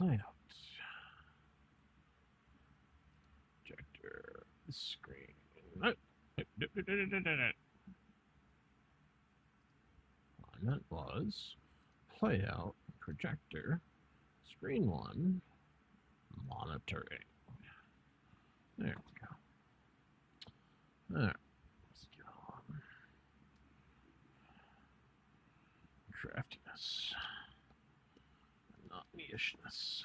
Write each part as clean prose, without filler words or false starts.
play out. Projector, screen. Alignment was play out, projector, screen 1, monitoring. There we go. There. Let's get on. Craftiness. Not me-ishness.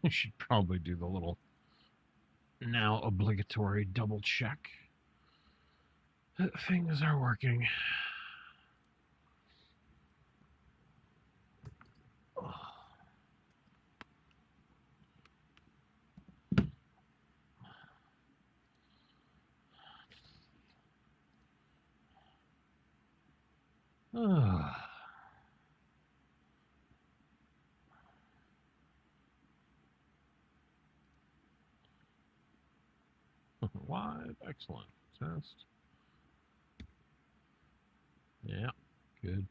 I should probably do the little now obligatory double check that things are working. Live, excellent. Test. Yeah, good.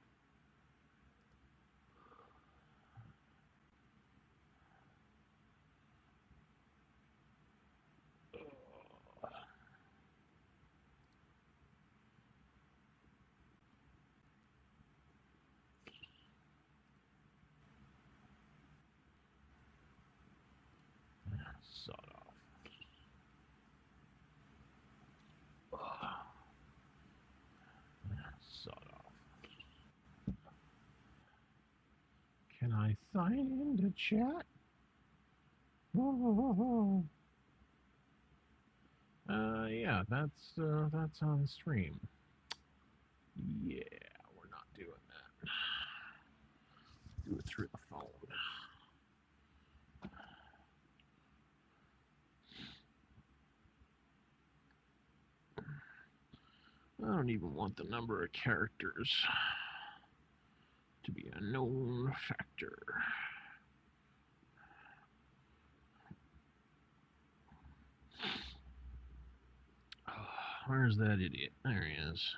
Sawed off. Sawed off. Can I sign into chat? Yeah, that's on stream. Yeah, we're not doing that. Do it through the phone. I don't even want the number of characters to be a known factor. Where's that idiot? There he is.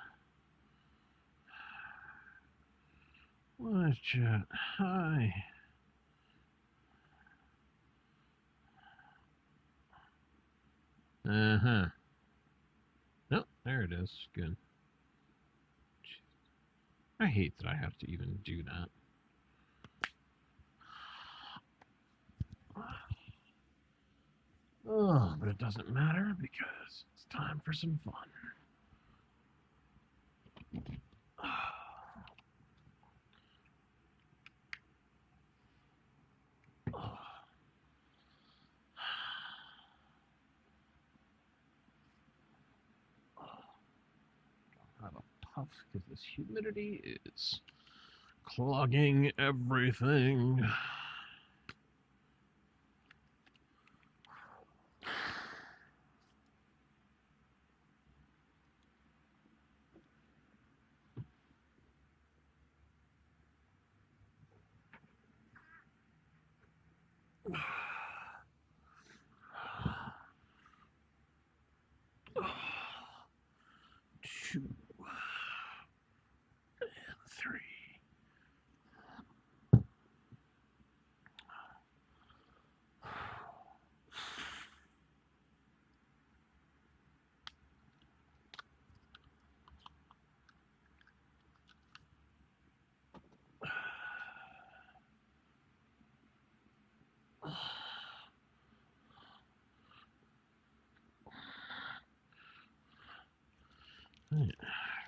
Live chat. Hi. Uh-huh. Nope, there it is. Good. I hate that I have to even do that. Oh, but it doesn't matter because it's time for some fun. Have a puff because this humidity is clogging everything. Two and three.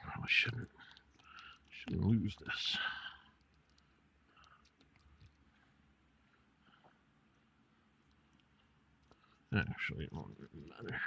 Probably shouldn't lose this. Actually, it won't really matter.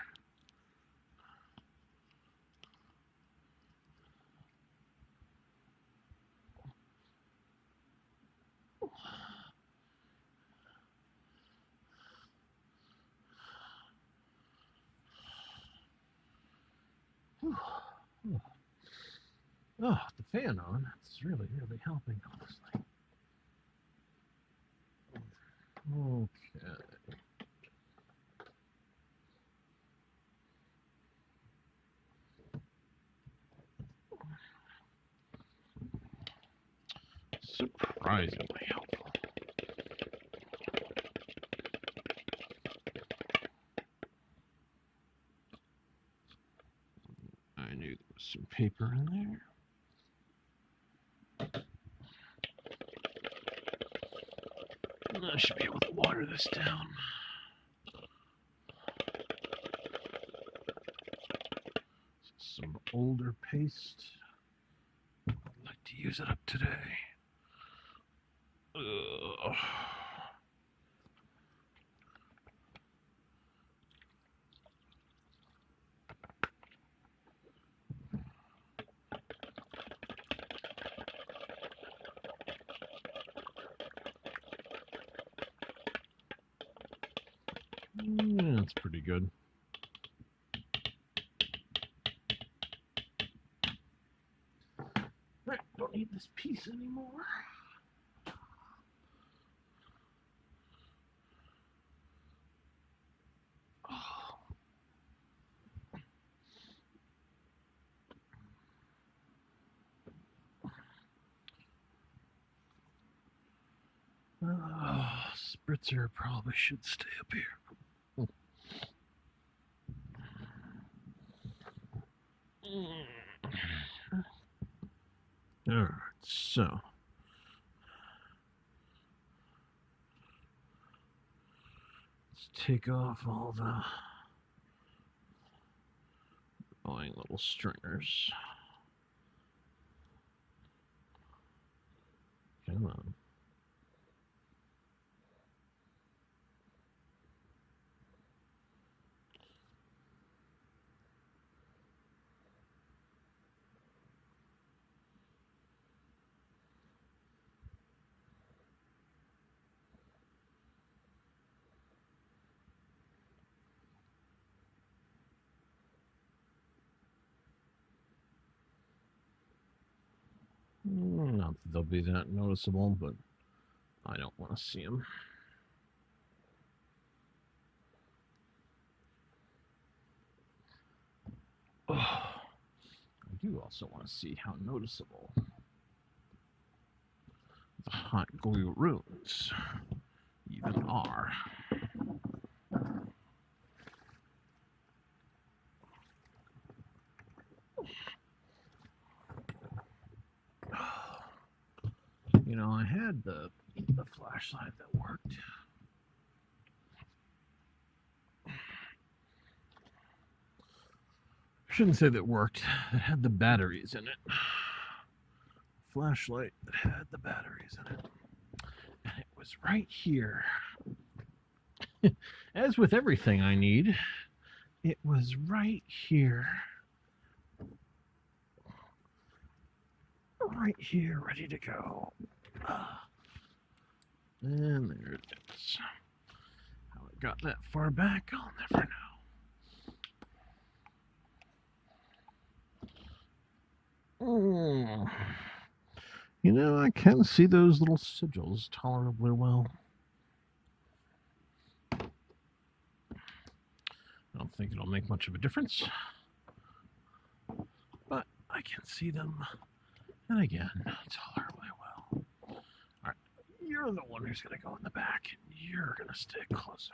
Oh, the fan on. It's really, really helping, honestly. Okay. Surprisingly helpful. I knew there was some paper in there. I should be able to water this down. Some older paste. I'd like to use it up today. Ugh. Yeah, that's pretty good. Right, don't need this piece anymore. Spritzer probably should stay up here. All right, so let's take off all the annoying little stringers. Come on. Not that they'll be that noticeable, but I don't want to see them. Oh, I do also want to see how noticeable the hot glue runes even are. You know, I had the flashlight that worked. I shouldn't say that worked. It had the batteries in it. Flashlight that had the batteries in it. And it was right here. As with everything I need, it was right here. Right here, ready to go. And there it is. How it got that far back, I'll never know. You know, I can see those little sigils tolerably well. I don't think it'll make much of a difference, but I can see them, and again, tolerably well. All right, you're the one who's going to go in the back, and you're going to stick closer.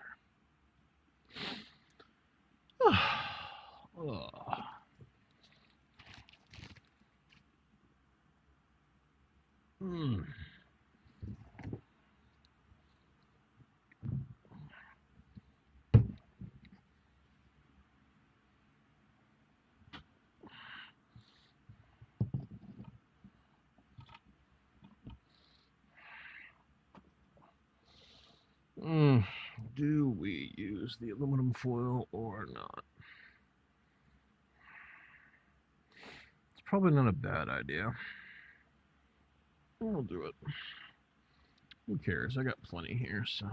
Do we use the aluminum foil or not? It's probably not a bad idea. We'll do it. Who cares? I got plenty here, so.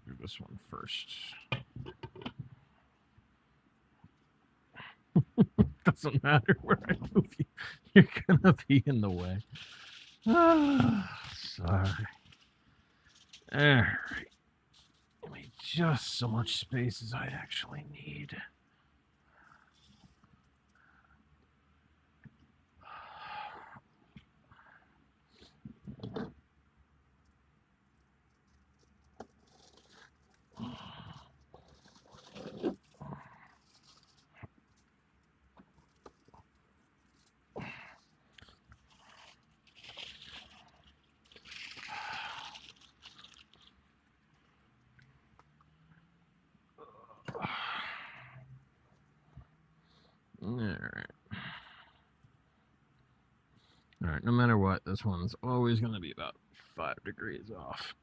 Do this one first. Doesn't matter where I move you, you're gonna be in the way. Alright. Alright. Give me just so much space as I actually need. Alright. Alright, no matter what, this one's always going to be about 5 degrees off.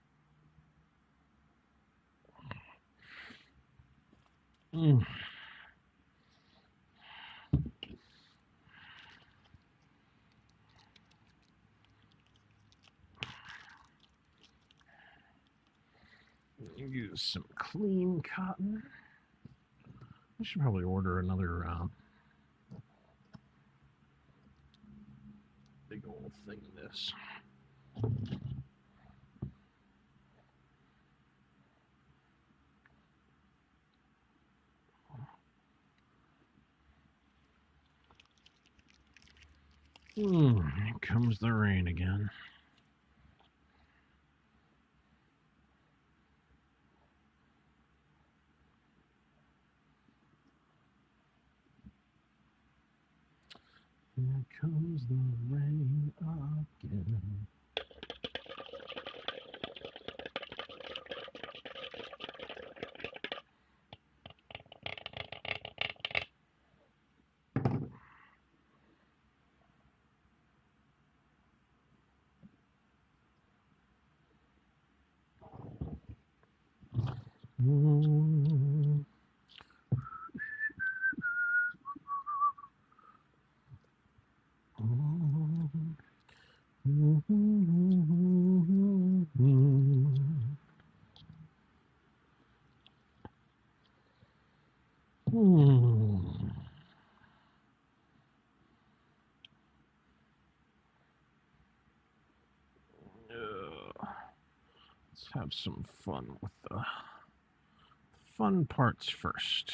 Mm. Use some clean cotton. I should probably order another big old thing of this. Here comes the rain again. Here comes the rain again. Let's have some fun with the fun parts first.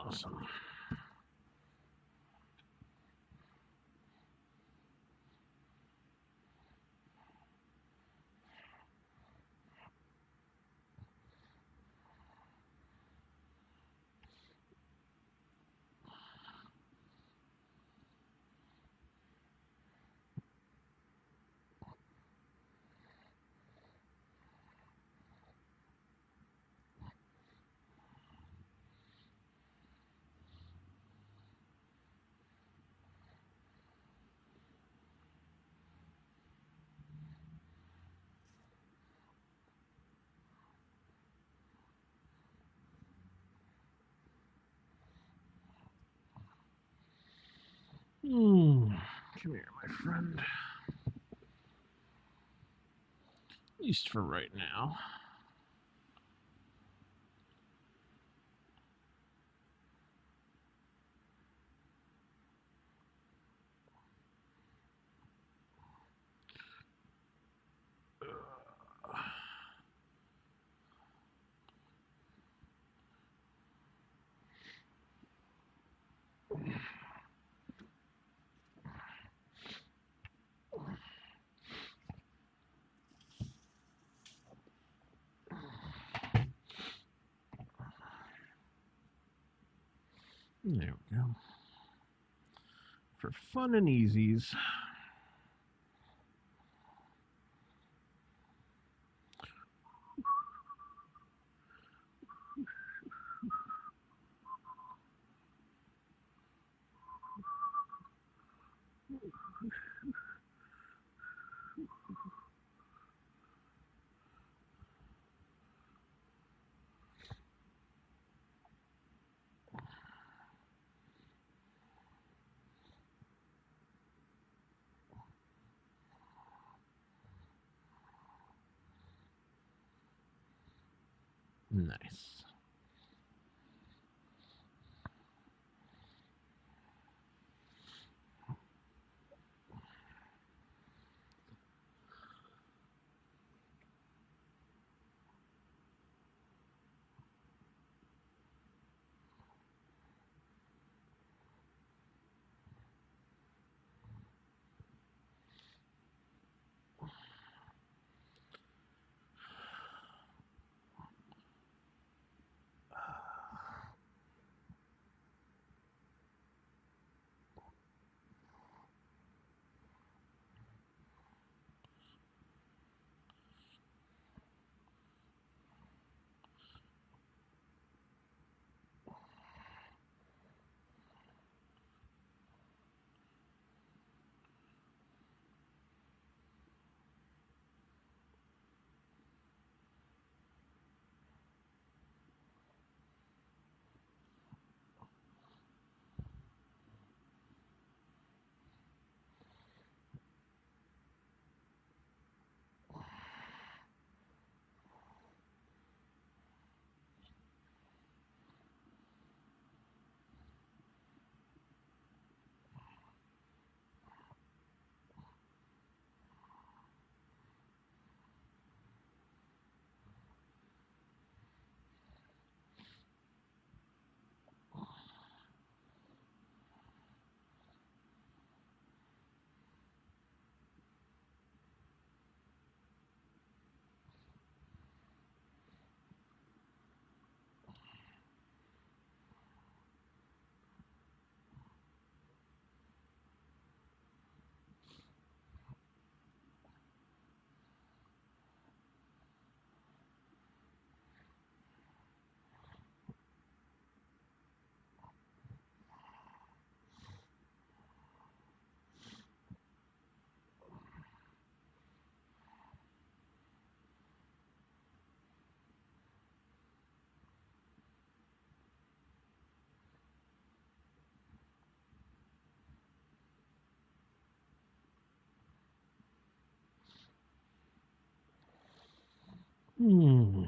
Awesome. Come here, my friend. At least for right now. There we go. For fun and easies. Nice. Hmm.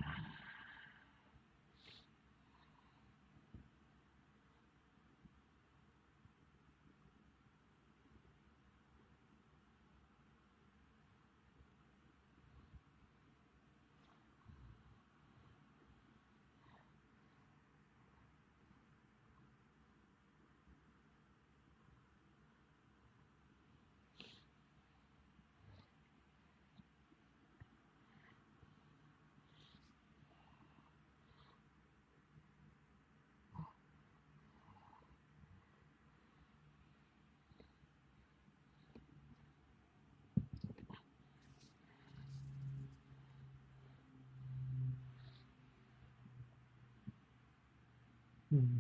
Hmm.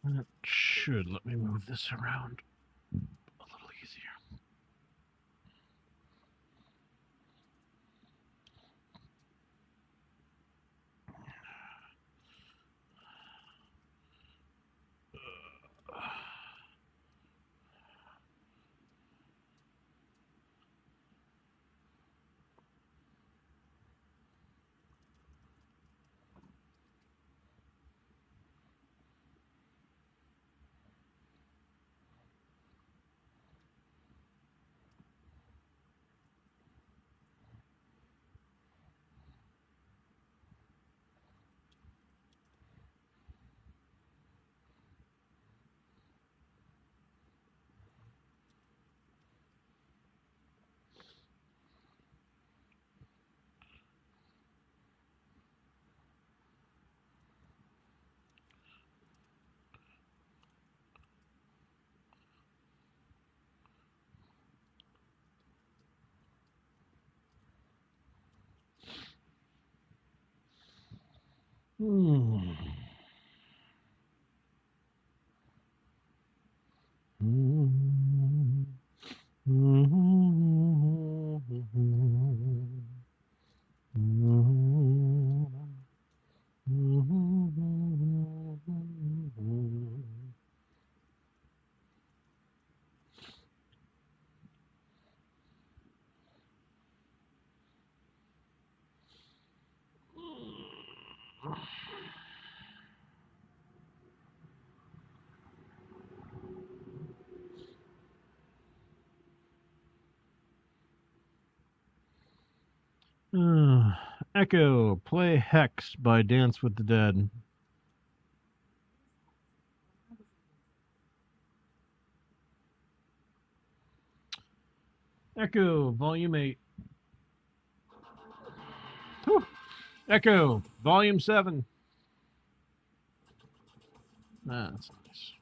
That should let me move this around a little easier. Hmm. Hmm. Echo, play Hex by Dance with the Dead. Echo, Volume 8. Whew. Echo, Volume 7. That's nice.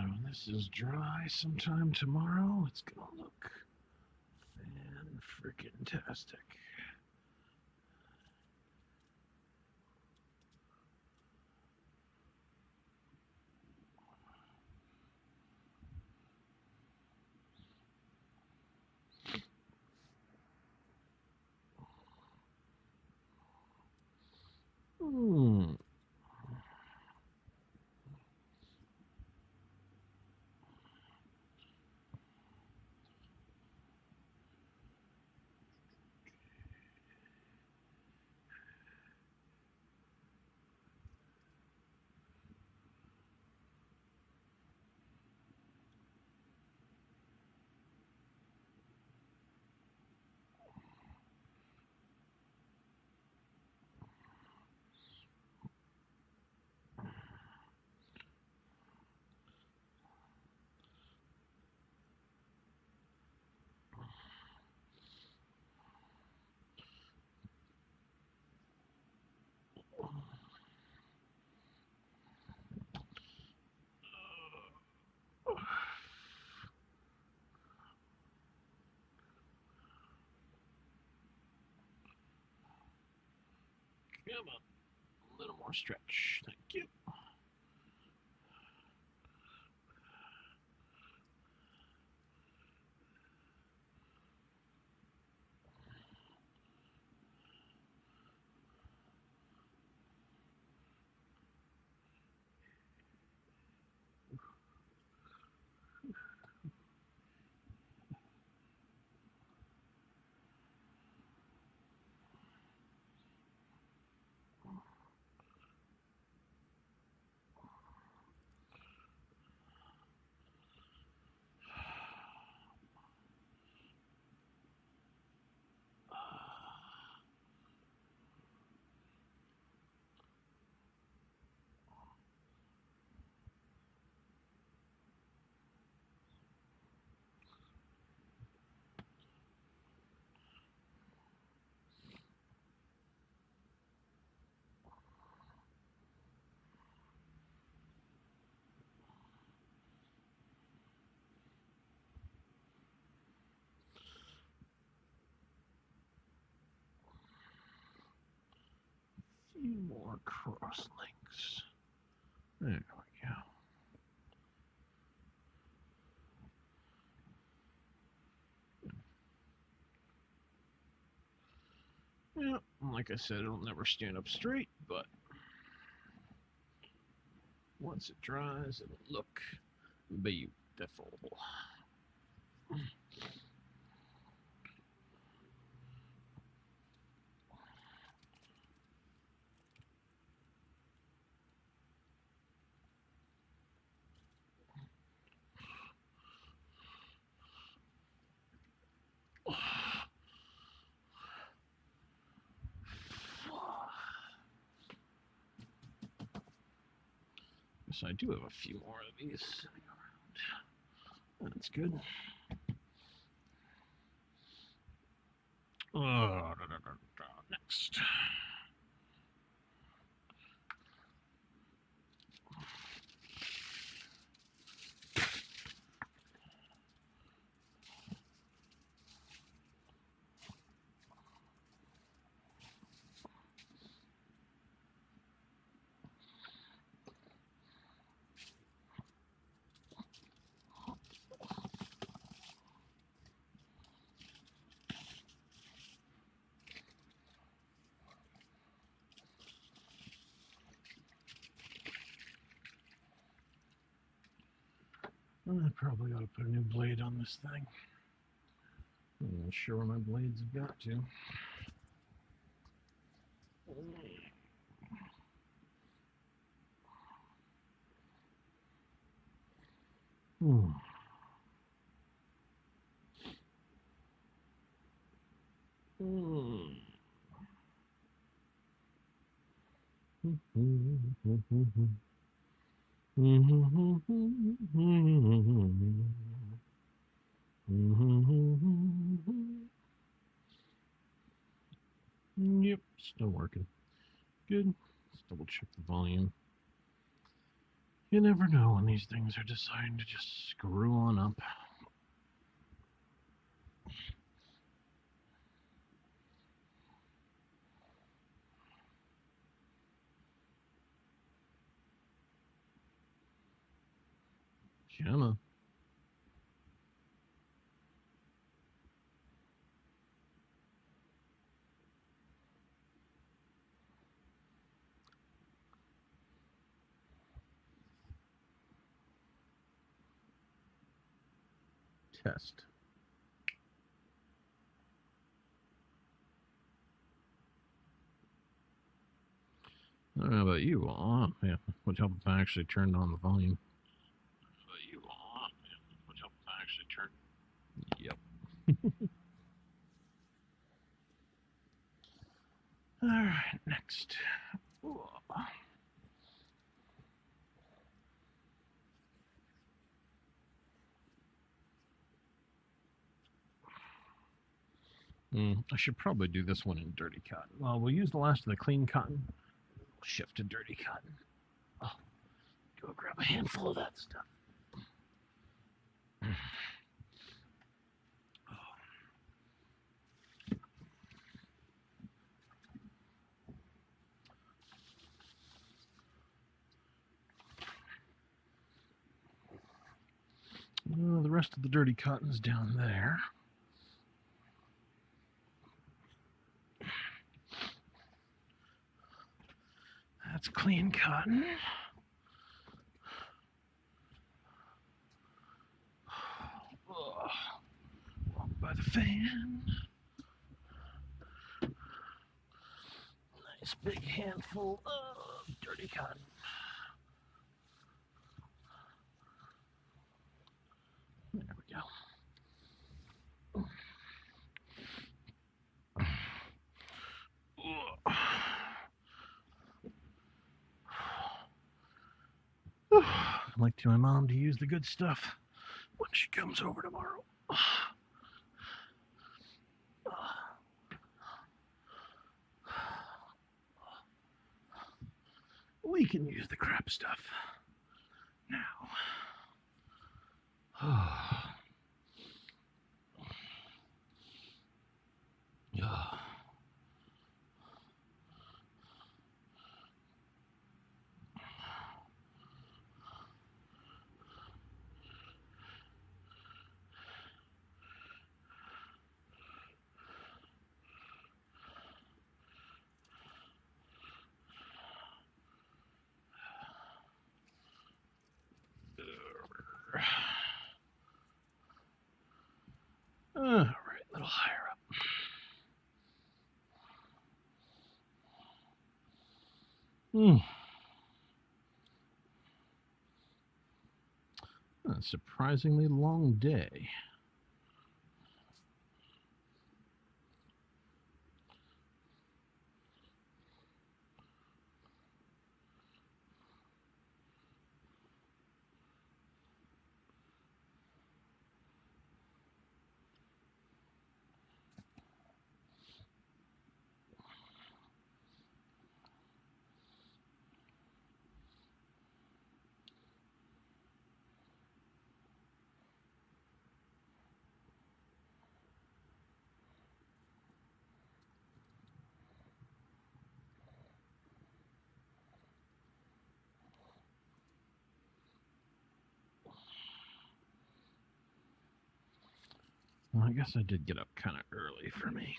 When this is dry sometime tomorrow, it's gonna look fan-freaking-tastic. Hmm. Come on, a little more stretch. Thank you. few more cross links. There we go. Yeah, like I said, it'll never stand up straight, but once it dries, it'll look beautiful. So I do have a few more of these sitting around. That's good. Next. I probably ought to put a new blade on this thing. I'm not sure where my blades have got to. Hmm. Yep, still working. Good. Let's double check the volume. You never know when these things are deciding to just screw on up. Gemma. Test. I don't know about you. Yeah, would help if I actually turned on the volume. Would help if I actually turned. Yep. All right, next. I should probably do this one in dirty cotton. Well, we'll use the last of the clean cotton. We'll shift to dirty cotton. Oh, go grab a handful of that stuff. The rest of the dirty cotton's down there. That's clean cotton. Walk by the fan. Nice big handful of dirty cotton. There we go. I'd like to my mom to use the good stuff when she comes over tomorrow. We can use the crap stuff now. A surprisingly long day. Well, I guess I did get up kind of early for me.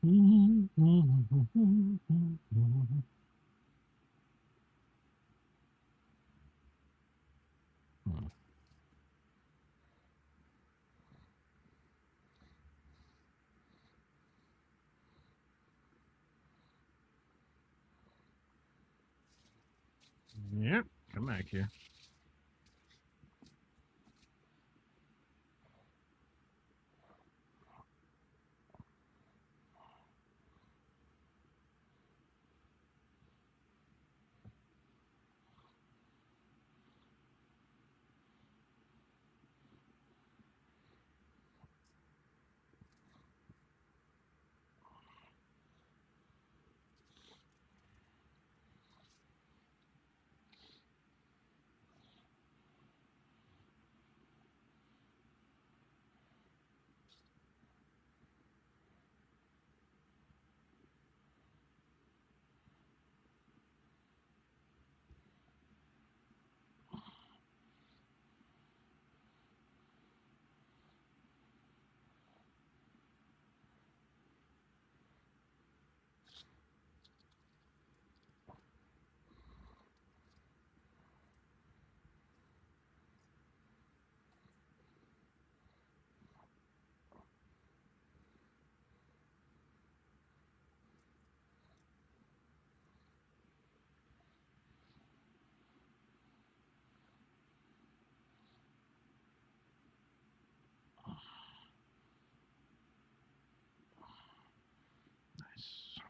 Hmm. Yep, come back here. Nice.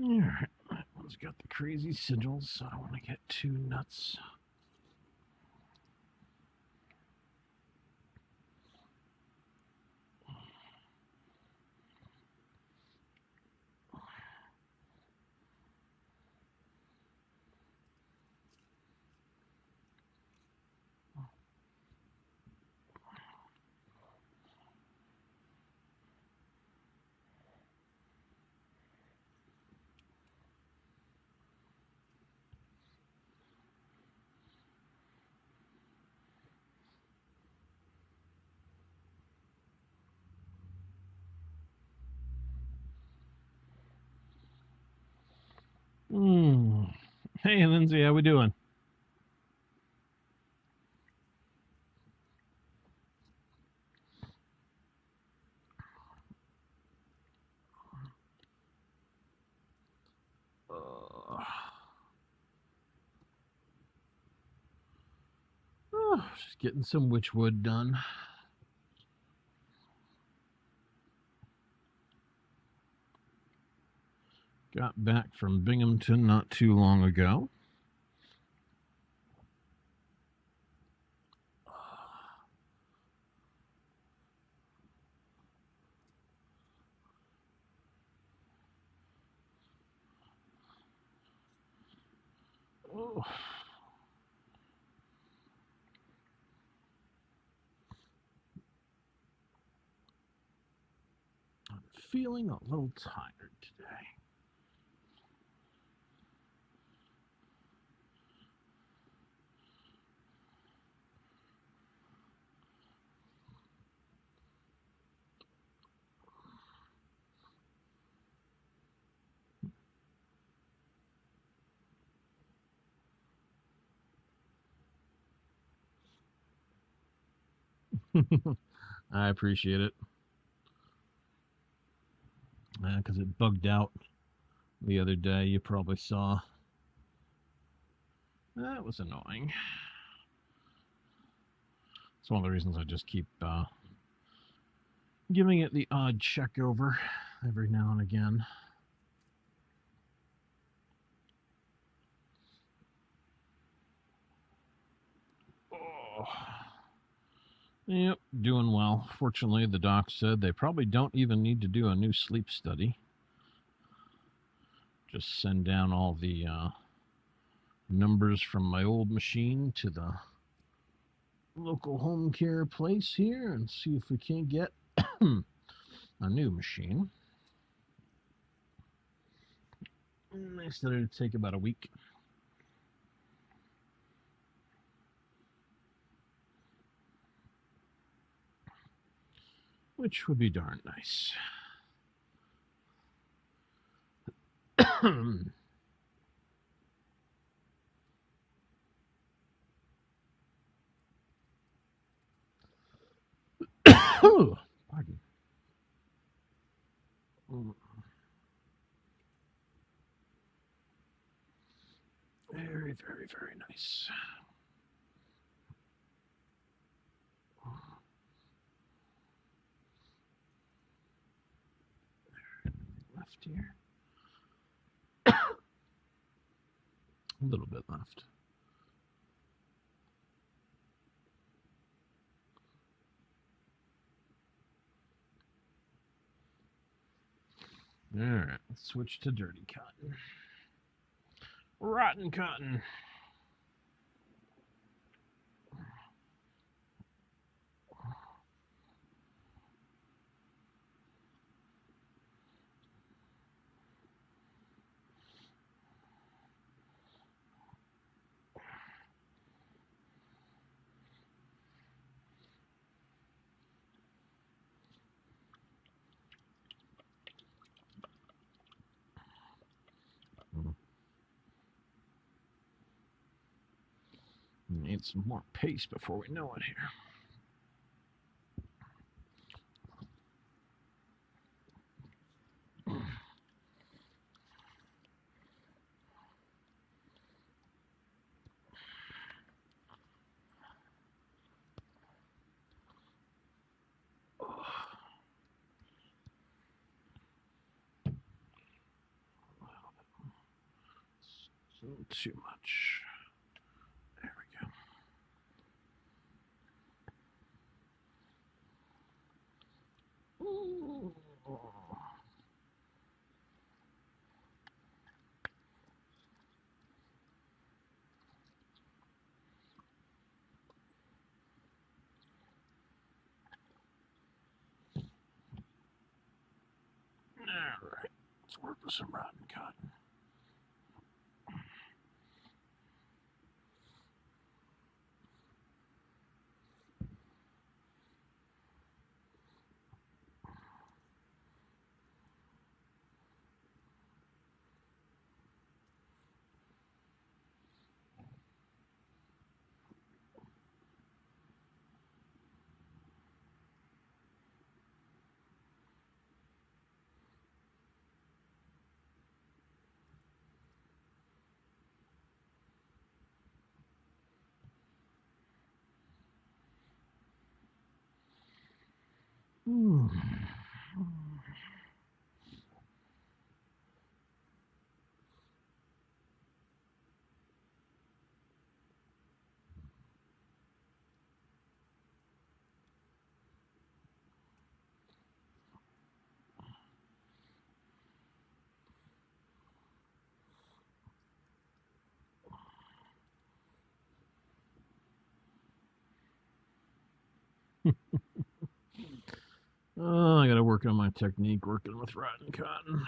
All right, that one's got the crazy sigils, so I don't want to get too nuts. Mm. Hey, Lindsay, how we doing? Uh, Just getting some witchwood done. Got back from Binghamton not too long ago. Oh. I'm feeling a little tired today. I appreciate it. Because it bugged out the other day. You probably saw. That was annoying. It's one of the reasons I just keep giving it the odd check over every now and again. Oh. Yep, doing well. Fortunately, the doc said they probably don't even need to do a new sleep study. Just send down all the numbers from my old machine to the local home care place here and see if we can't get a new machine. And they said it'd take about a week. Which would be darn nice. Pardon. Very, very, very nice. Left here. A little bit left. All right, let's switch to dirty cotton. Rotten cotton. Need some more paste before we know it here. It's a little too much. There we go. Ooh. All right, let's work with some rotten cotton. Hmm. Oh, I gotta work on my technique working with rotten cotton.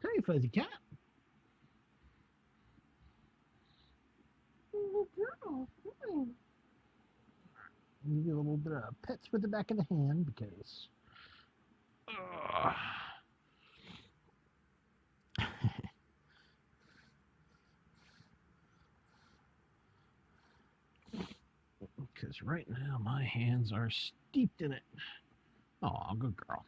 Hey, fuzzy cat. Good girl. Good. Give you a little bit of pets with the back of the hand because because right now my hands are steeped in it. Oh, good girl.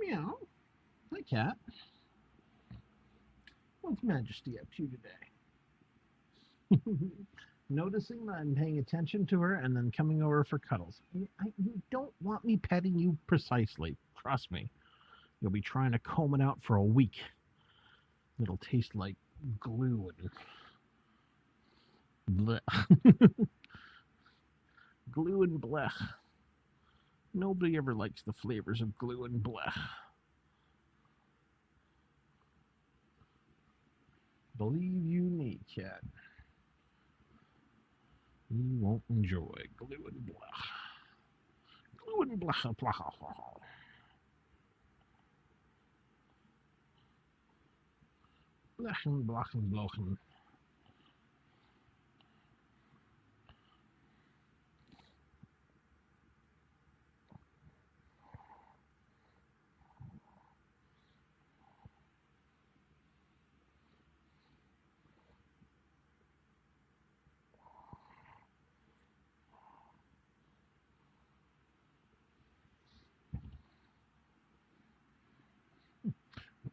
Meow. Hi, cat. What's Majesty up to today? Noticing that I'm paying attention to her and then coming over for cuddles. You don't want me petting you precisely. Trust me. You'll be trying to comb it out for a week. It'll taste like glue and blech. Glue and blech. Nobody ever likes the flavors of glue and blech. Believe you me, cat. You won't enjoy glue and blech. Glue and blech. Blechen, blachen, blochen.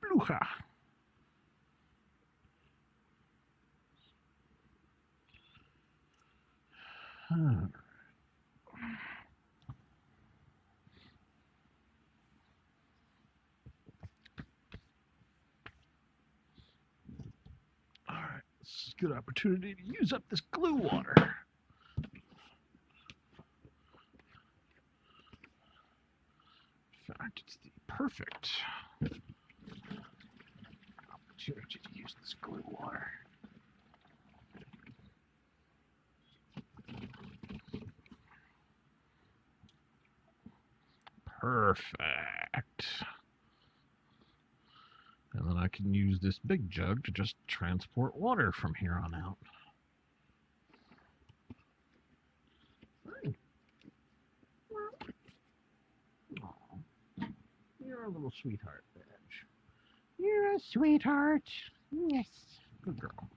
Blucha. Alright, this is a good opportunity to use up this glue water. In fact, it's the perfect opportunity to use this glue water. Perfect. And then I can use this big jug to just transport water from here on out. Aw, you're a little sweetheart, Badge. You're a sweetheart. Yes, good girl.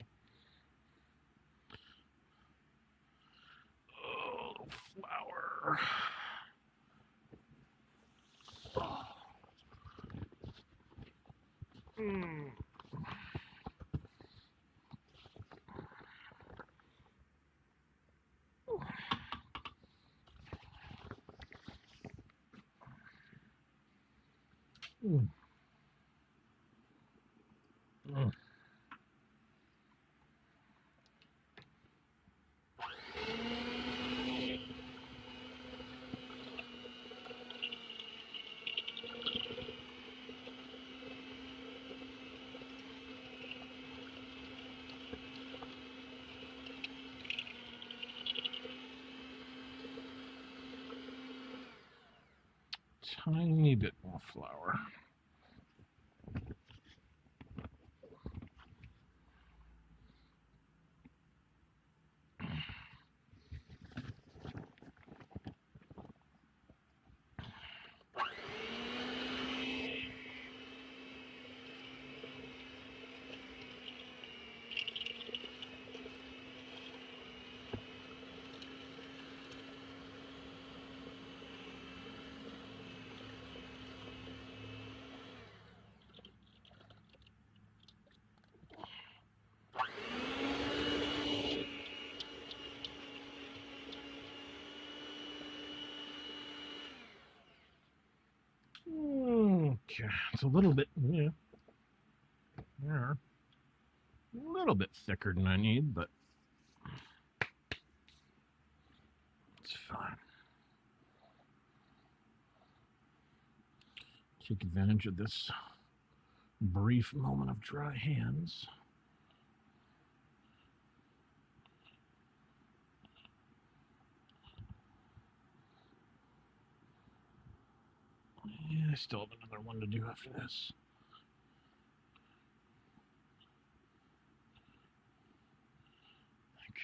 Oh, little flower. Mm. Mm. Mm. Tiny bit more flour. Okay, it's a little bit, yeah, a little bit thicker than I need, but it's fine. Take advantage of this brief moment of dry hands. Yeah, I still have another one to do after this. Okay.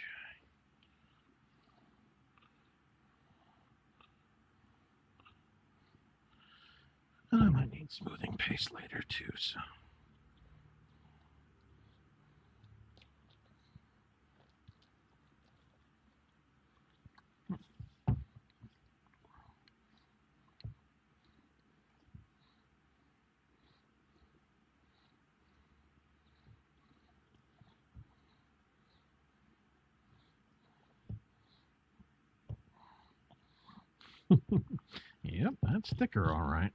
And I might need smoothing paste later too, so. Yep, that's thicker, all right.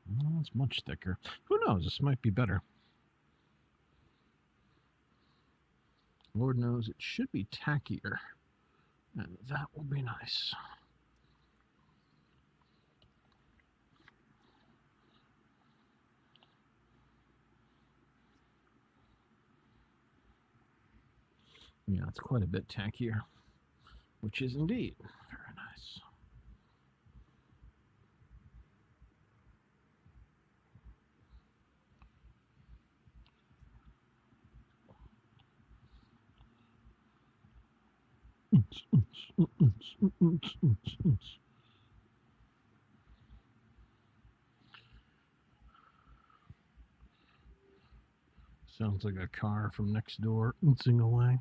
Well, it's much thicker. Who knows? This might be better. Lord knows it should be tackier, and that will be nice. Yeah, it's quite a bit tackier, which is indeed very nice. Sounds like a car from next door ootzing away.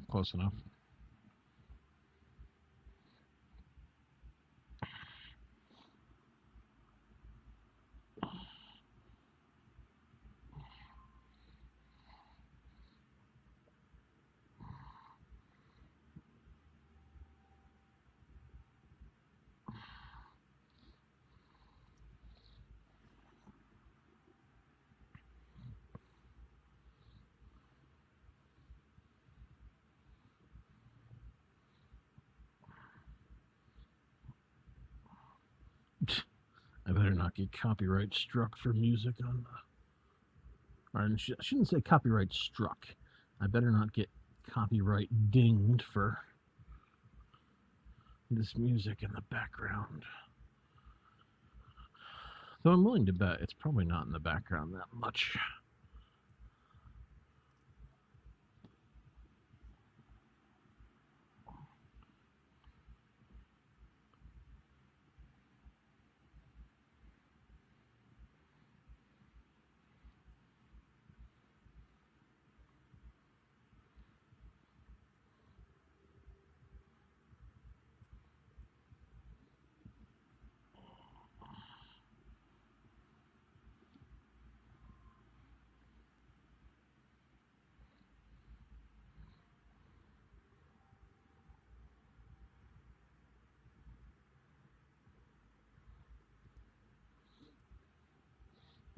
Close enough. I better not get copyright struck for music on the. Or I shouldn't say copyright struck. I better not get copyright dinged for this music in the background. Though I'm willing to bet it's probably not in the background that much.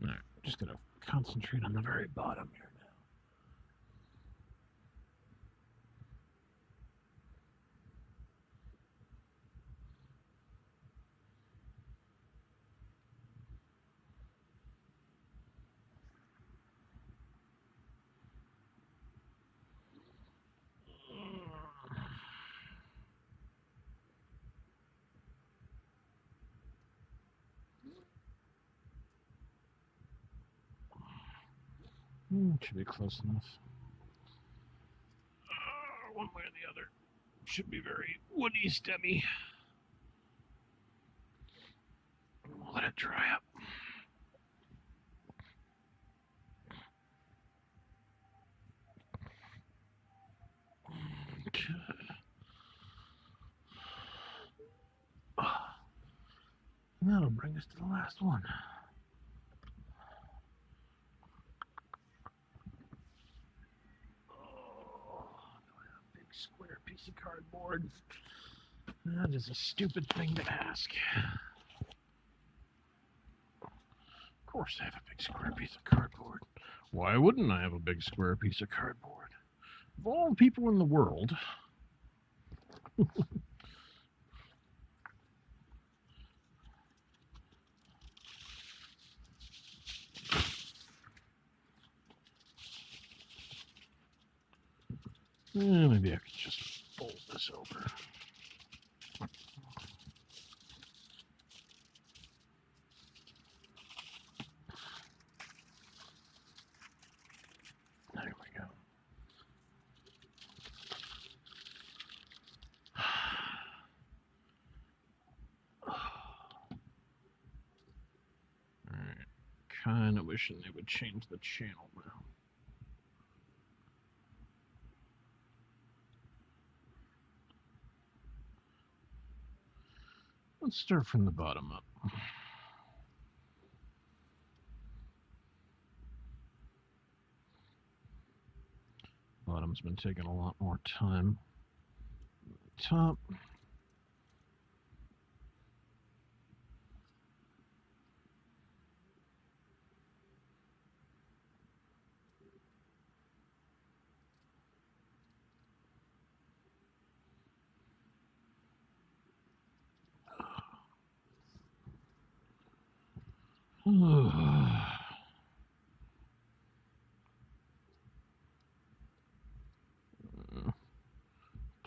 All right, just gonna concentrate on the very bottom here now. Should be close enough. One way or the other. Should be very woody stemmy. We'll let it dry up. That'll that'll bring us to the last one. Oh, a big square piece of cardboard. That is a stupid thing to ask. Of course I have a big square piece of cardboard. Why wouldn't I have a big square piece of cardboard? Of all the people in the world, maybe I could just fold this over. There we go. Alright. Kind of wishing they would change the channel now. Let's start from the bottom up. Bottom's been taking a lot more time. Top.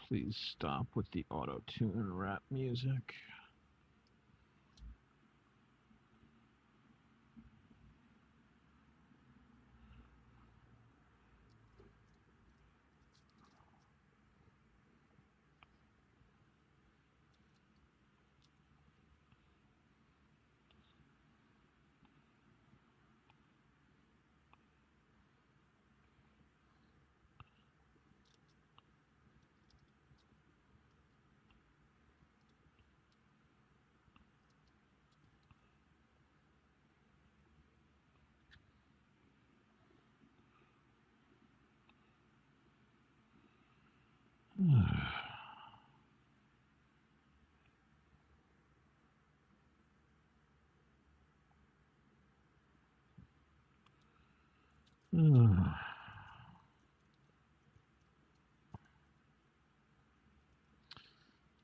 Please stop with the auto-tune rap music.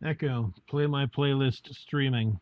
Echo, play my playlist streaming.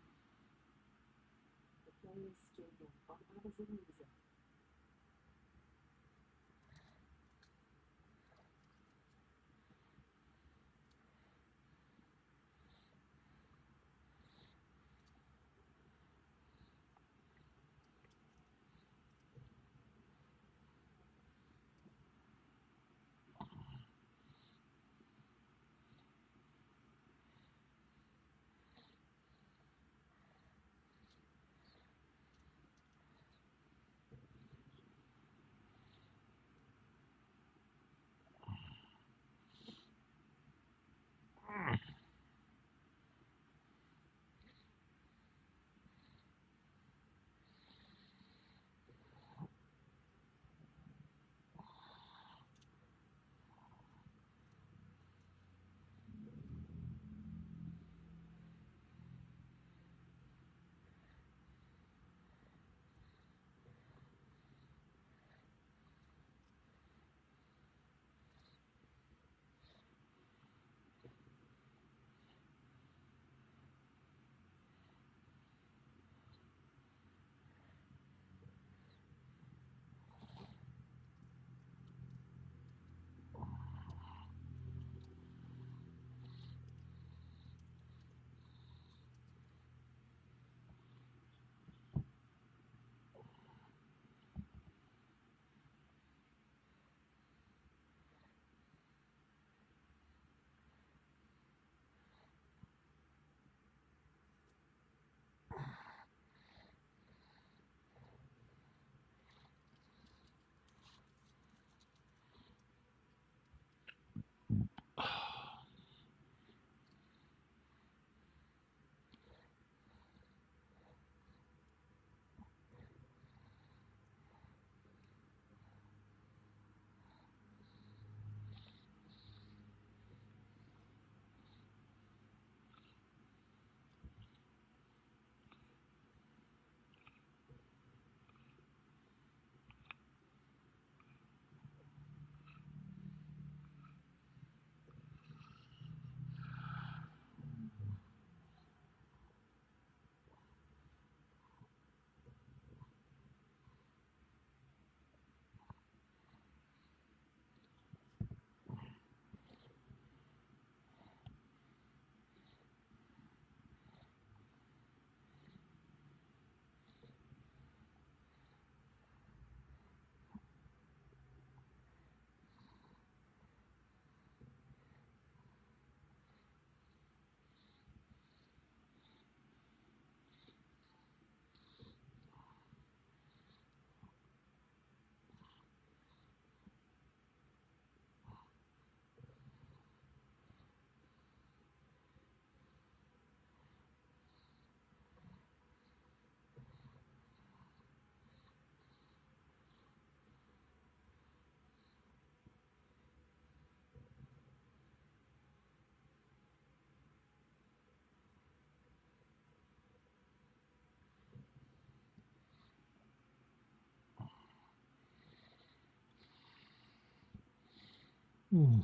Hmm.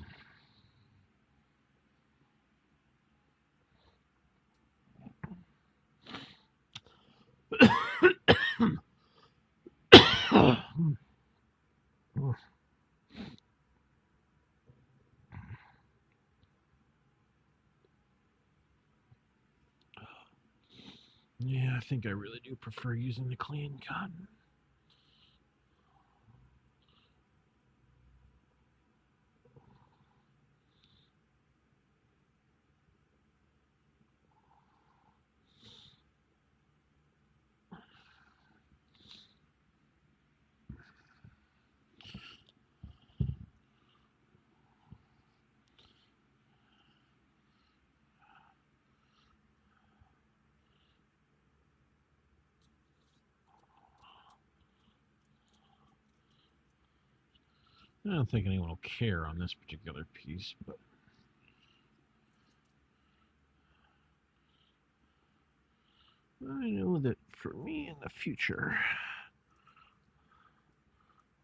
Yeah, I think I really do prefer using the clean cotton. I don't think anyone will care on this particular piece, but I know that for me in the future,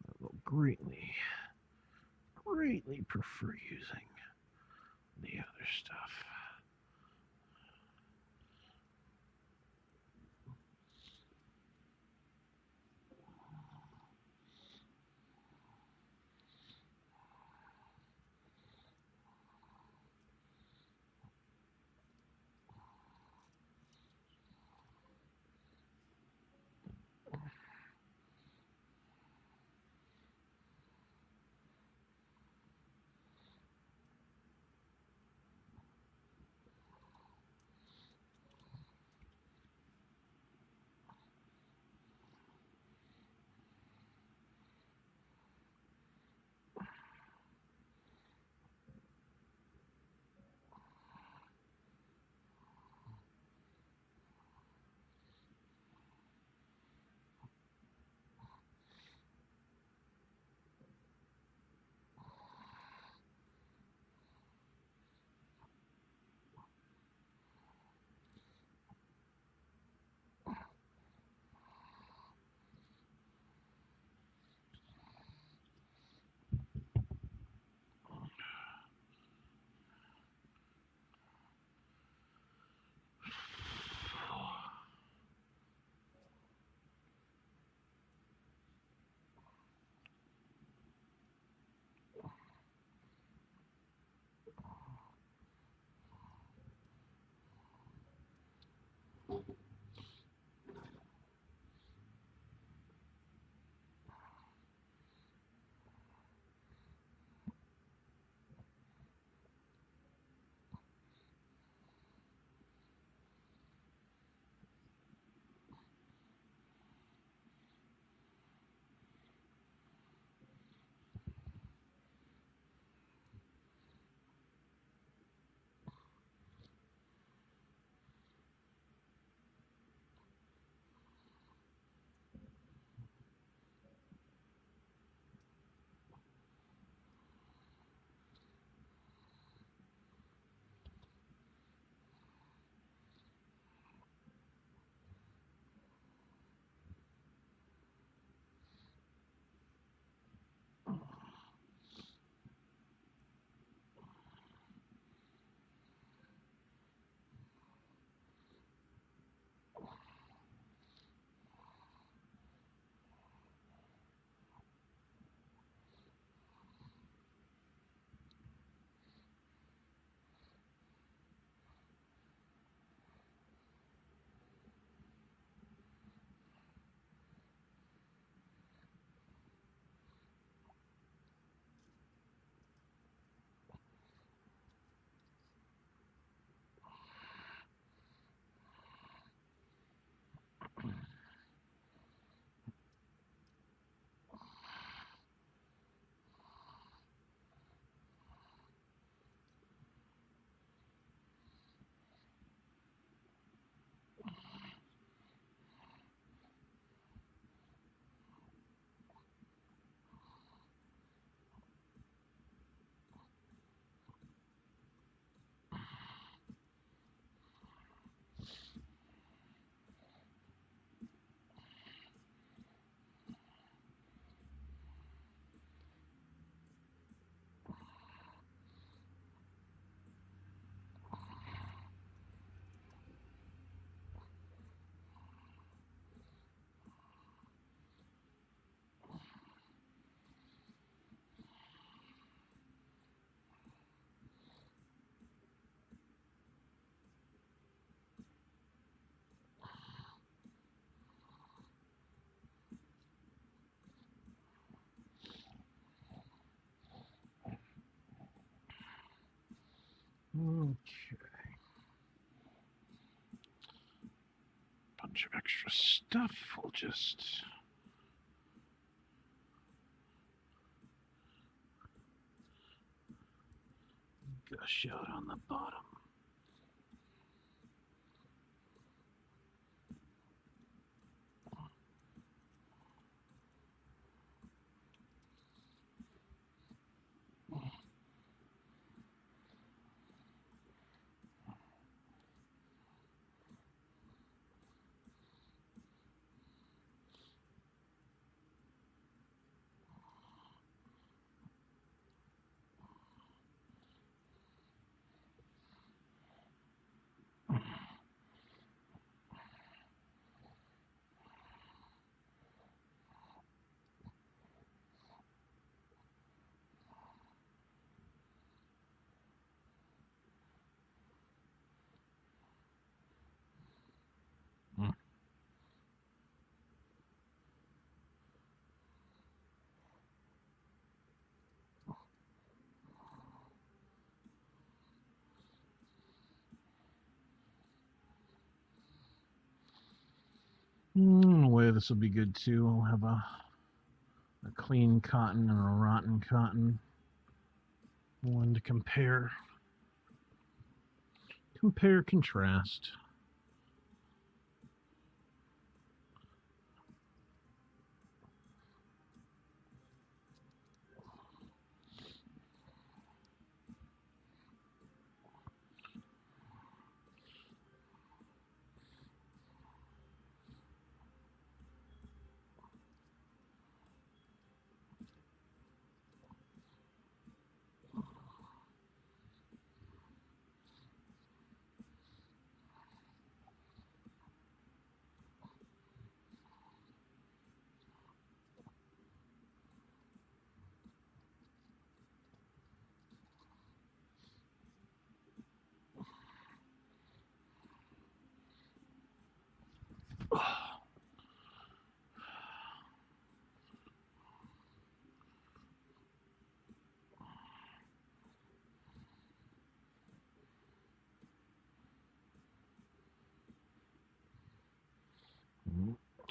I will greatly prefer using the other stuff. bunch of extra stuff. We'll just gush out on the bottom. In a way, this will be good too. I'll have a clean cotton and a rotten cotton. One to compare, contrast.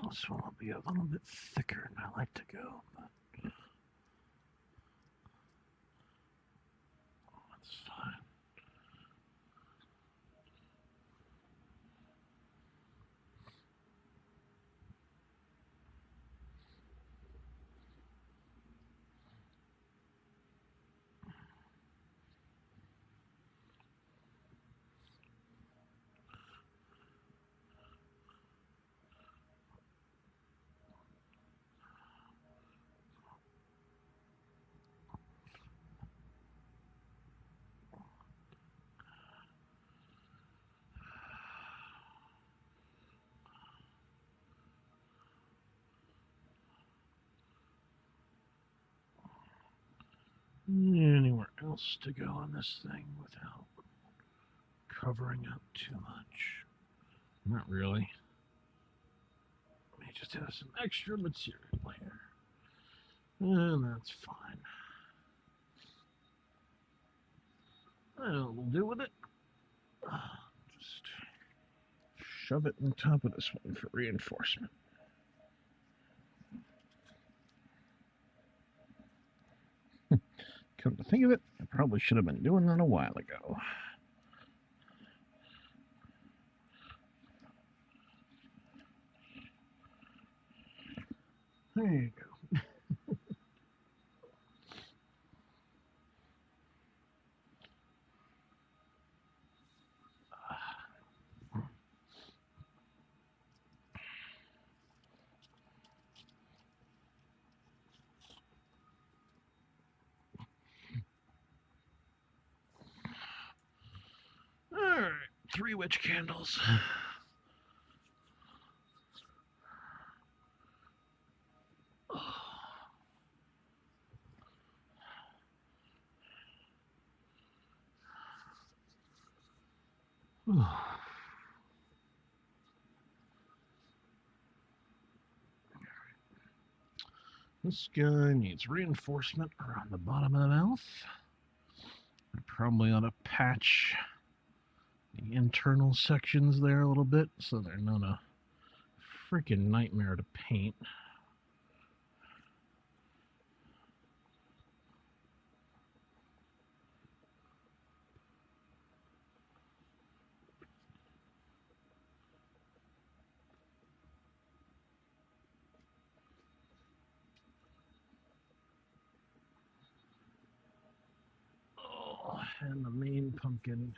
This one will be a little bit thicker than I like to go, but that's fine. Anywhere else to go on this thing without covering up too much? Not really. Let me just have some extra material here. And that's fine. We'll deal with it. Just shove it on top of this one for reinforcement. Come to think of it, I probably should have been doing that a while ago. There you go. All right, 3 witch candles. This guy needs reinforcement around the bottom of the mouth. I probably ought to patch the internal sections there a little bit so they're not a freaking nightmare to paint. Oh, and the main pumpkin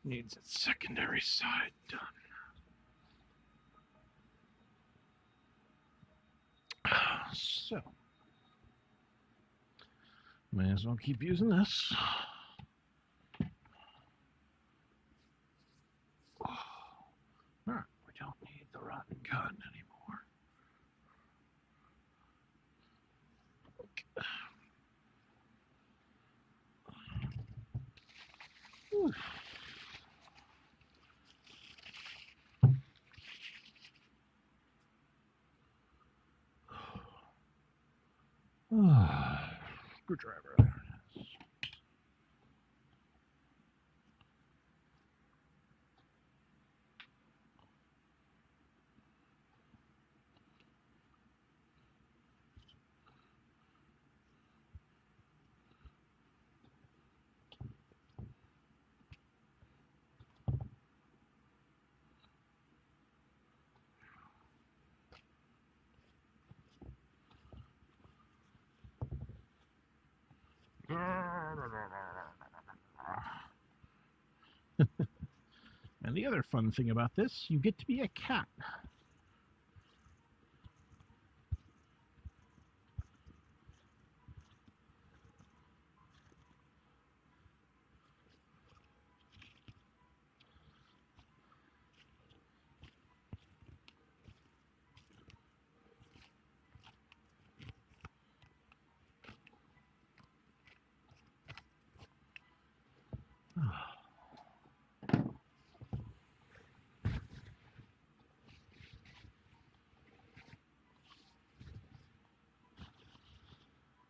needs its secondary side done. So, may as well keep using this. Alright, we don't need the rotten cotton anymore. Screwdriver. And the other fun thing about this, you get to be a cat.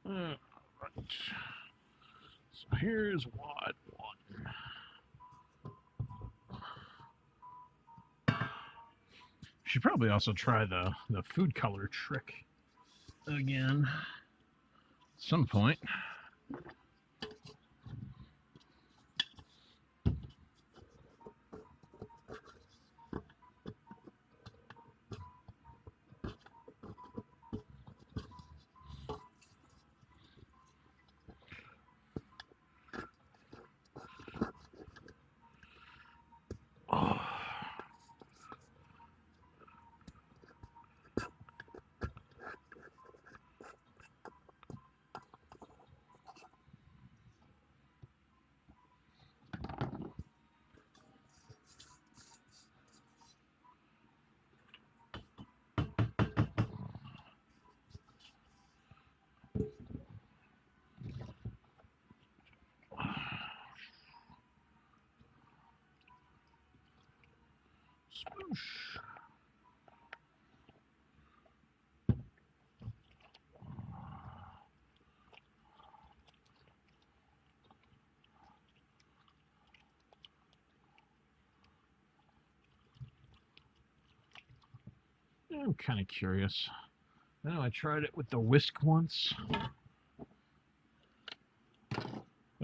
Right. So here's what one. Should probably also try the food color trick again at some point. Spoosh. I'm kind of curious. I know I tried it with the whisk once, but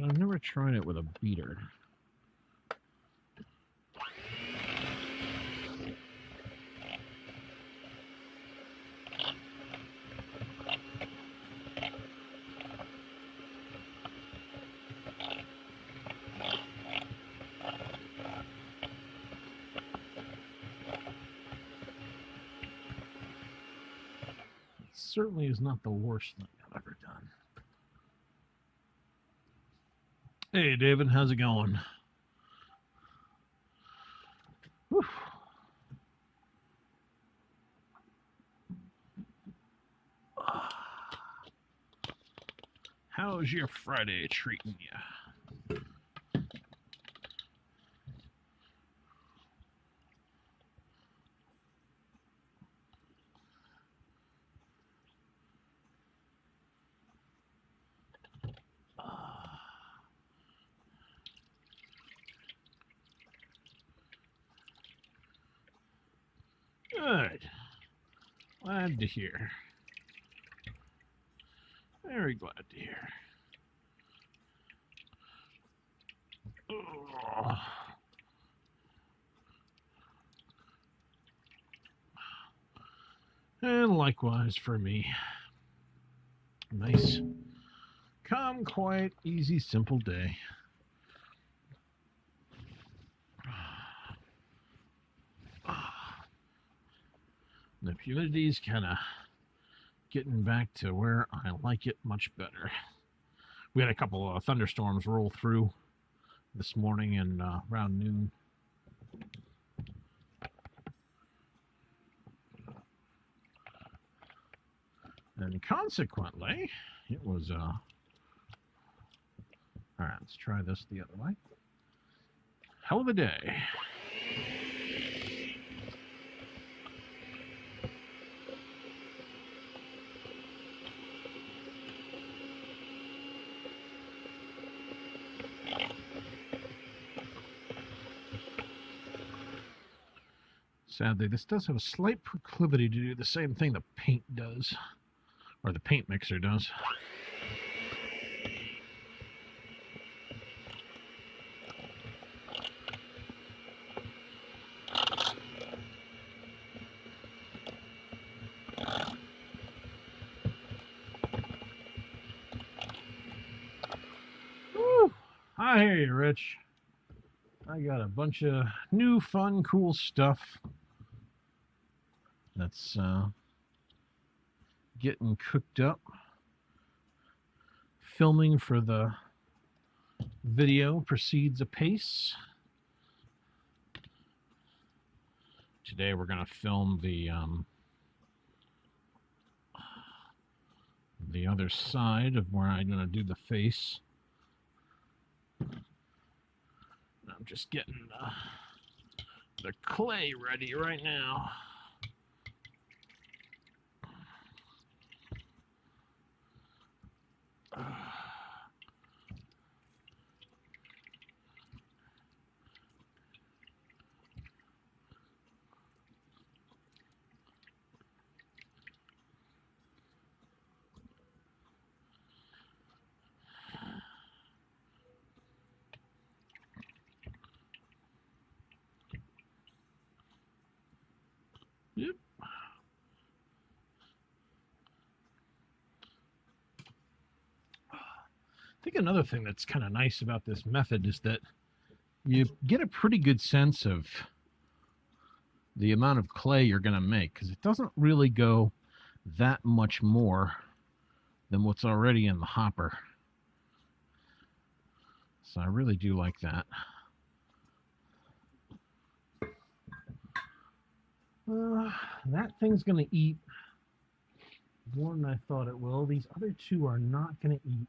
I've never tried it with a beater. It certainly is not the worst thing I've ever done. Hey, David, how's it going? Whew. How's your Friday treating you? Good. Glad to hear. Very glad to hear. Oh. And likewise for me. Nice, calm, quiet, easy, simple day. The humidity's kind of getting back to where I like it much better. We had a couple of thunderstorms roll through this morning and around noon. And consequently, it was, all right, let's try this the other way. Hell of a day. Sadly, this does have a slight proclivity to do the same thing the paint does, or the paint mixer does. Woo! I hear you, Rich. I got a bunch of new, fun, cool stuff that's getting cooked up. Filming for the video proceeds apace. Today we're going to film the other side of where I'm going to do the face. I'm just getting the clay ready right now. Yep. I think another thing that's kind of nice about this method is that you get a pretty good sense of the amount of clay you're going to make, because it doesn't really go that much more than what's already in the hopper. So I really do like that. That thing's going to eat more than I thought it will. These other two are not going to eat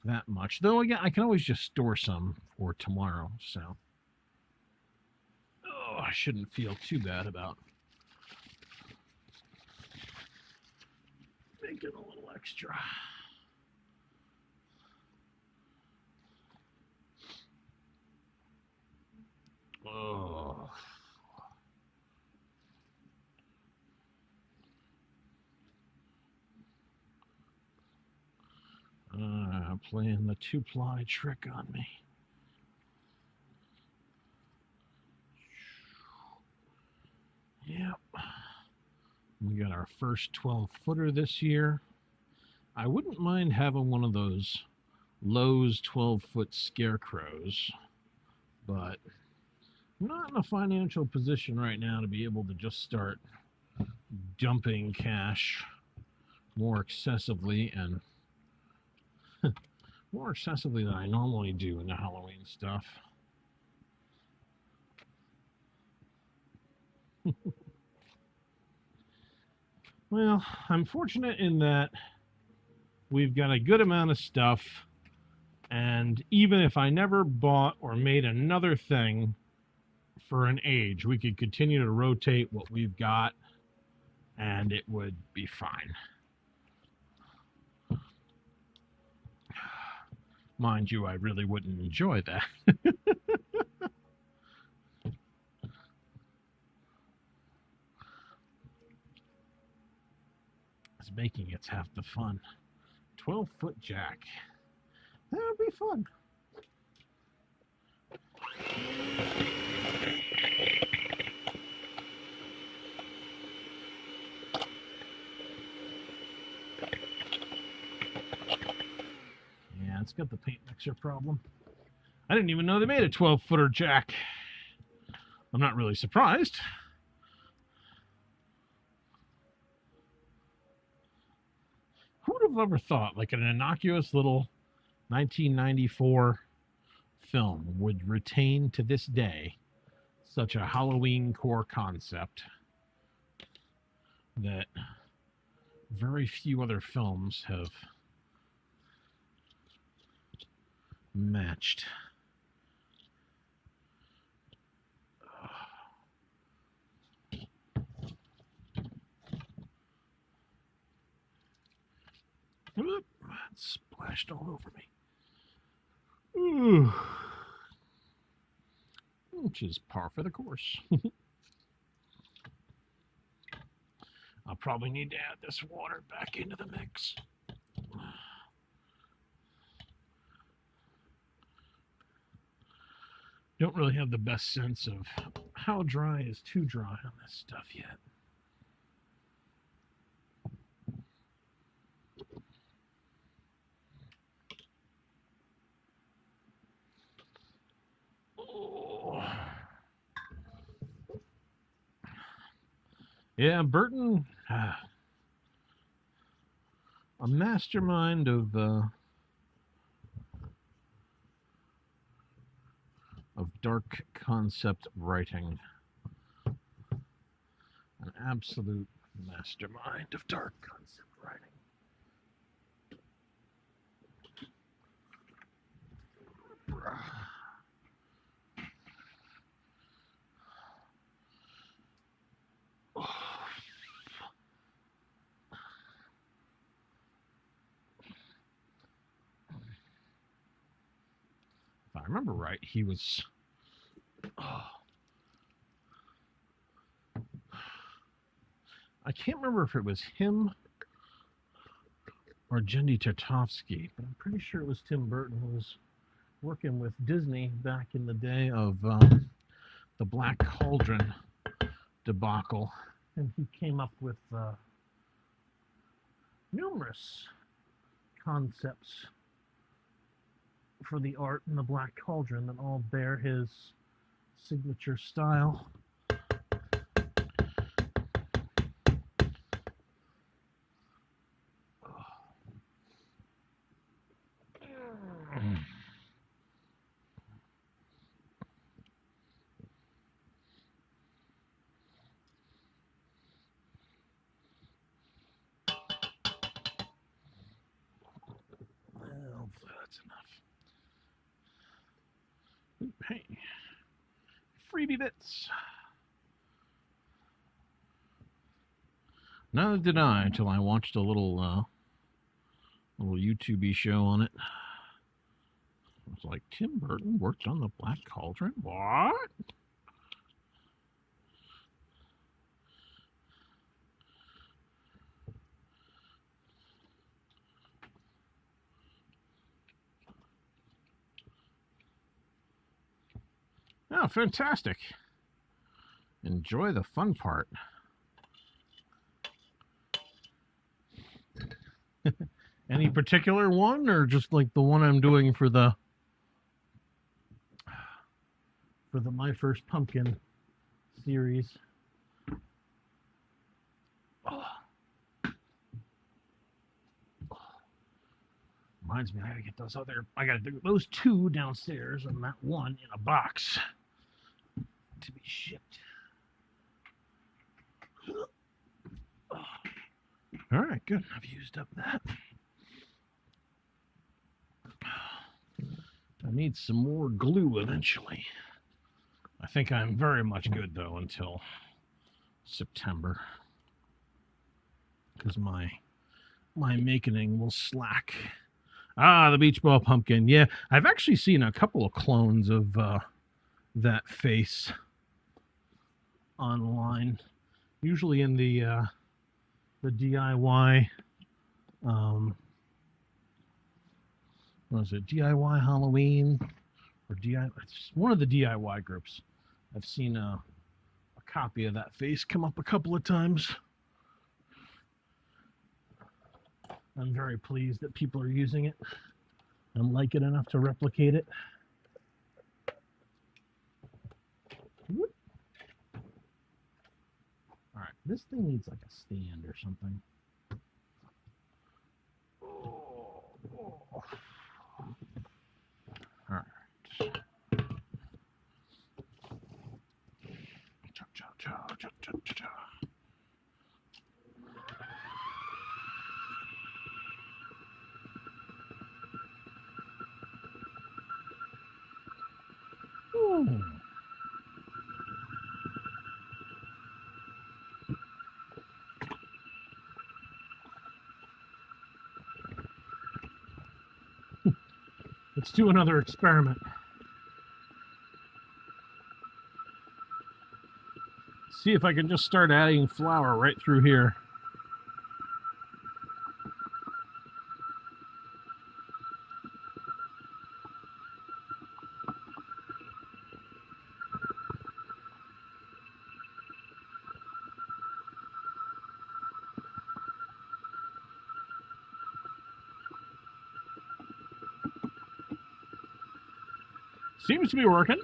that much. Though, again, I can always just store some for tomorrow. So, I shouldn't feel too bad about making a little extra. Oh. Playing the two-ply trick on me. Yep. We got our first 12-footer this year. I wouldn't mind having one of those Lowe's 12-foot scarecrows, but I'm not in a financial position right now to be able to just start dumping cash more excessively and more excessively than I normally do in the Halloween stuff. Well, I'm fortunate in that we've got a good amount of stuff, and even if I never bought or made another thing for an age, we could continue to rotate what we've got, and it would be fine. Mind you, I really wouldn't enjoy that. That's half the fun. 12-foot jack. That would be fun. Yeah, it's got the paint mixer problem. I didn't even know they made a 12-footer jack. I'm not really surprised. Who would have ever thought, like, an innocuous little 1994 film would retain to this day such a Halloween core concept that very few other films have matched. Oop, it splashed all over me. Ooh. Which is par for the course. I'll probably need to add this water back into the mix. Don't really have the best sense of how dry is too dry on this stuff yet. Yeah, Burton, a mastermind of dark concept writing. An absolute mastermind of dark concept writing. If I remember right, he was... I can't remember if it was him or Jendy Tartovsky, but I'm pretty sure it was Tim Burton who was working with Disney back in the day of the Black Cauldron debacle, and he came up with numerous concepts for the art in the Black Cauldron that all bear his signature style. Hopefully that's enough. Hey, freebie bits. Neither did I until I watched a little YouTube-y show on it. I was like, Tim Burton worked on the Black Cauldron? What? Oh, fantastic. Enjoy the fun part. Any particular one, or just like the one I'm doing for the My First Pumpkin series? Reminds me, I gotta get those other. I gotta do those two downstairs and that one in a box to be shipped. All right, good. I've used up that. I need some more glue eventually. I think I'm very much good though until September, because my making will slack. Ah, the beach ball pumpkin. Yeah, I've actually seen a couple of clones of that face online, usually in the DIY What was it, DIY Halloween or DIY? It's one of the DIY groups. I've seen a copy of that face come up a couple of times. I'm very pleased that people are using it and like it enough to replicate it. Whoop. All right, this thing needs like a stand or something. All right. Cha, cha, cha, cha, cha, cha. Ooh. Let's do another experiment. See if I can just start adding flour right through here. Seems to be working.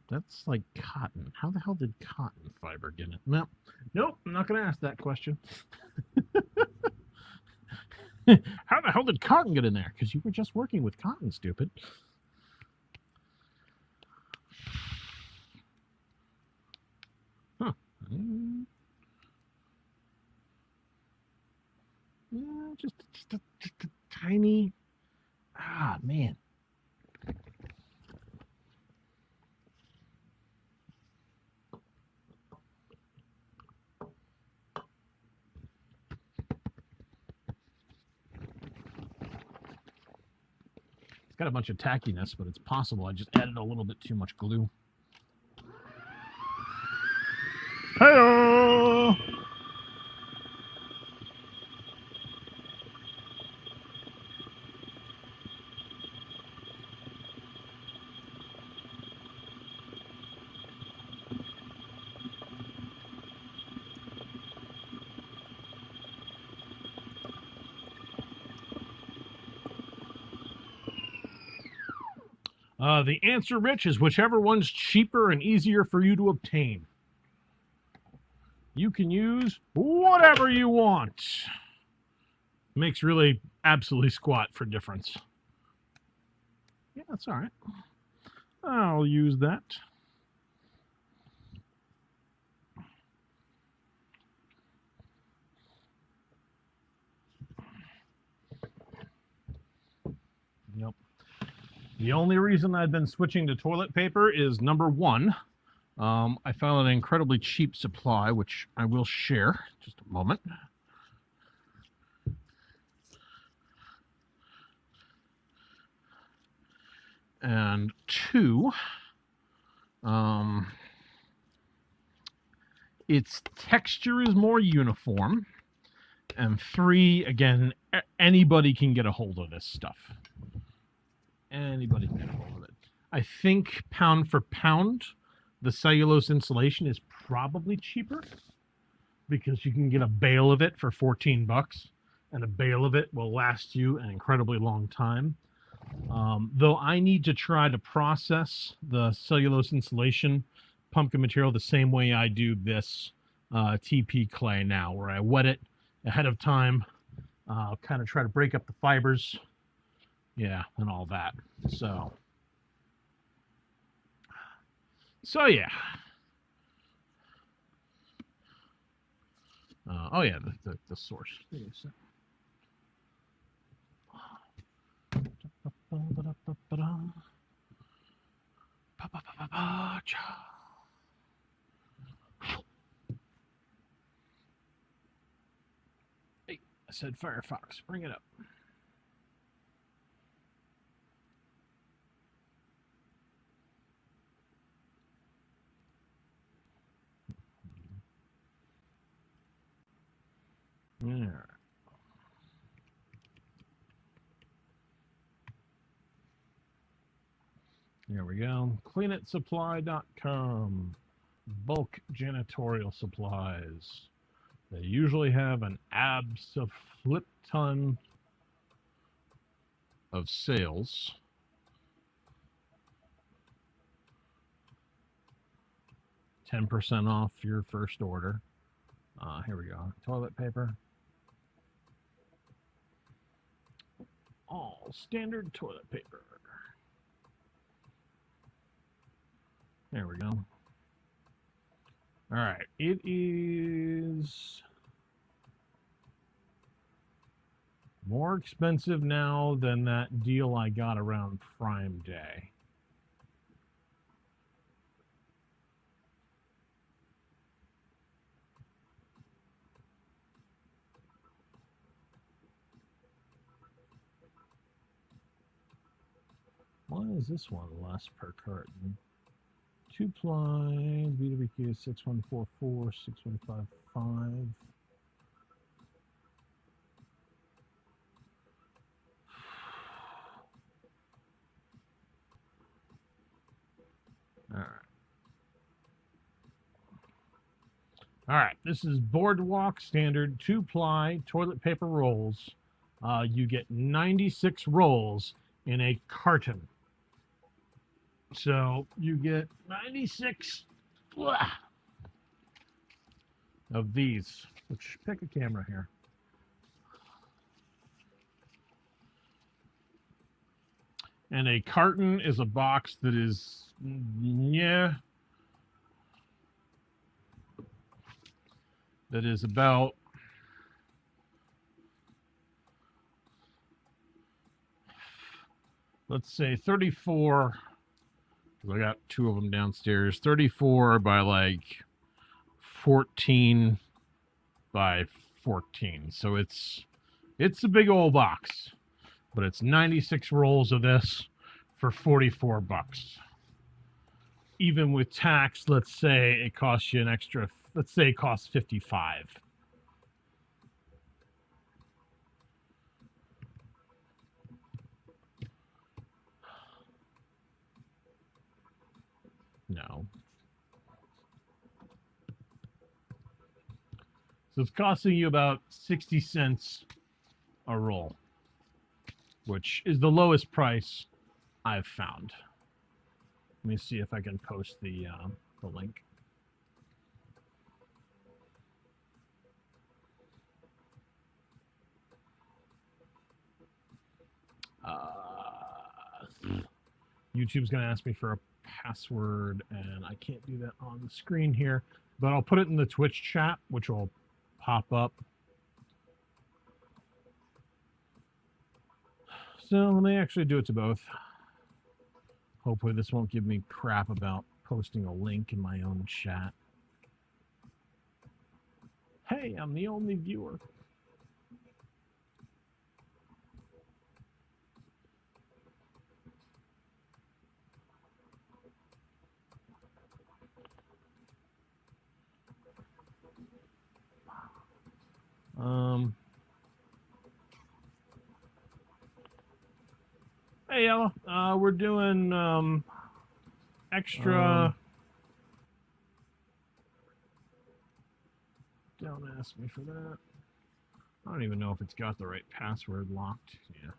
That's like cotton. How the hell did cotton fiber get in? No, nope, I'm not going to ask that question. How the hell did cotton get in there? Because you were just working with cotton, stupid. Huh. Yeah, just a tiny. Ah, man. It's got a bunch of tackiness, but it's possible I just added a little bit too much glue. Hey-o! The answer, Rich, is whichever one's cheaper and easier for you to obtain. You can use whatever you want. Makes really absolutely squat for difference. Yeah, that's all right. I'll use that. Yep. The only reason I've been switching to toilet paper is number one, I found an incredibly cheap supply, which I will share. Just a moment. And two, its texture is more uniform. And three, again, anybody can get a hold of this stuff. Anybody can get a hold of it. I think pound for pound, the cellulose insulation is probably cheaper because you can get a bale of it for 14 bucks, and a bale of it will last you an incredibly long time. Though I need to try to process the cellulose insulation pumpkin material the same way I do this TP clay now, where I wet it ahead of time, kind of try to break up the fibers, yeah, and all that. So yeah. Oh yeah, the source. Hey, I said Firefox, bring it up. All right. There we go. Cleanitsupply.com. Bulk janitorial supplies. They usually have an flip ton of sales. 10% off your first order. Here we go. Toilet paper. All standard toilet paper. There we go. All right. It is more expensive now than that deal I got around Prime Day. Why is this one less per carton? 2-ply, BWQ 6144, 6155. All right. All right. This is Boardwalk Standard 2-ply toilet paper rolls. You get 96 rolls in a carton. So you get 96 of these. Which, pick a camera here. And a carton is a box that is, that is about, let's say 34, I got 2 of them downstairs, 34 by like 14 by 14. So it's a big old box, but it's 96 rolls of this for 44 bucks. Even with tax, let's say it costs you an extra, let's say it costs 55. No. So it's costing you about 60 cents a roll, which is the lowest price I've found. Let me see if I can post the link. YouTube's going to ask me for a password, and I can't do that on the screen here, but I'll put it in the Twitch chat, which will pop up. So let me actually do it to both. Hopefully this won't give me crap about posting a link in my own chat. Hey, I'm the only viewer. Hey, Ella, we're doing extra. Don't ask me for that. I don't even know if it's got the right password locked. Yeah.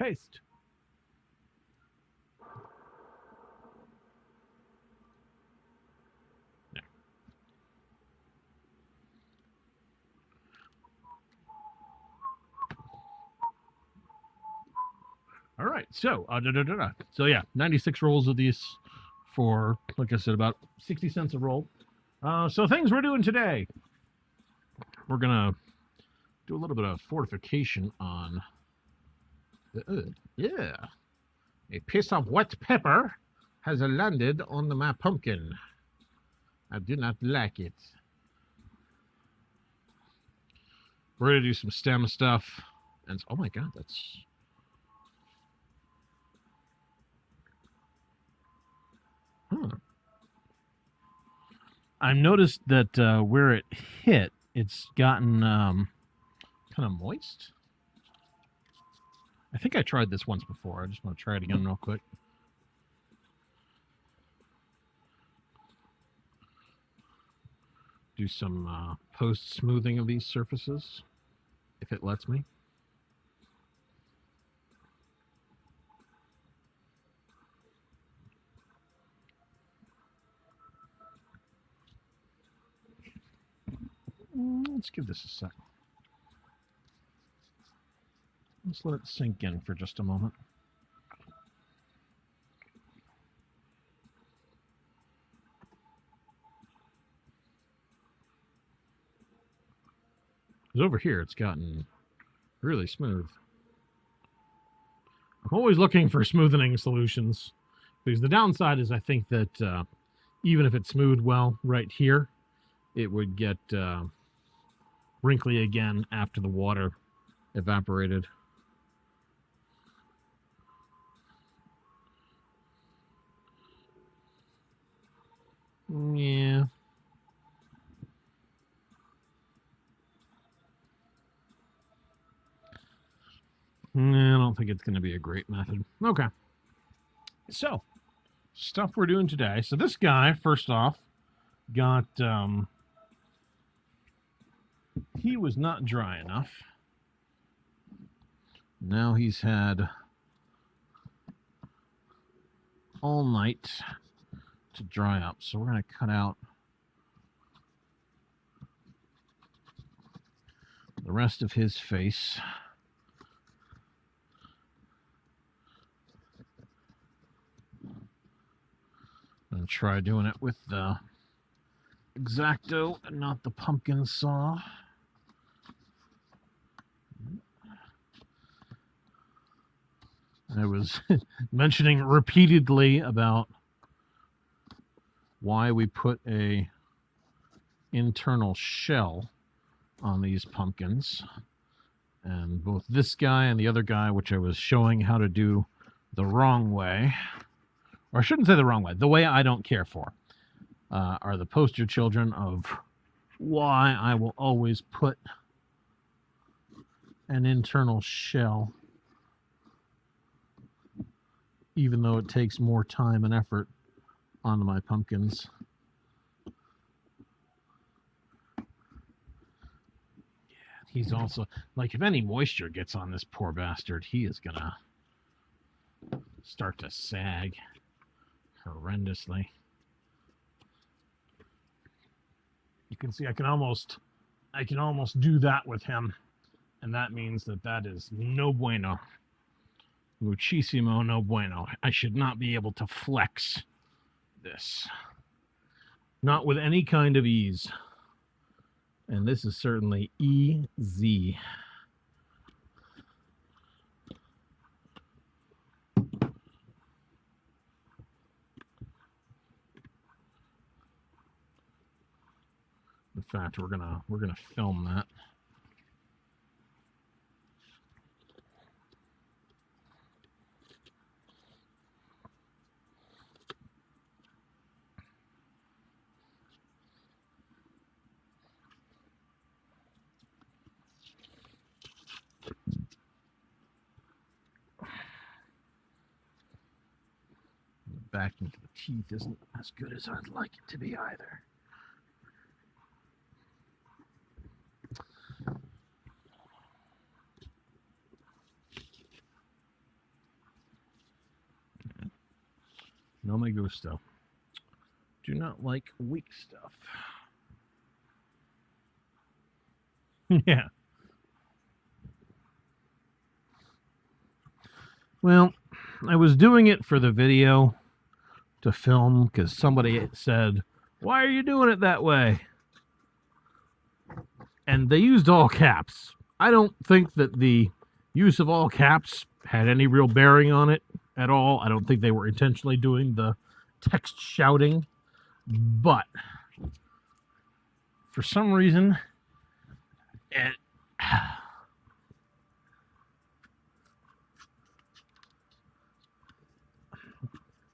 paste. There. All right, so so yeah, 96 rolls of these for, like I said, about 60 cents a roll. So things we're doing today, we're gonna do a little bit of fortification on the yeah. A piece of wet pepper has landed on my pumpkin. I do not like it. We're gonna do some stem stuff, and oh my god, that's. I've noticed that where it hit, it's gotten kind of moist. I think I tried this once before. I just want to try it again real quick. Do some post-smoothing of these surfaces, if it lets me. Let's give this a sec. Let's let it sink in for just a moment. Because over here, it's gotten really smooth. I'm always looking for smoothing solutions, because the downside is I think that even if it's smoothed well right here, it would get wrinkly again after the water evaporated. Yeah. I don't think it's going to be a great method. Okay. So, stuff we're doing today. So this guy, first off, got, he was not dry enough. Now he's had all night to dry up. So we're going to cut out the rest of his face. And try doing it with the X-Acto and not the pumpkin saw. I was mentioning repeatedly about why we put a internal shell on these pumpkins. And both this guy and the other guy, which I was showing how to do the wrong way, or I shouldn't say the wrong way, the way I don't care for, are the poster children of why I will always put an internal shell, even though it takes more time and effort onto my pumpkins. Yeah, he's also, like, if any moisture gets on this poor bastard, he is gonna start to sag horrendously. You can see I can almost do that with him, and that means that is no bueno. Muchísimo no bueno. I should not be able to flex this. Not with any kind of ease. And this is certainly easy. In fact, we're gonna film that. Back into the teeth isn't as good as I'd like it to be either. No me gusta. Do not like weak stuff. Yeah. Well, I was doing it for the video to film because somebody said, "Why are you doing it that way?" And they used all caps. I don't think that the use of all caps had any real bearing on it at all. I don't think they were intentionally doing the text shouting, but for some reason,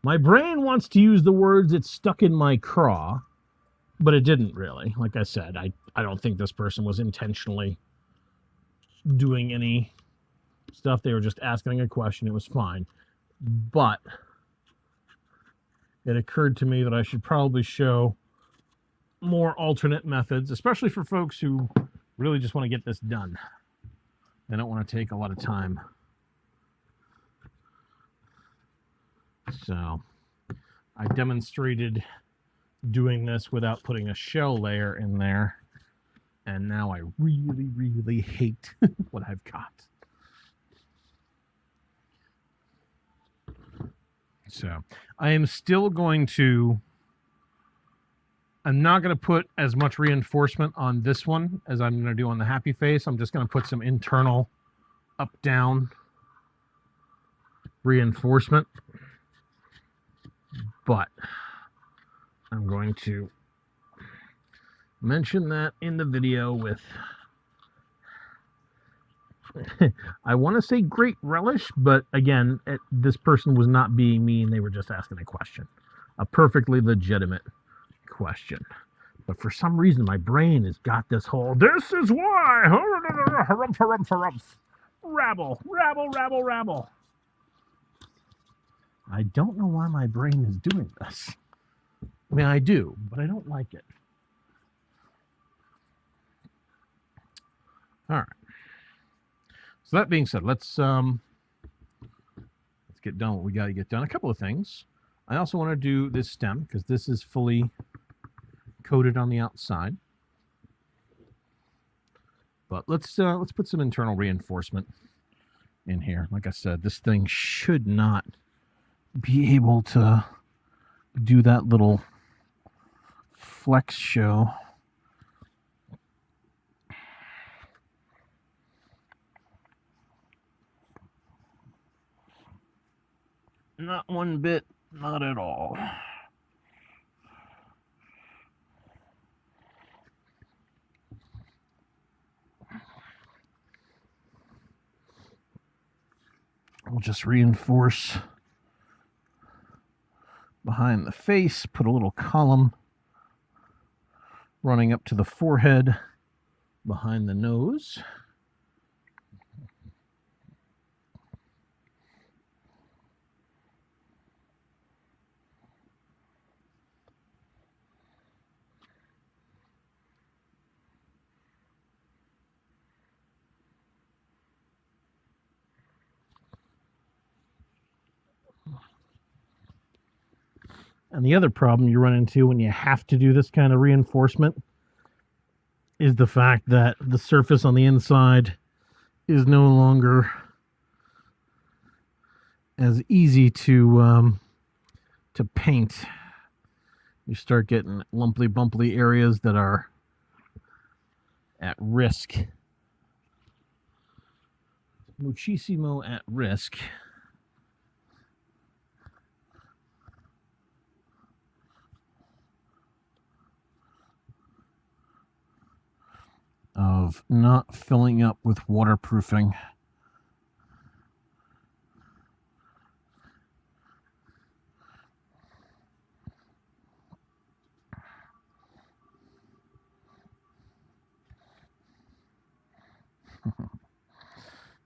my brain wants to use the words "it's stuck in my craw," but it didn't really. Like I said, I don't think this person was intentionally doing any stuff. They were just asking a question. It was fine. But it occurred to me that I should probably show more alternate methods, especially for folks who really just want to get this done. They don't want to take a lot of time. So I demonstrated doing this without putting a shell layer in there. And now I really, really hate what I've got. So I am still going to, I'm not going to put as much reinforcement on this one as I'm going to do on the happy face. I'm just going to put some internal up-down reinforcement. But I'm going to mention that in the video with, I want to say great relish, but again, this person was not being mean. They were just asking a question, a perfectly legitimate question. But for some reason, my brain has got this whole, this is why, rabble, rabble, rabble, rabble. I don't know why my brain is doing this. I mean, I do, but I don't like it. All right. So that being said, let's get done what we got to get done. A couple of things. I also want to do this stem because this is fully coated on the outside. But let's put some internal reinforcement in here. Like I said, this thing should not be able to do that little flex show. Not one bit, not at all. We'll just reinforce behind the face, put a little column running up to the forehead behind the nose. And the other problem you run into when you have to do this kind of reinforcement is the fact that the surface on the inside is no longer as easy to paint. You start getting lumpy, bumpy areas that are at risk. Muchísimo at risk. Of not filling up with waterproofing.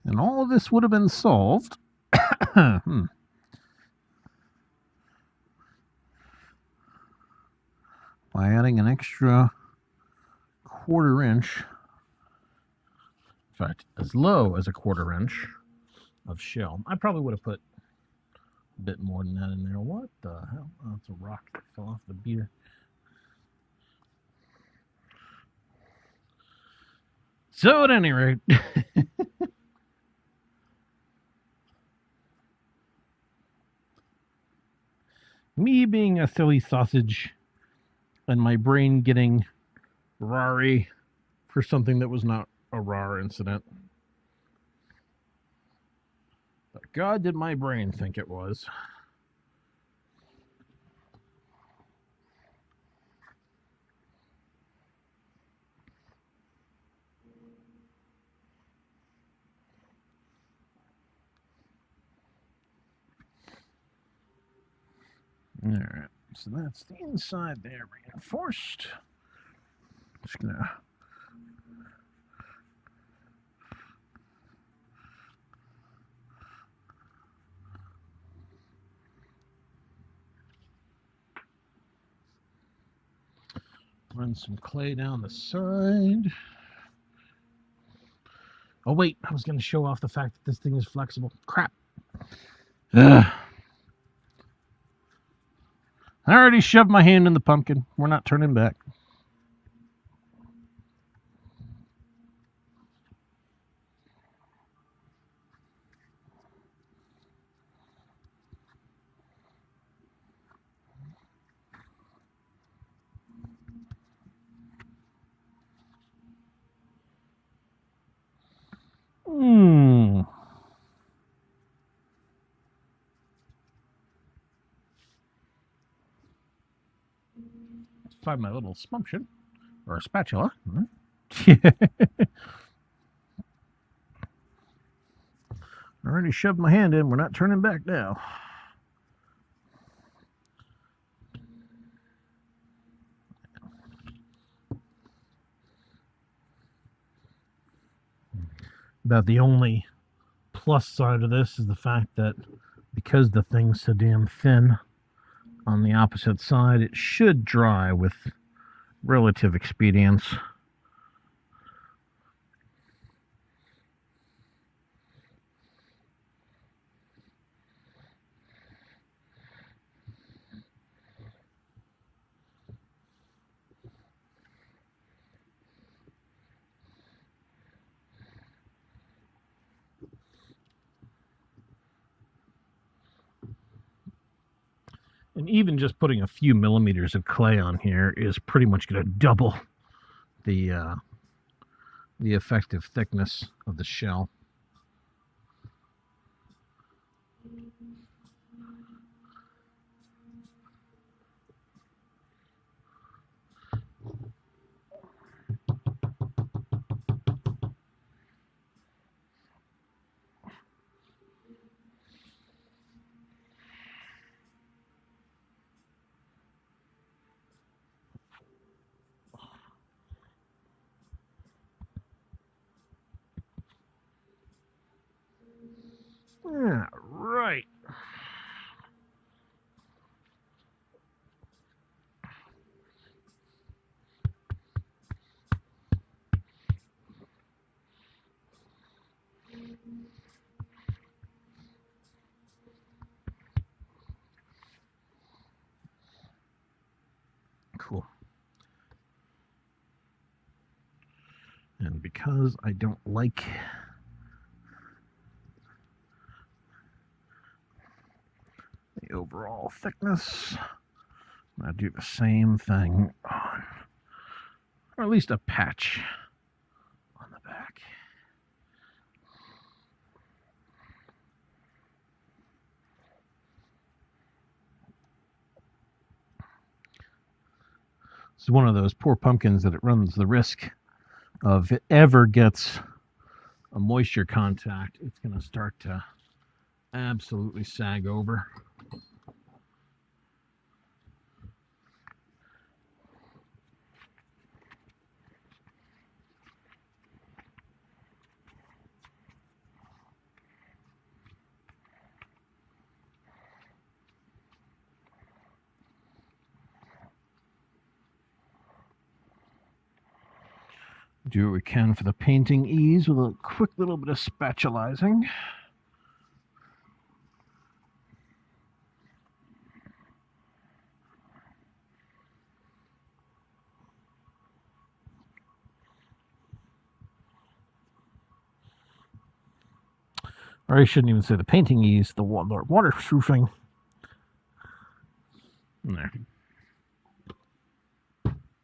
And all of this would have been solved by adding an extra 1/4 inch, in fact, as low as a 1/4 inch of shell. I probably would have put a bit more than that in there. What the hell? Oh, it's a rock that fell off the beater. So at any rate, me being a silly sausage and my brain getting rari for something that was not a rar incident. But God did my brain think it was. All right, so that's the inside there reinforced. Just gonna run some clay down the side. Oh wait, I was gonna show off the fact that this thing is flexible. Crap. Ugh. I already shoved my hand in the pumpkin. We're not turning back. Let's find my little spumption or a spatula. I already shoved my hand in. We're not turning back now. About the only plus side of this is the fact that because the thing's so damn thin on the opposite side, it should dry with relative expedience. And even just putting a few millimeters of clay on here is pretty much going to double the effective thickness of the shell. Yeah, right. Cool. And because I don't like the overall thickness, I do the same thing on, or at least a patch on the back. It's one of those poor pumpkins that it runs the risk of, if it ever gets a moisture contact, it's going to start to absolutely sag over. Do what we can for the painting ease with a quick little bit of spatulizing. Or I shouldn't even say the painting ease, the waterproofing. There.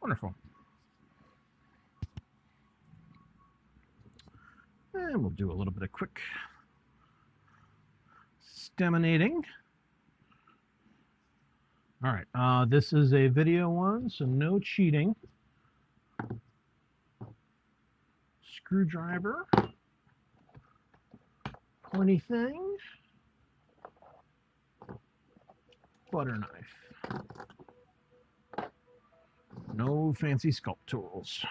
Wonderful. And we'll do a little bit of quick staminating. All right, this is a video one, so no cheating. Screwdriver, pointy thing, butter knife. No fancy sculpt tools.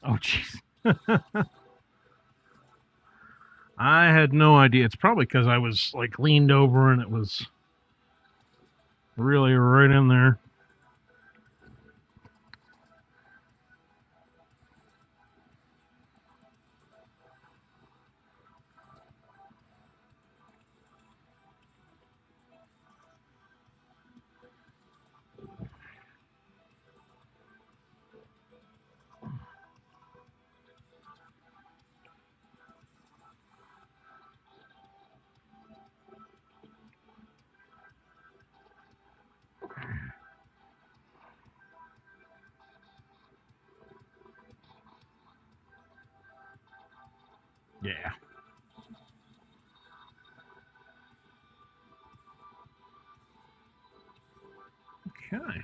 Oh, jeez. I had no idea. It's probably because I was like leaned over and it was really right in there. Yeah. Okay.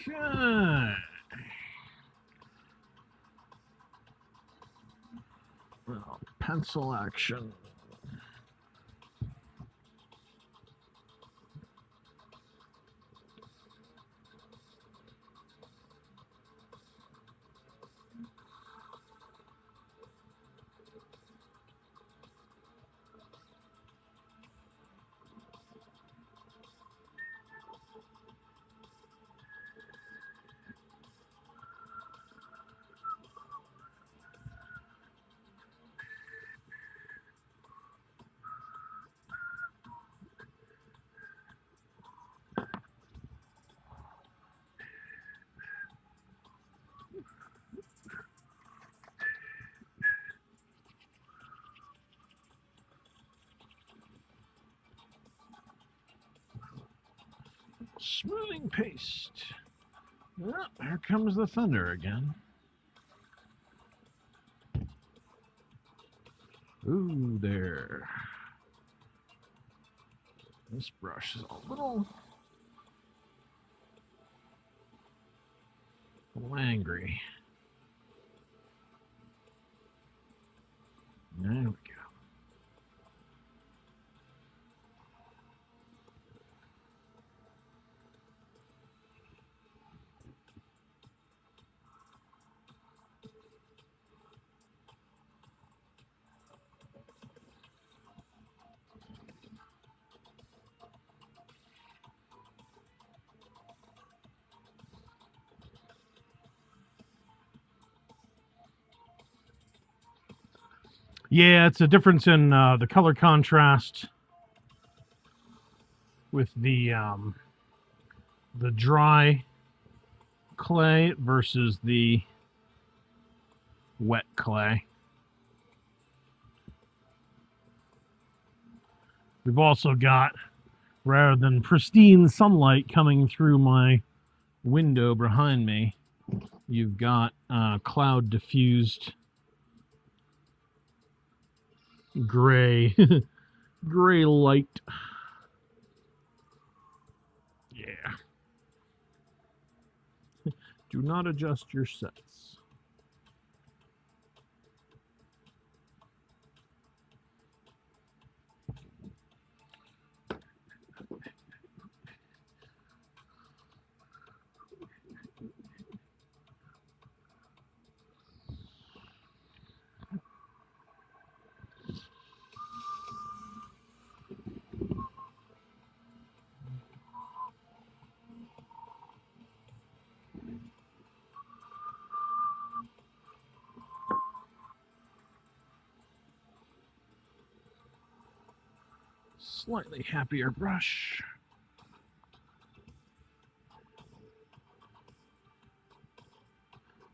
Okay. Well, pencil action. Smoothing paste. Oh, here comes the thunder again. Ooh, there. This brush is a little angry. There we go. Yeah, it's a difference in the color contrast with the dry clay versus the wet clay. We've also got, rather than pristine sunlight coming through my window behind me, you've got cloud diffused gray gray light. Yeah. Do not adjust your sets. Slightly happier brush.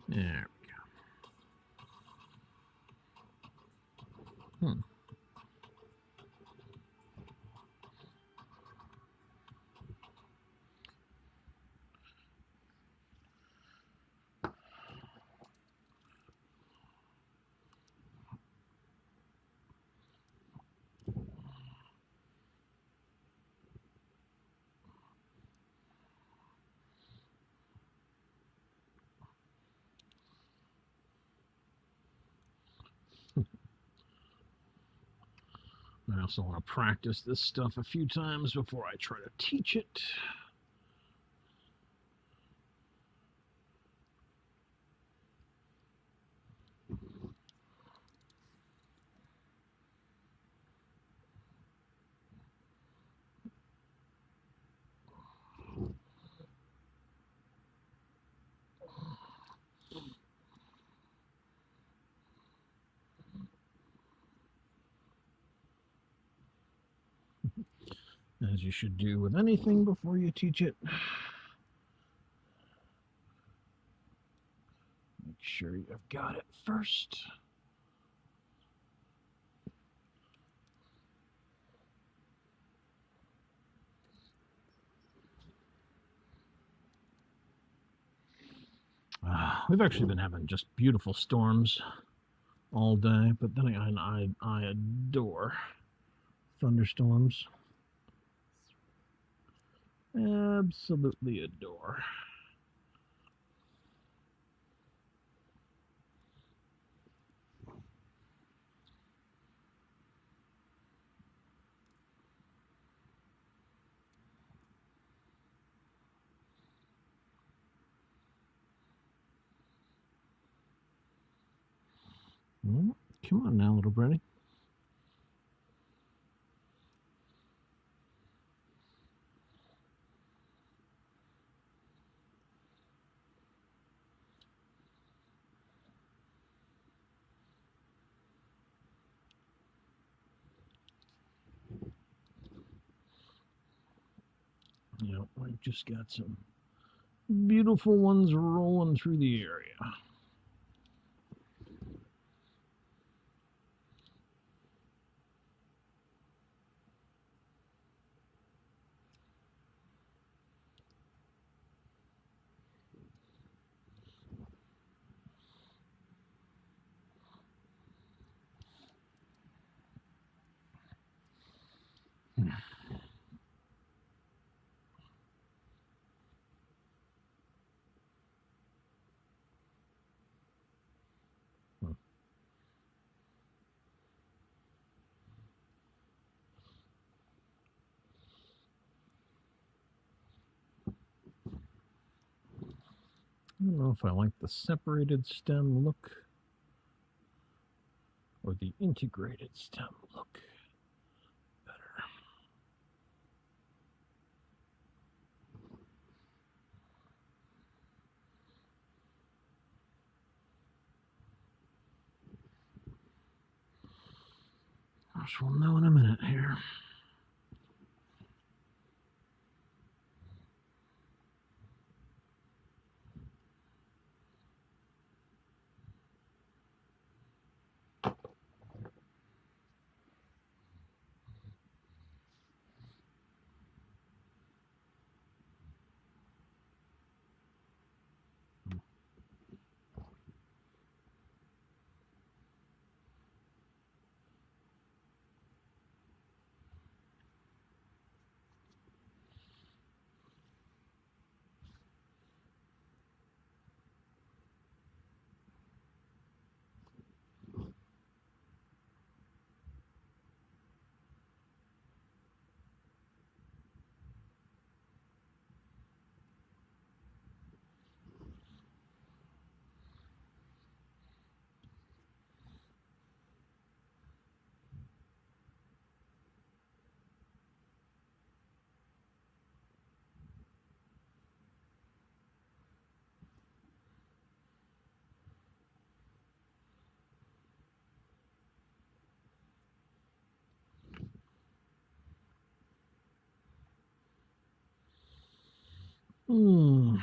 There we go. I also want to practice this stuff a few times before I try to teach it. As you should do with anything before you teach it. Make sure you've got it first. We've actually been having just beautiful storms all day, but then again, I adore thunderstorms. Absolutely adore. Come on now, little birdie. Yep, I've just got some beautiful ones rolling through the area. I don't know if I like the separated stem look or the integrated stem look better. Gosh, we'll know in a minute here. I'm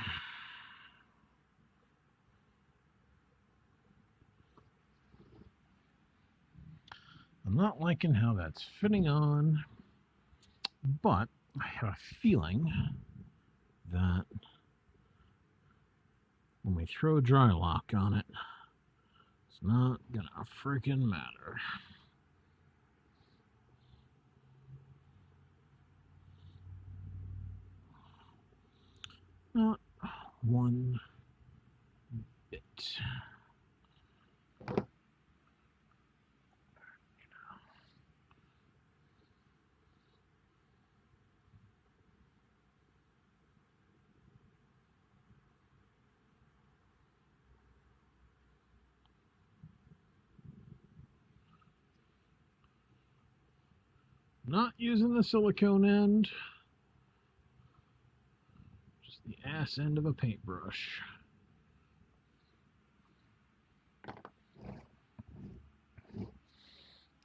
not liking how that's fitting on, but I have a feeling that when we throw dry lock on it, it's not gonna freaking matter. Not one bit. Not using the silicone end, just the ass end of a paintbrush.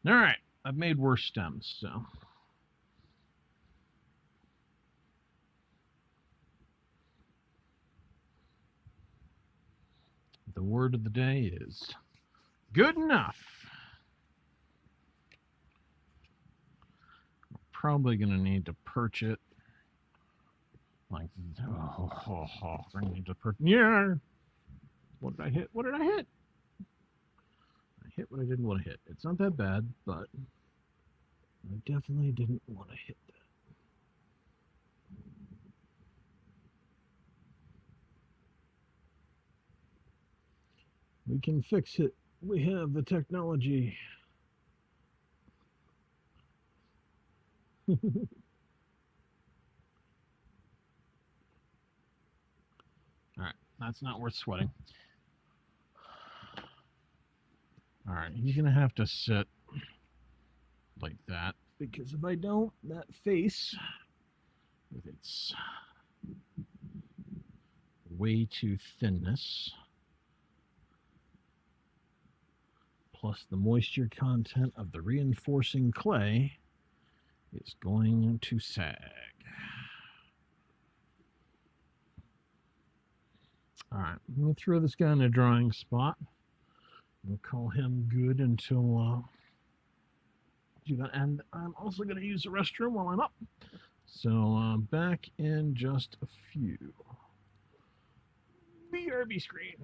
All right, I've made worse stems, so. The word of the day is good enough. Probably going to need to perch it. Like, I need to perch. Yeah. What did I hit? What did I hit? I hit what I didn't want to hit. It's not that bad, but I definitely didn't want to hit that. We can fix it. We have the technology. All right, that's not worth sweating. All right, he's going to have to sit like that, because if I don't, that face with its way too thinness, plus the moisture content of the reinforcing clay, is going to sag. All right, I'm going to throw this guy in a drying spot. We'll call him good until do that. And I'm also going to use the restroom while I'm up. So back in just a few. BRB screen.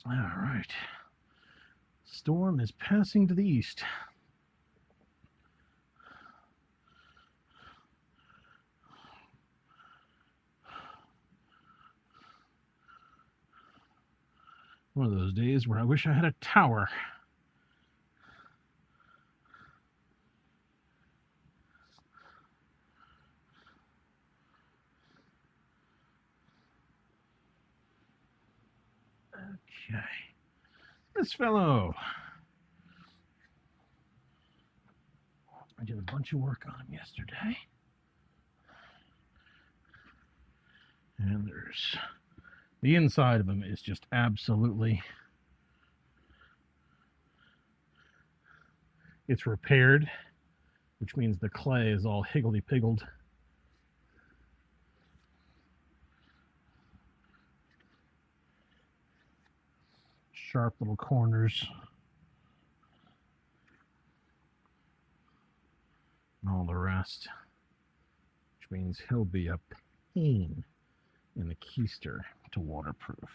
All right. Storm is passing to the east. One of those days where I wish I had a tower. Okay. This fellow. I did a bunch of work on him yesterday. And there's the inside of him is just absolutely, it's repaired, which means the clay is all higgledy-piggled. Sharp little corners. And all the rest, which means he'll be a pain in the keister to waterproof.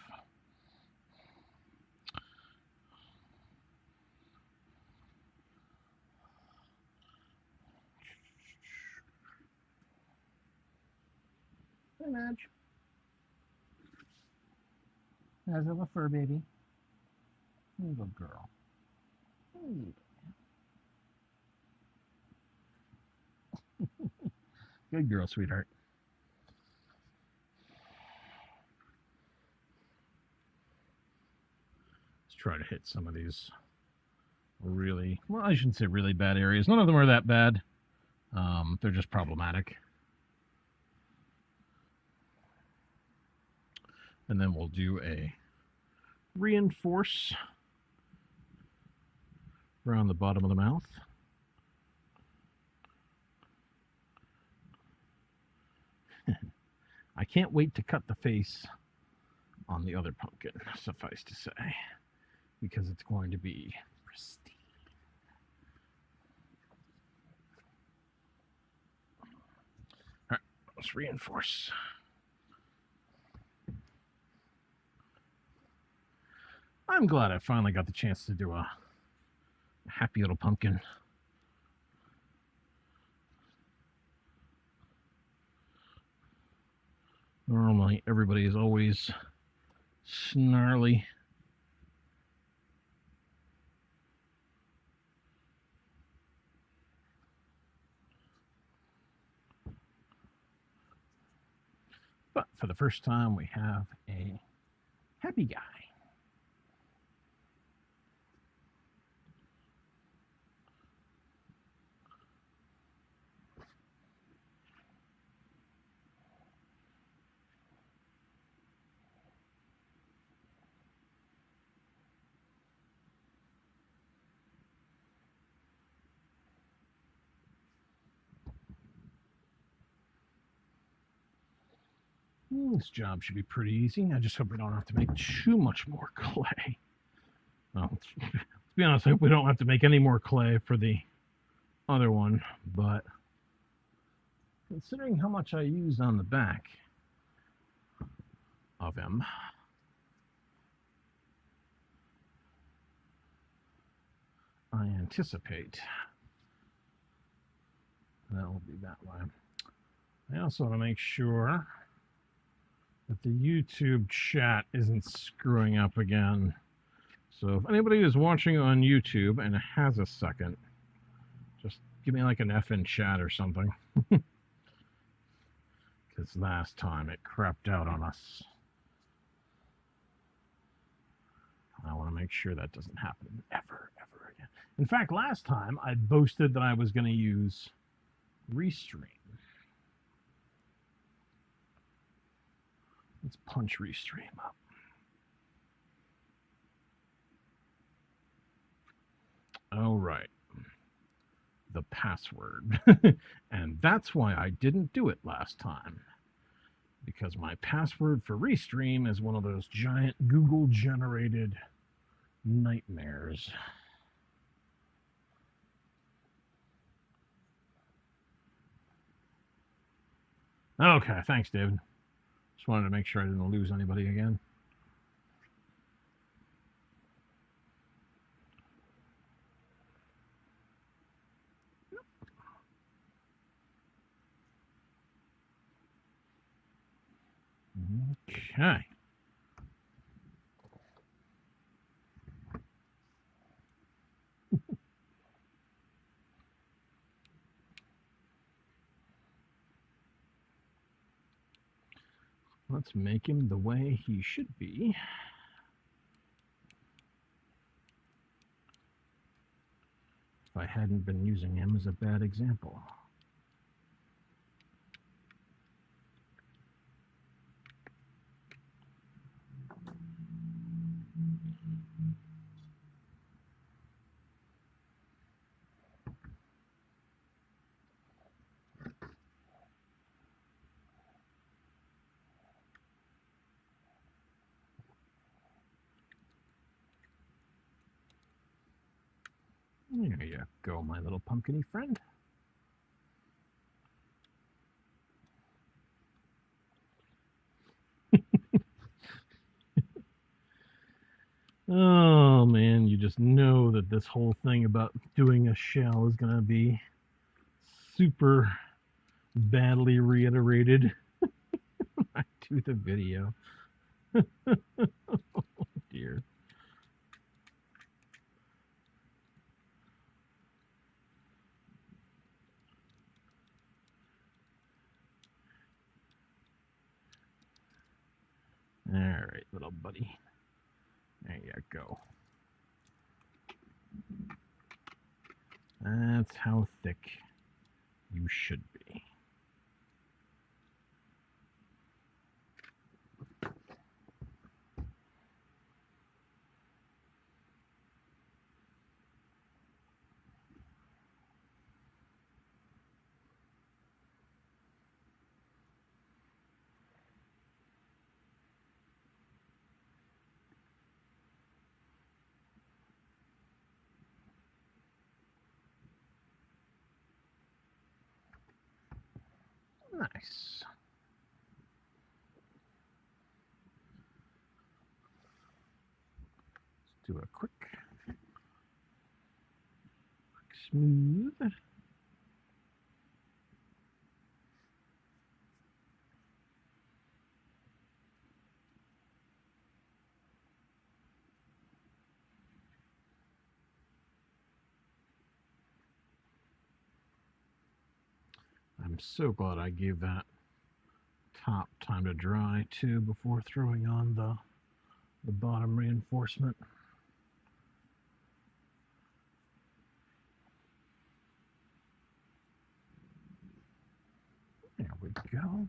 Hey, Madge. How's a fur baby? Good girl. Good girl, sweetheart. Let's try to hit some of these really, well, I shouldn't say really bad areas. None of them are that bad. They're just problematic. And then we'll do a reinforce around the bottom of the mouth. I can't wait to cut the face on the other pumpkin, suffice to say, because it's going to be pristine. All right, let's reinforce. I'm glad I finally got the chance to do a happy little pumpkin. Normally, everybody is always snarly. But for the first time, we have a happy guy. This job should be pretty easy. I just hope we don't have to make too much more clay. Well, let's be honest, I hope we don't have to make any more clay for the other one, but considering how much I used on the back of him, I anticipate that will be that way. I also want to make sure that the YouTube chat isn't screwing up again. So if anybody is watching on YouTube and has a second, just give me like an F in chat or something. Because last time it crapped out on us. I want to make sure that doesn't happen ever again. In fact, last time I boasted that I was going to use Restream. Let's punch Restream up. All right. The password. And that's why I didn't do it last time. Because my password for Restream is one of those giant Google-generated nightmares. Okay, thanks, David. Just wanted to make sure I didn't lose anybody again. Okay. Let's make him the way he should be. If I hadn't been using him as a bad example. There you go, my little pumpkin-y friend. Oh, man, you just know that this whole thing about doing a shell is going to be super badly reiterated. I do the video. Oh, dear. All right, little buddy. There you go. That's how thick you should be. Nice. Let's do a quick smooth. I'm so glad I gave that top time to dry too before throwing on the bottom reinforcement. There we go.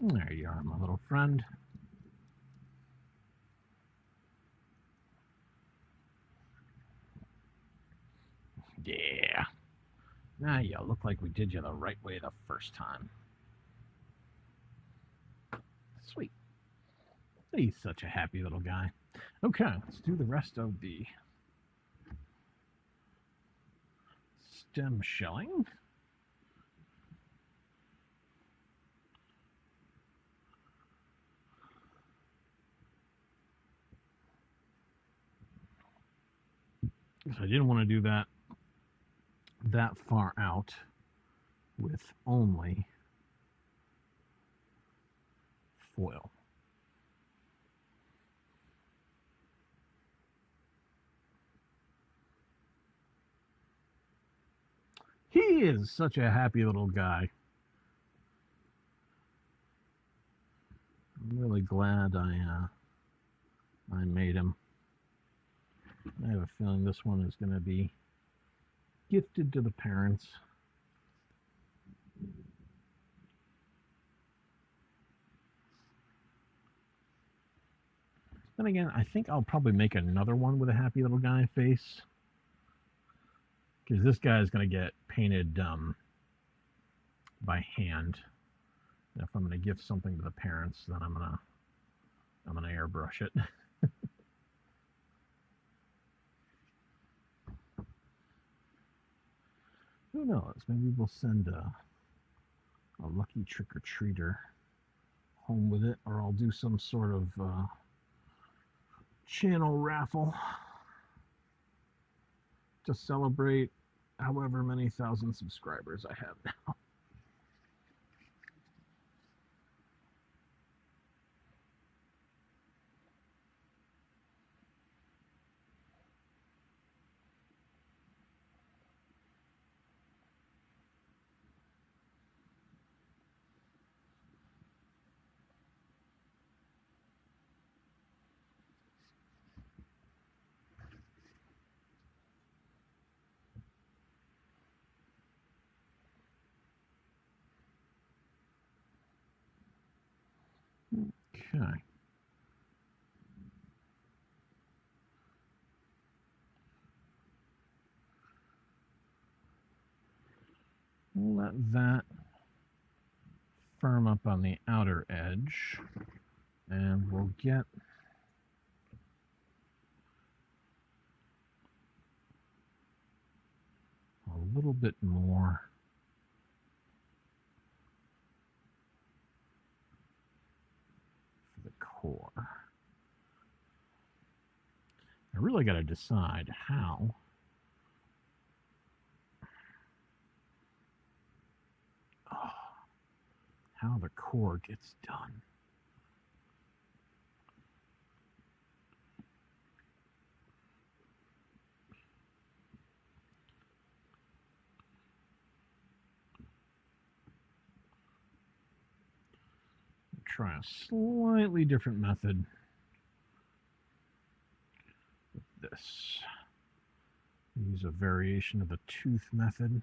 There you are, my little friend. Yeah. Now you look like we did you the right way the first time. Sweet. He's such a happy little guy. Okay, let's do the rest of the stem shelling. I didn't want to do that far out with only foil. He is such a happy little guy. I'm really glad I made him. I have a feeling this one is going to be gifted to the parents. Then again, I think I'll probably make another one with a happy little guy face, because this guy is going to get painted by hand. And if I'm going to gift something to the parents, then I'm gonna airbrush it. Who knows? Maybe we'll send a lucky trick-or-treater home with it, or I'll do some sort of channel raffle to celebrate however many thousand subscribers I have now. Okay. We'll let that firm up on the outer edge, and we'll get a little bit more for the core. I really got to decide how the core gets done. Try a slightly different method with this. Use a variation of the tooth method.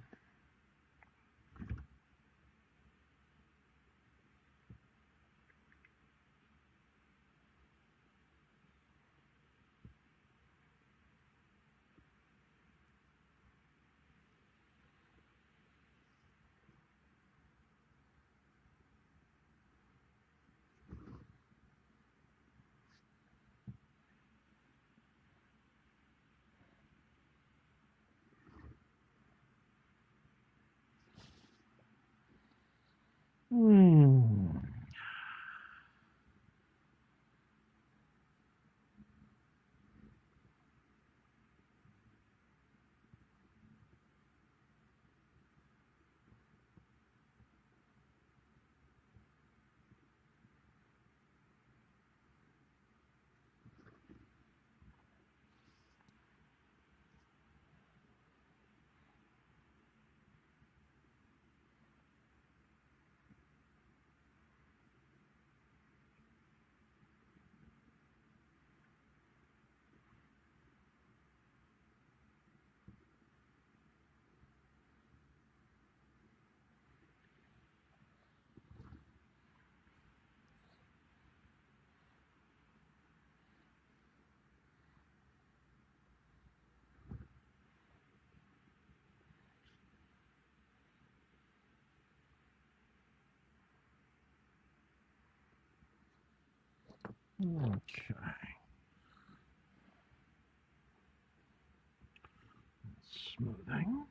Okay. Smoothing.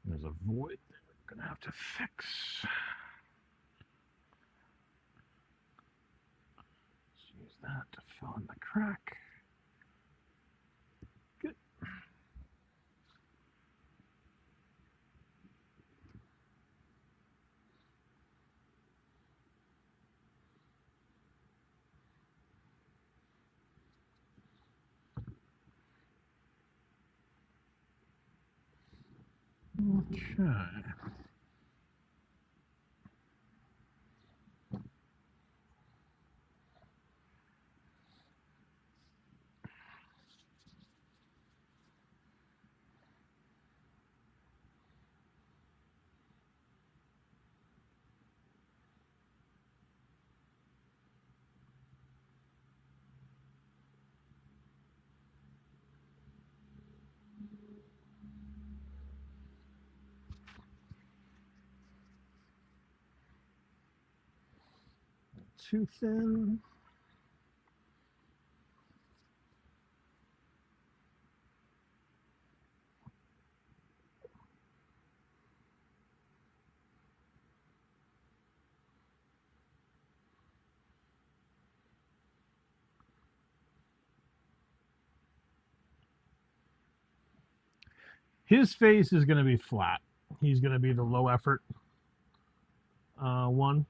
There's a void that we're going to have to fix. Let's use that to fill in the crack. Good. Okay. Too thin. His face is going to be flat. He's going to be the low effort one,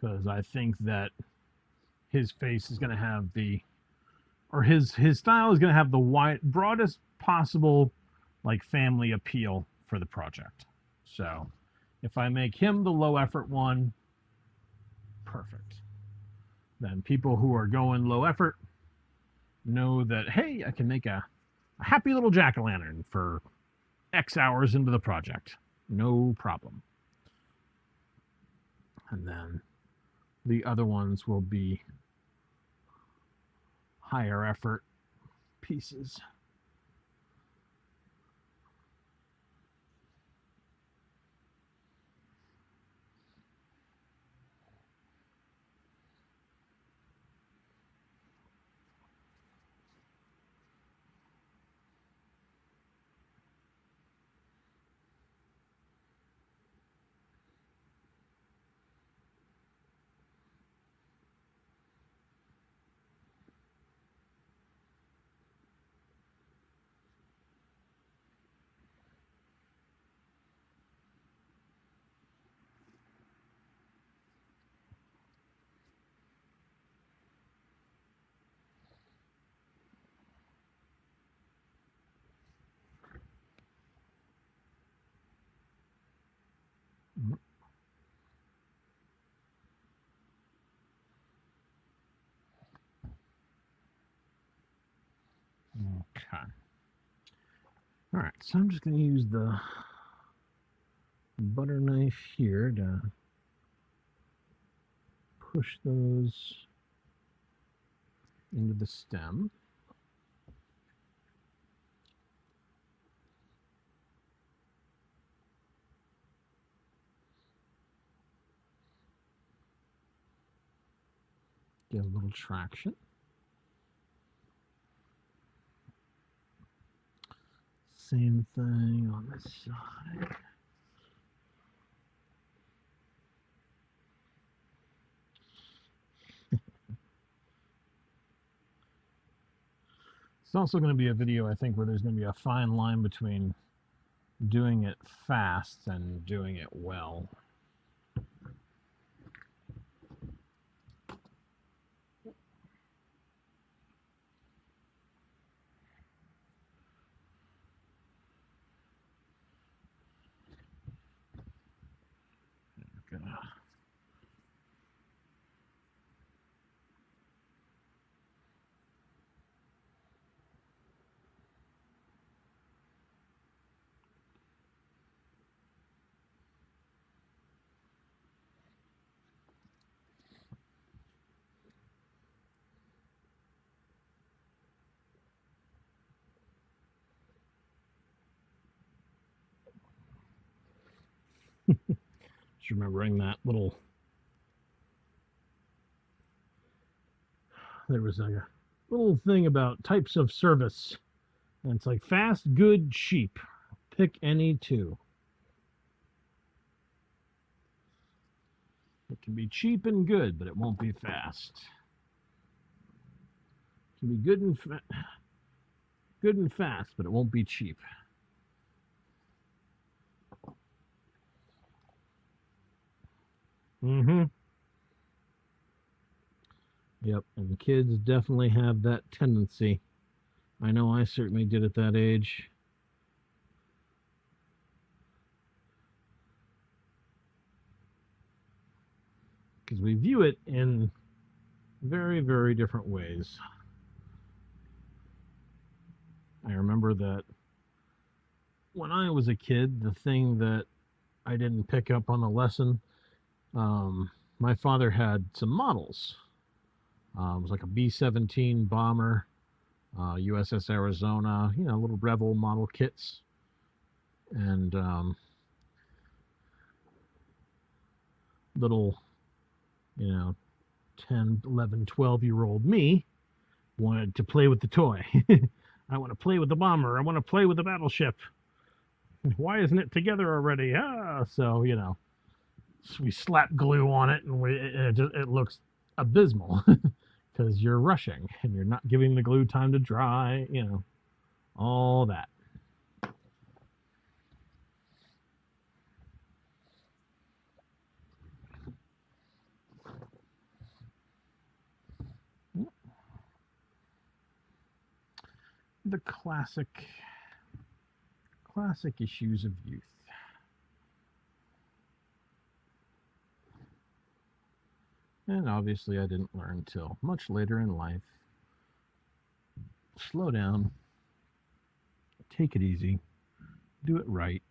because I think that his face is going to have the, or his style is going to have the broadest possible like family appeal for the project. So if I make him the low effort one, perfect. Then people who are going low effort know that, hey, I can make a happy little jack-o'-lantern for X hours into the project. No problem. And then the other ones will be higher effort pieces. Okay. All right, so I'm just going to use the butter knife here to push those into the stem. Get a little traction. Same thing on this side. It's also going to be a video, I think, where there's going to be a fine line between doing it fast and doing it well. Gonna Just remembering that there was a little thing about types of service. And it's like fast, good, cheap. Pick any two. It can be cheap and good, but it won't be fast. It can be good and fast, but it won't be cheap. Mm-hmm. Yep, and kids definitely have that tendency. I know I certainly did at that age. Because we view it in very, very different ways. I remember that when I was a kid, the thing that I didn't pick up on the lesson, my father had some models. It was like a B-17 bomber, USS Arizona, little Rebel model kits. And little, 10, 11, 12-year-old me wanted to play with the toy. I want to play with the bomber. I want to play with the battleship. Why isn't it together already? So, we slap glue on it, and it looks abysmal because you're rushing and you're not giving the glue time to dry, all that. The classic issues of youth. And obviously I didn't learn till much later in life. Slow down. Take it easy. Do it right.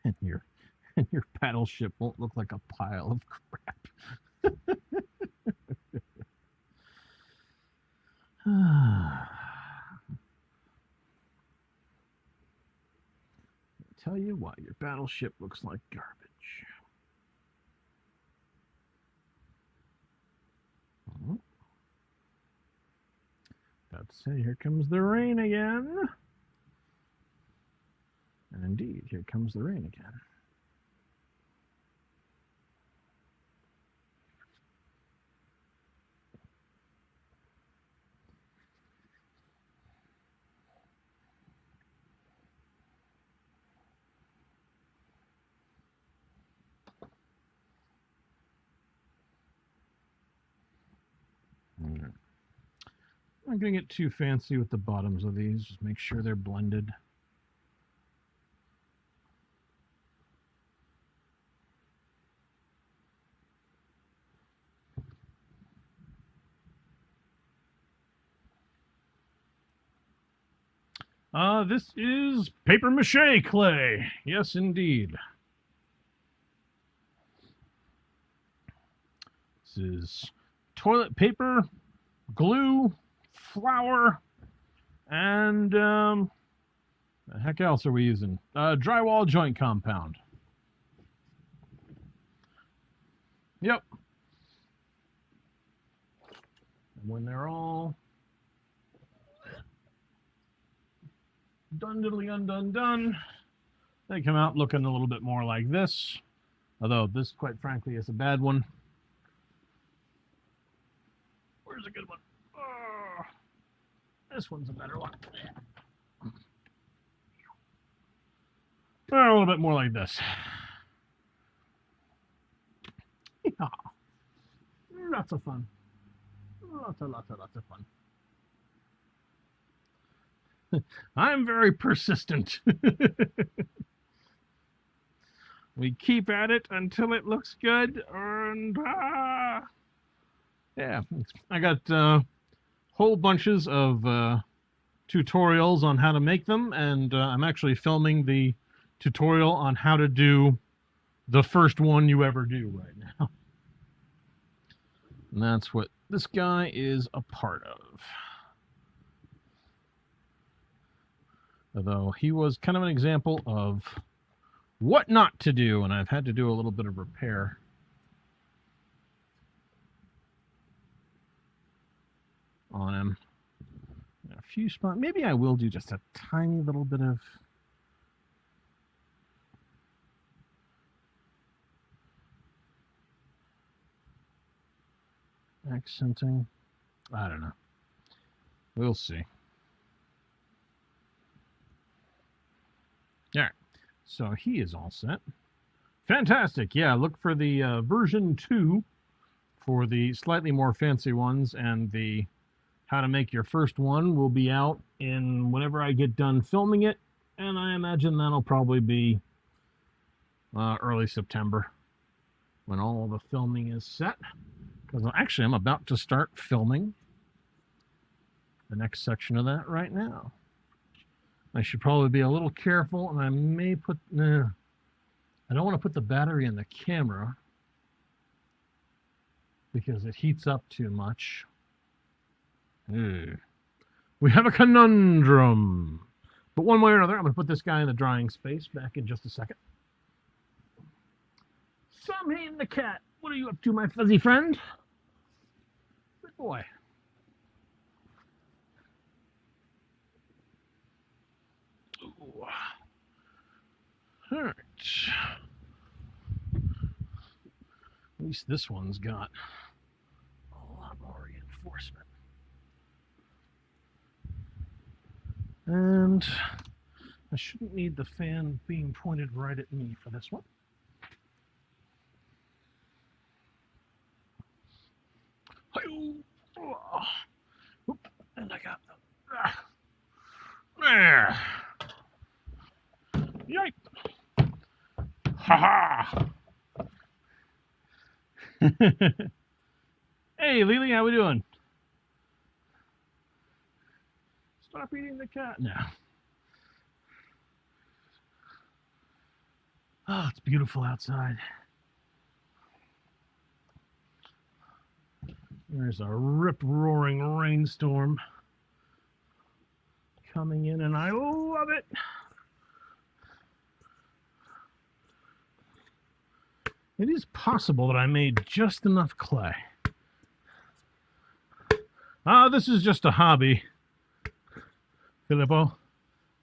And your battleship won't look like a pile of crap. Tell you what, your battleship looks like garbage. About to say, here comes the rain again. And indeed, here comes the rain again. I'm not going to get too fancy with the bottoms of these. Just make sure they're blended. This is paper mache clay. Yes, indeed. This is toilet paper, glue, flour, and the heck else are we using? Drywall joint compound. Yep. And when they're all done, diddly undone, they come out looking a little bit more like this. Although this, quite frankly, is a bad one. Where's a good one? Oh, this one's a better one. A little bit more like this. Yeah. Lots of fun. Lots of fun. I'm very persistent. We keep at it until it looks good, and yeah, I got whole bunches of tutorials on how to make them, and I'm actually filming the tutorial on how to do the first one you ever do right now. And that's what this guy is a part of. Although he was kind of an example of what not to do, and I've had to do a little bit of repair. On him. A few spots. Maybe I will do just a tiny little bit of accenting. I don't know. We'll see. All right. So he is all set. Fantastic. Yeah, look for the version 2 for the slightly more fancy ones, and the how to make your first one will be out in whenever I get done filming it, and I imagine that'll probably be early September when all the filming is set. Because actually, I'm about to start filming the next section of that right now. I should probably be a little careful, and I may put... I don't want to put the battery in the camera because it heats up too much. We have a conundrum. But one way or another, I'm going to put this guy in the drying space back in just a second. Samhain the cat, what are you up to, my fuzzy friend? Good boy. Ooh. All right. At least this one's got a lot more reinforcement. And I shouldn't need the fan being pointed right at me for this one. And I got there. Yipe. Ha ha. Hey, Lily, how we doing? Stop eating the cat now. Oh, it's beautiful outside. There's a rip-roaring rainstorm coming in, and I love it. It is possible that I made just enough clay. This is just a hobby, Filippo.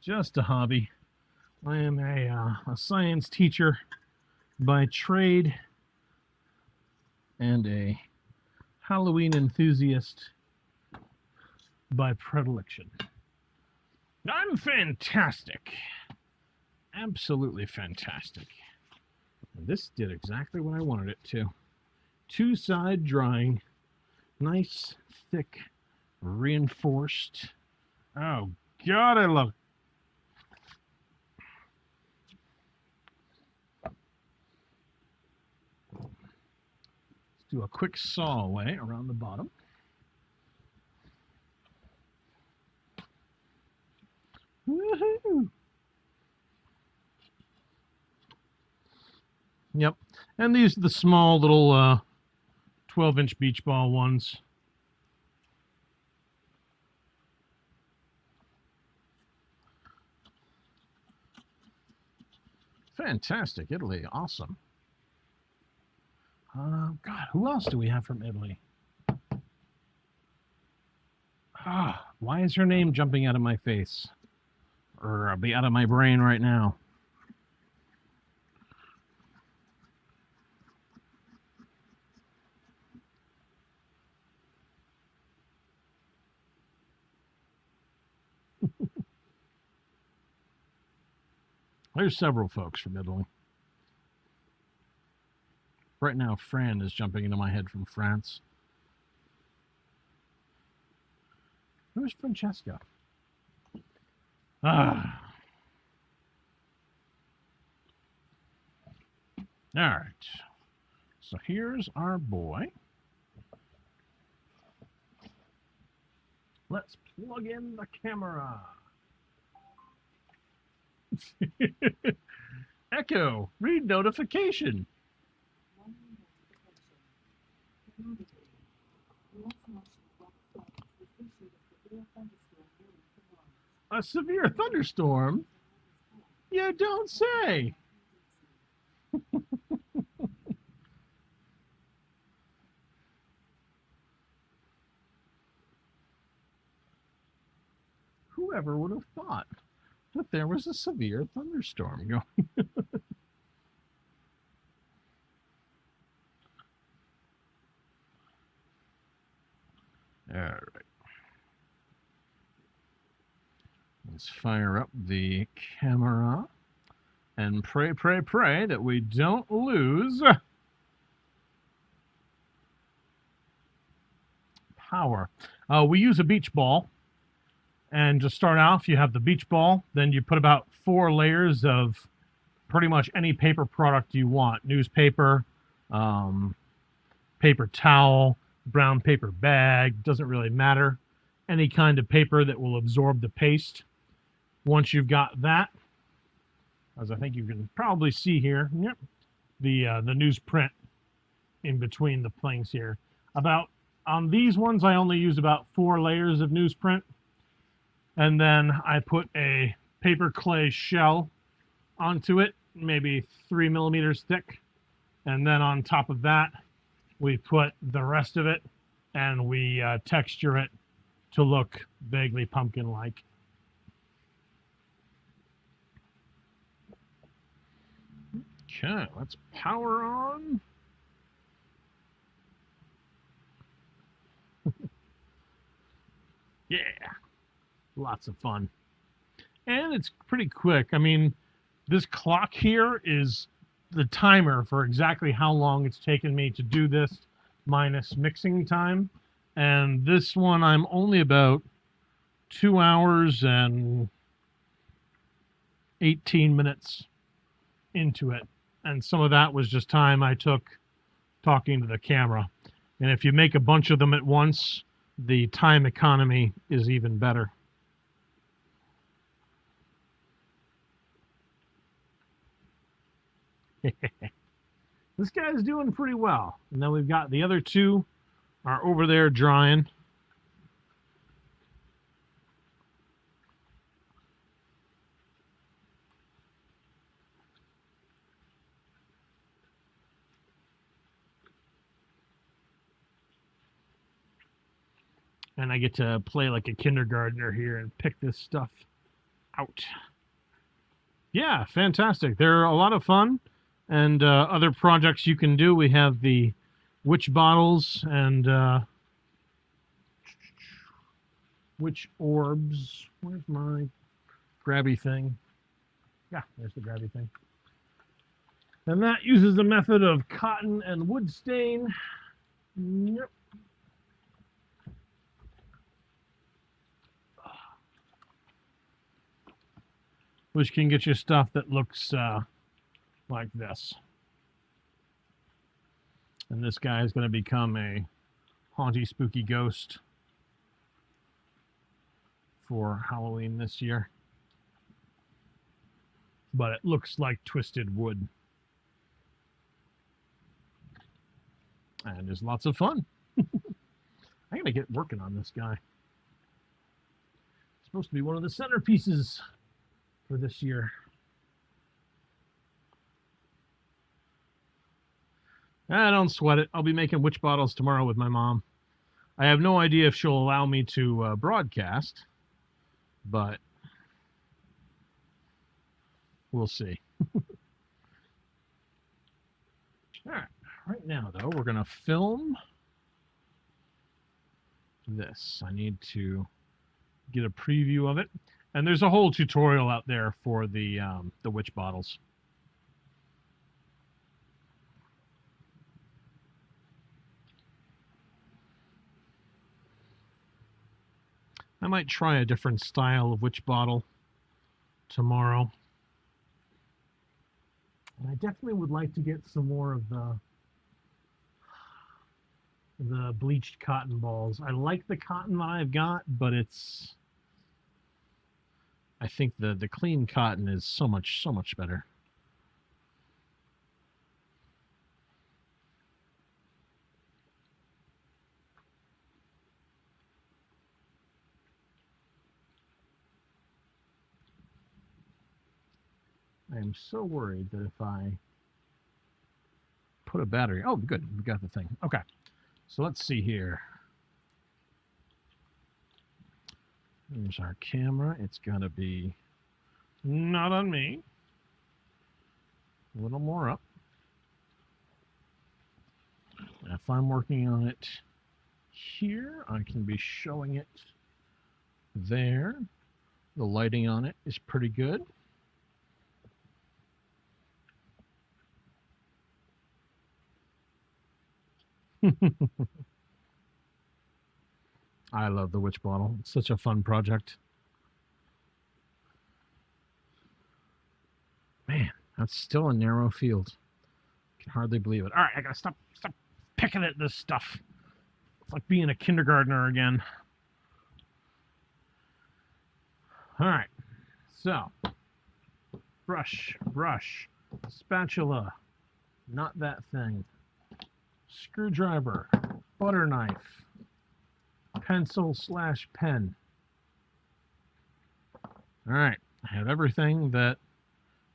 Just a hobby. I am a science teacher by trade and a Halloween enthusiast by predilection. I'm fantastic. Absolutely fantastic. And this did exactly what I wanted it to. Two-side drying. Nice, thick, reinforced. Oh, God, I love it. Let's do a quick saw away around the bottom. Woohoo! Yep. And these are the small little 12-inch beach ball ones. Fantastic. Italy. Awesome. God, who else do we have from Italy? Why is her name jumping out of my face? Or be out of my brain right now? There's several folks from Italy. Right now, Fran is jumping into my head from France. Where's Francesca? All right. So here's our boy. Let's plug in the camera. Echo, read notification. A severe thunderstorm? You don't say. Whoever would have thought that there was a severe thunderstorm going? All right. Let's fire up the camera and pray, pray, pray that we don't lose power. We use a beach ball. And to start off, you have the beach ball. Then you put about 4 layers of pretty much any paper product you want. Newspaper, paper towel, brown paper bag, doesn't really matter. Any kind of paper that will absorb the paste. Once you've got that, as I think you can probably see here, yep, the newsprint in between the things here. On these ones, I only use about 4 layers of newsprint. And then I put a paper clay shell onto it, maybe 3 millimeters thick. And then on top of that, we put the rest of it, and we texture it to look vaguely pumpkin-like. Okay, let's power on. Yeah, lots of fun. And it's pretty quick. I mean, this clock here is the timer for exactly how long it's taken me to do this minus mixing time. And this one, I'm only about 2 hours and 18 minutes into it. And some of that was just time I took talking to the camera. And if you make a bunch of them at once, the time economy is even better. This guy's doing pretty well. And then we've got the other 2 are over there drying. And I get to play like a kindergartner here and pick this stuff out. Yeah, fantastic. They're a lot of fun. And other projects you can do, we have the witch bottles and witch orbs. Where's my grabby thing? Yeah, there's the grabby thing. And that uses the method of cotton and wood stain. Yep. Which can get you stuff that looks like this. And this guy is going to become a haunty, spooky ghost for Halloween this year. But it looks like twisted wood. And there's lots of fun. I gotta get working on this guy. It's supposed to be one of the centerpieces for this year. Don't sweat it. I'll be making witch bottles tomorrow with my mom. I have no idea if she'll allow me to broadcast, but we'll see. All right. Right now, though, we're going to film this. I need to get a preview of it. And there's a whole tutorial out there for the witch bottles. I might try a different style of witch bottle tomorrow. And I definitely would like to get some more of the bleached cotton balls. I like the cotton that I've got, but I think the clean cotton is so much better. I am so worried that if I put a battery. Oh, good. We got the thing. Okay. So let's see here. There's our camera. It's got to be not on me. A little more up. And if I'm working on it here, I can be showing it there. The lighting on it is pretty good. I love the witch bottle. It's such a fun project. Man, that's still a narrow field. I can hardly believe it. All right, I gotta stop picking at this stuff. It's like being a kindergartner again. All right, so brush, spatula, not that thing, screwdriver, butter knife, pencil/pen. All right, I have everything that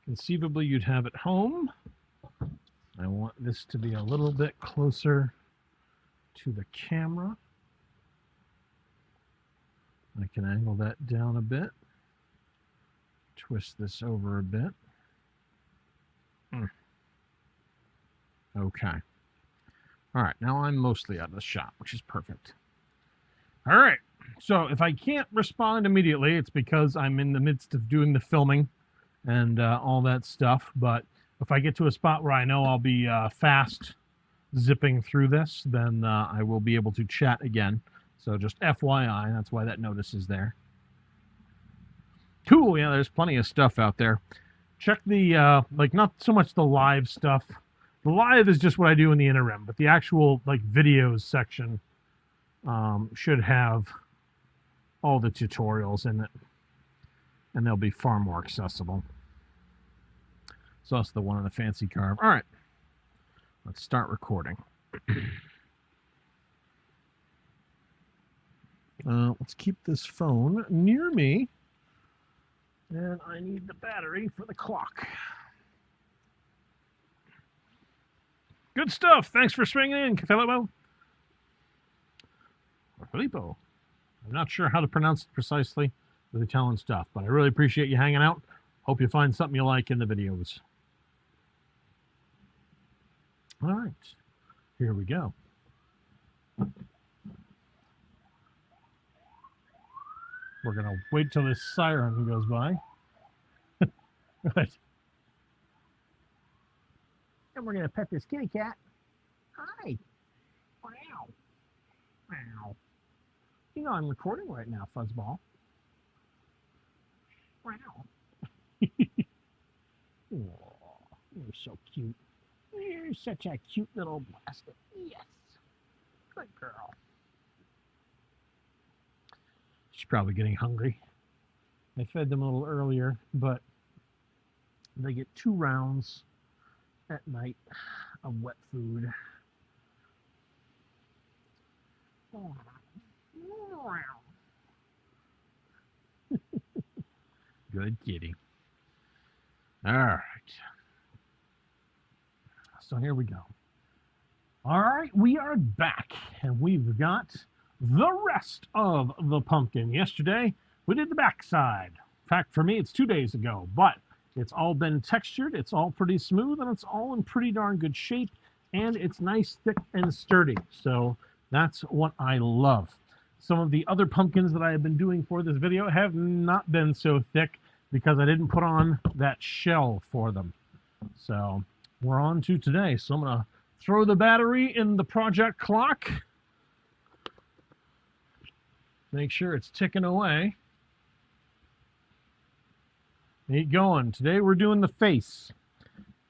conceivably you'd have at home. I want this to be a little bit closer to the camera. I can angle that down a bit. Twist this over a bit. Okay. All right, now I'm mostly out of the shot, which is perfect. All right, so if I can't respond immediately, it's because I'm in the midst of doing the filming and all that stuff. But if I get to a spot where I know I'll be fast zipping through this, then I will be able to chat again. So just FYI, that's why that notice is there. Cool, yeah, there's plenty of stuff out there. Check the, like, not so much the live stuff. The live is just what I do in the interim, but the actual, like, videos section should have all the tutorials in it, and they'll be far more accessible. So that's the one on the fancy carve. All right, let's start recording. Let's keep this phone near me. And I need the battery for the clock. Good stuff. Thanks for swinging in, Filippo. Filippo. I'm not sure how to pronounce it precisely with Italian stuff, but I really appreciate you hanging out. Hope you find something you like in the videos. All right. Here we go. We're going to wait till this siren goes by. Good. And we're going to pet this kitty cat. Hi. Wow. Wow. You know I'm recording right now, Fuzzball. Wow. Oh, you're so cute. You're such a cute little bastard. Yes. Good girl. She's probably getting hungry. I fed them a little earlier, but they get 2 rounds at night of wet food. Good kitty. All right. So here we go. All right, we are back, and we've got the rest of the pumpkin. Yesterday, we did the backside. In fact, for me, it's 2 days ago, but it's all been textured, it's all pretty smooth, and it's all in pretty darn good shape, and it's nice, thick, and sturdy. So that's what I love. Some of the other pumpkins that I have been doing for this video have not been so thick because I didn't put on that shell for them. So we're on to today. So I'm going to throw the battery in the project clock. Make sure it's ticking away. Keep going. Today we're doing the face.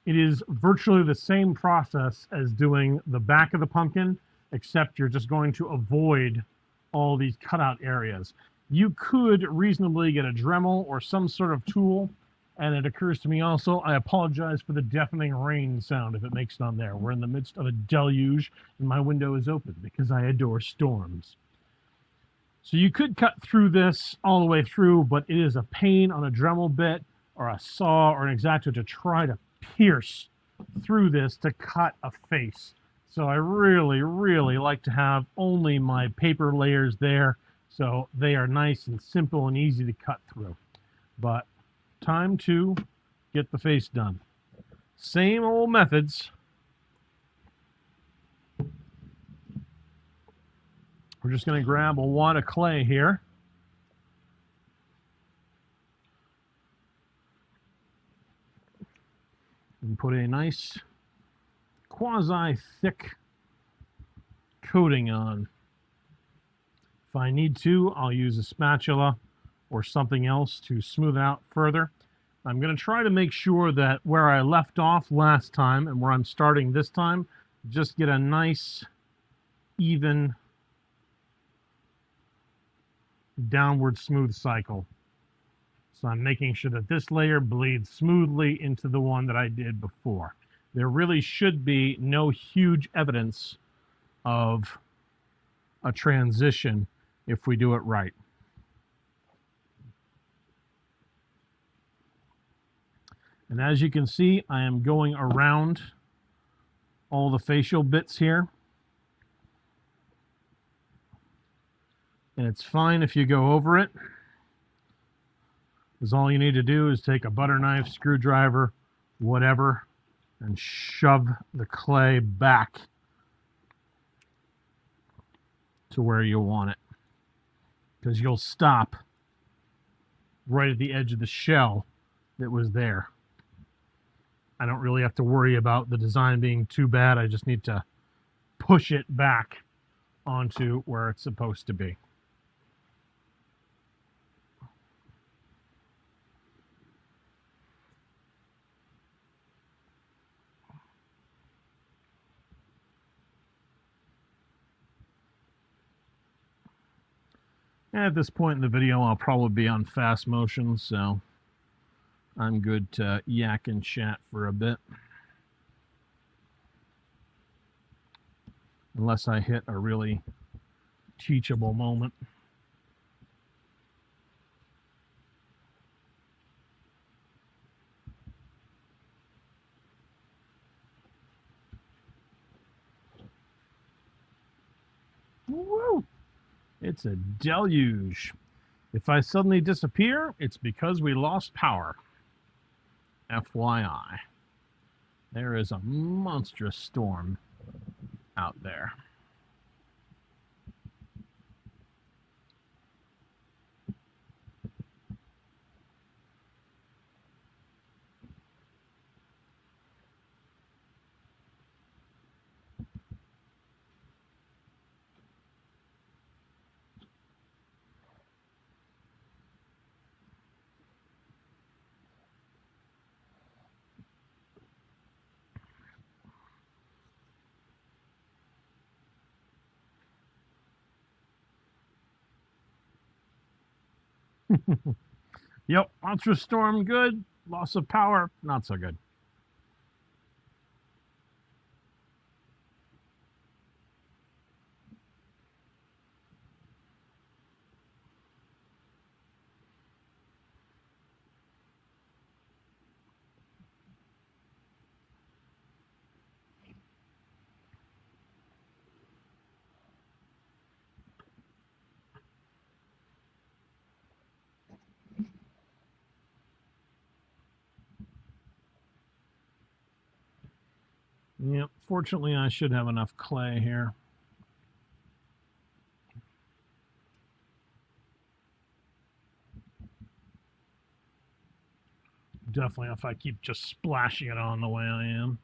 It is virtually the same process as doing the back of the pumpkin, except you're just going to avoid all these cutout areas. You could reasonably get a Dremel or some sort of tool, and it occurs to me also, I apologize for the deafening rain sound if it makes it on there. We're in the midst of a deluge, and my window is open because I adore storms. So you could cut through this all the way through, but it is a pain on a Dremel bit or a saw or an X-Acto to try to pierce through this to cut a face. So I really, really like to have only my paper layers there, so they are nice and simple and easy to cut through. But time to get the face done. Same old methods. We're just going to grab a wad of clay here. And put a nice quasi-thick coating on. If I need to, I'll use a spatula or something else to smooth out further. I'm going to try to make sure that where I left off last time and where I'm starting this time, just get a nice, even, downward smooth cycle. So I'm making sure that this layer bleeds smoothly into the one that I did before. There really should be no huge evidence of a transition if we do it right. And as you can see, I am going around all the facial bits here. And it's fine if you go over it, because all you need to do is take a butter knife, screwdriver, whatever, and shove the clay back to where you want it, because you'll stop right at the edge of the shell that was there. I don't really have to worry about the design being too bad. I just need to push it back onto where it's supposed to be. At this point in the video, I'll probably be on fast motion, so I'm good to yak and chat for a bit. Unless I hit a really teachable moment. Woo! It's a deluge. If I suddenly disappear, it's because we lost power. FYI. There is a monstrous storm out there. Yep, monstrous storm, good. Loss of power, not so good. Yep, fortunately I should have enough clay here. Definitely if I keep just splashing it on the way I am.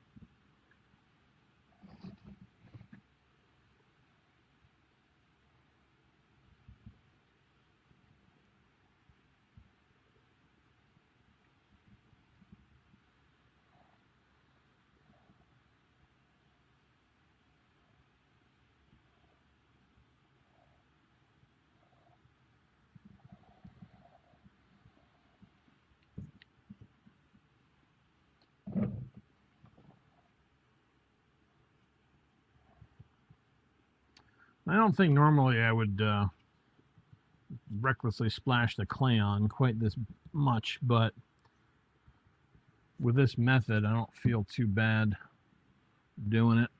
I don't think normally I would recklessly splash the clay on quite this much, but with this method, I don't feel too bad doing it.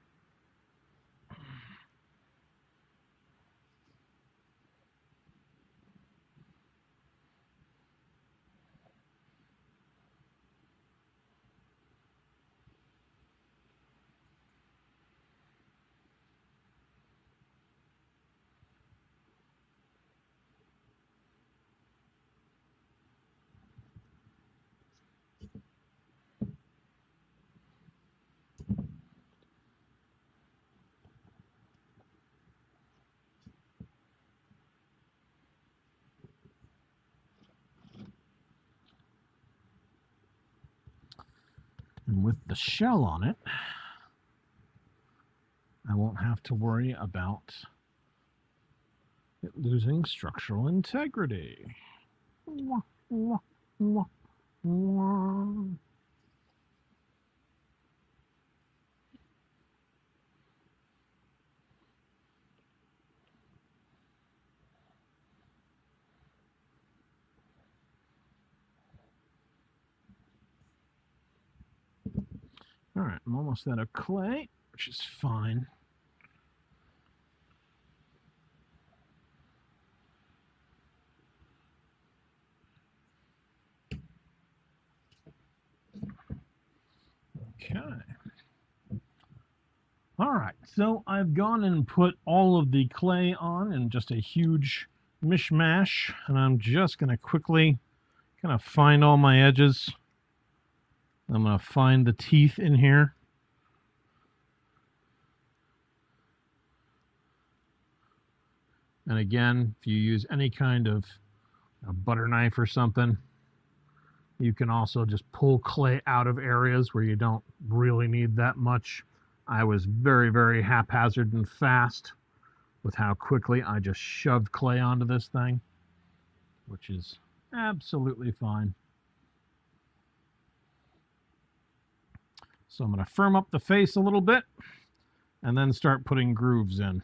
And with the shell on it, I won't have to worry about it losing structural integrity. All right, I'm almost out of clay, which is fine. Okay. All right, so I've gone and put all of the clay on in just a huge mishmash, and I'm just going to quickly kind of find all my edges. I'm going to find the teeth in here. And again, if you use any kind of a butter knife or something, you can also just pull clay out of areas where you don't really need that much. I was very, very haphazard and fast with how quickly I just shoved clay onto this thing, which is absolutely fine. So I'm going to firm up the face a little bit and then start putting grooves in.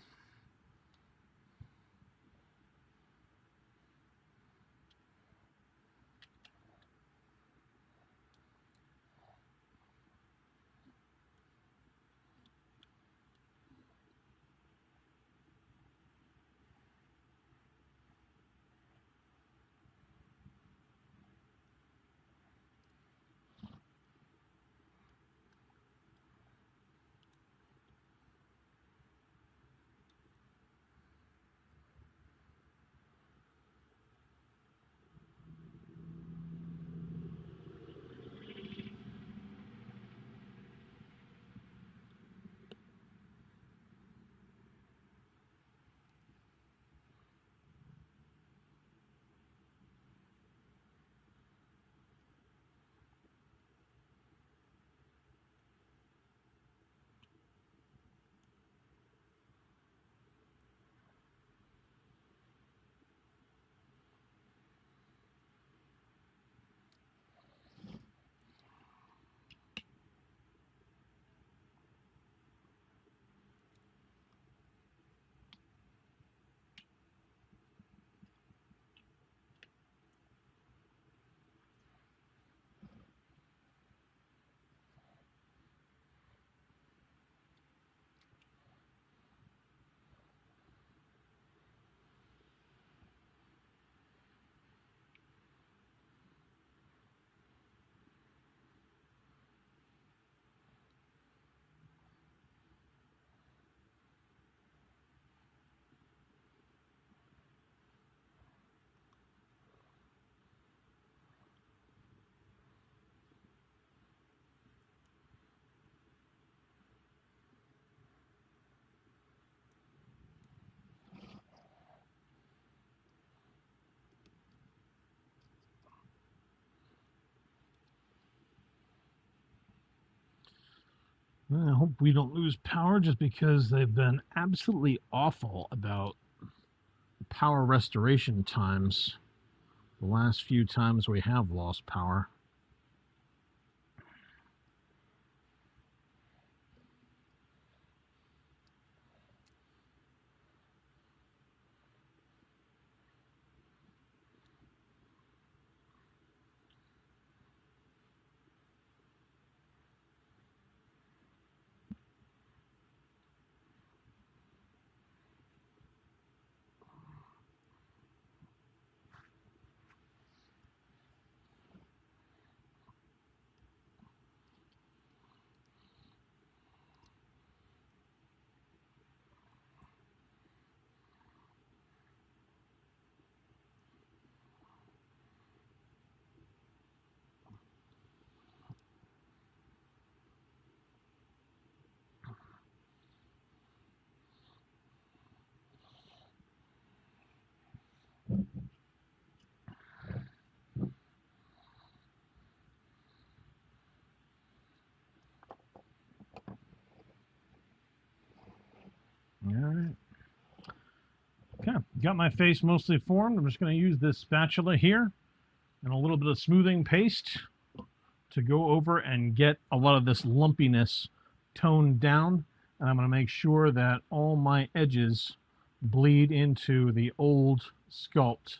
I hope we don't lose power just because they've been absolutely awful about power restoration times the last few times we have lost power. All right. Okay, got my face mostly formed. I'm just going to use this spatula here and a little bit of smoothing paste to go over and get a lot of this lumpiness toned down. And I'm going to make sure that all my edges bleed into the old sculpt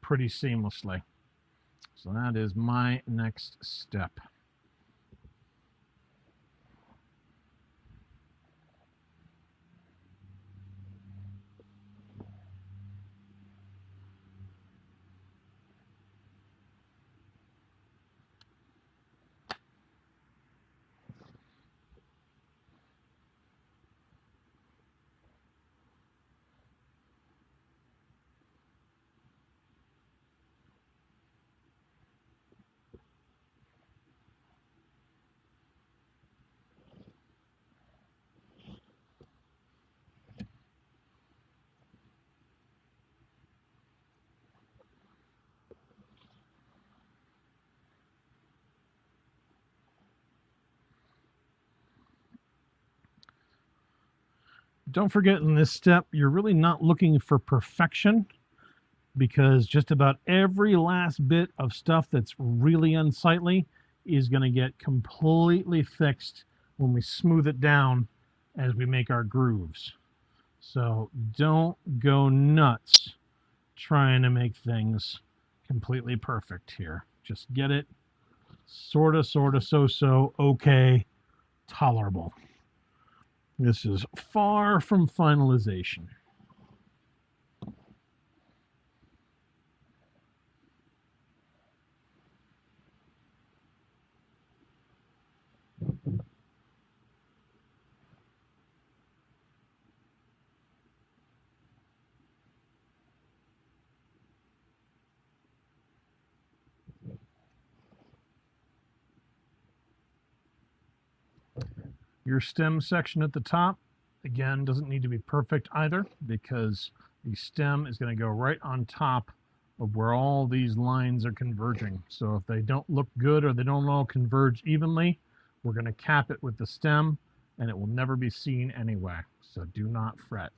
pretty seamlessly. So that is my next step. Don't forget in this step, you're really not looking for perfection, because just about every last bit of stuff that's really unsightly is going to get completely fixed when we smooth it down as we make our grooves. So don't go nuts trying to make things completely perfect here. Just get it sort of, so, okay, tolerable. This is far from finalization. Your stem section at the top, again, doesn't need to be perfect either, because the stem is going to go right on top of where all these lines are converging. So if they don't look good or they don't all converge evenly, we're going to cap it with the stem and it will never be seen anyway. So do not fret.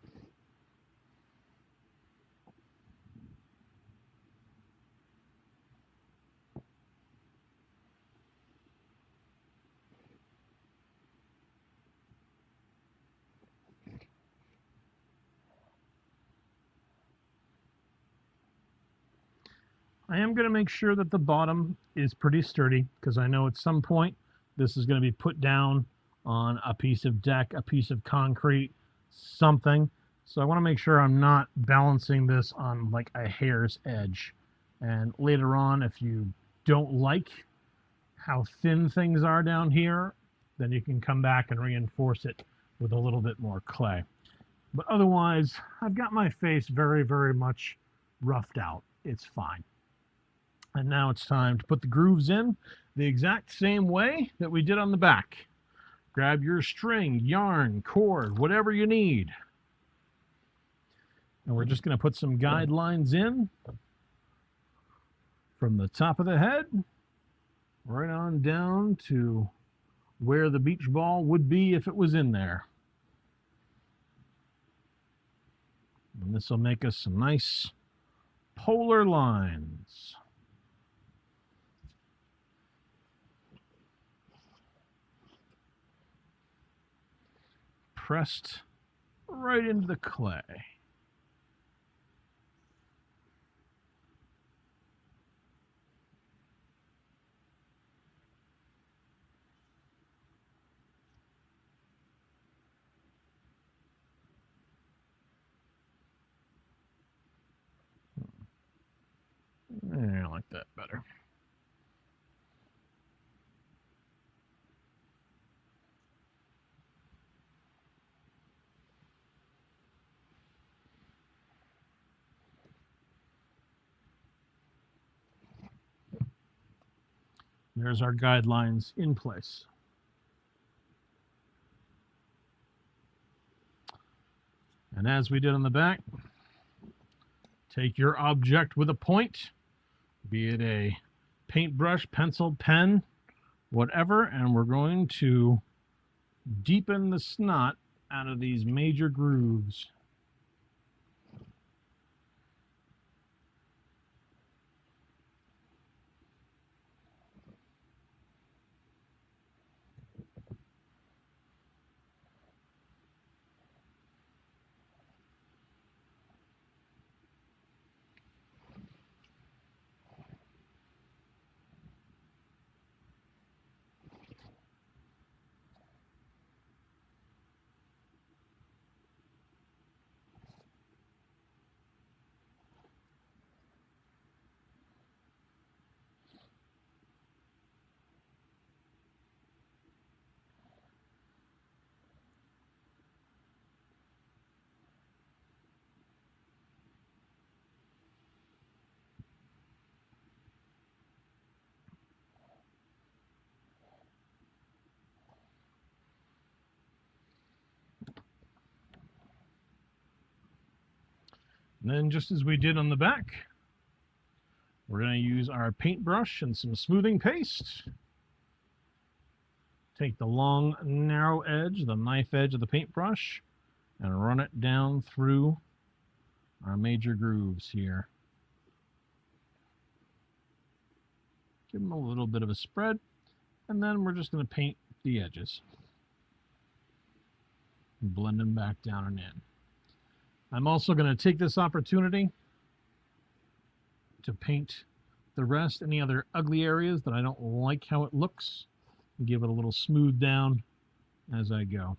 I am going to make sure that the bottom is pretty sturdy, because I know at some point this is going to be put down on a piece of deck, a piece of concrete, something. So I want to make sure I'm not balancing this on like a hair's edge. And later on, if you don't like how thin things are down here, then you can come back and reinforce it with a little bit more clay. But otherwise, I've got my face very, very much roughed out. It's fine. And now it's time to put the grooves in the exact same way that we did on the back. Grab your string, yarn, cord, whatever you need. And we're just going to put some guidelines in from the top of the head right on down to where the beach ball would be if it was in there. And this will make us some nice polar lines. Pressed right into the clay. I like that better. There's our guidelines in place. And as we did on the back, Take your object with a point, be it a paintbrush, pencil, pen, whatever, and we're going to deepen the snot out of these major grooves. And then just as we did on the back, we're going to use our paintbrush and some smoothing paste. Take the long, narrow edge, the knife edge of the paintbrush, and run it down through our major grooves here. Give them a little bit of a spread, and then we're just going to paint the edges. Blend them back down and in. I'm also going to take this opportunity to paint the rest, any other ugly areas that I don't like how it looks, and give it a little smooth down as I go.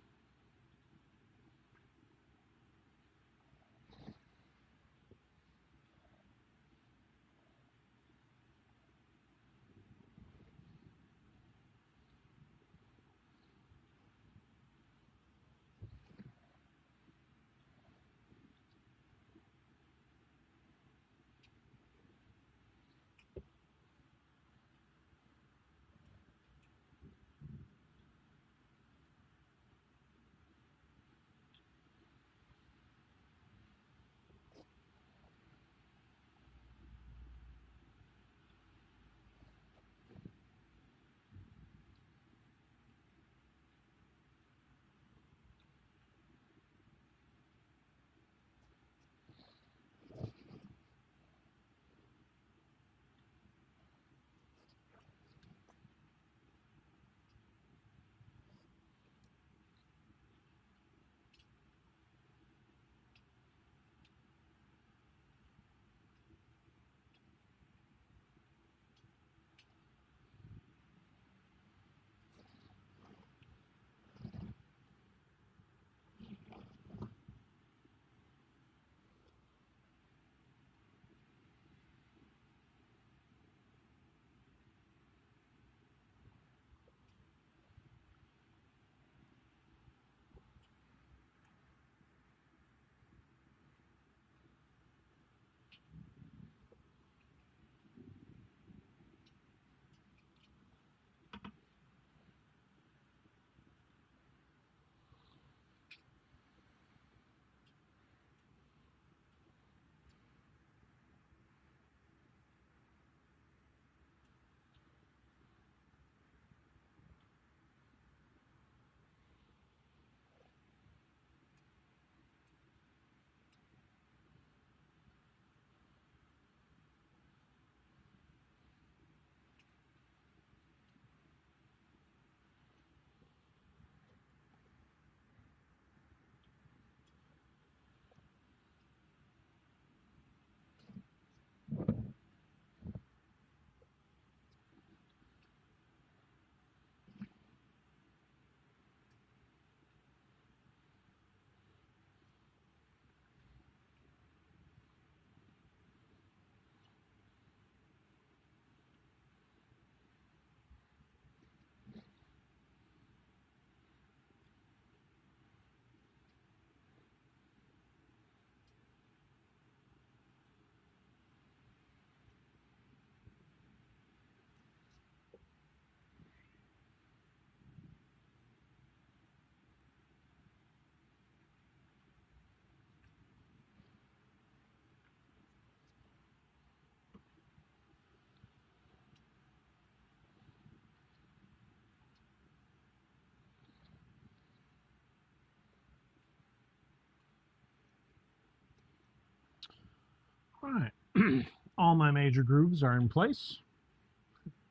All right. All my major grooves are in place,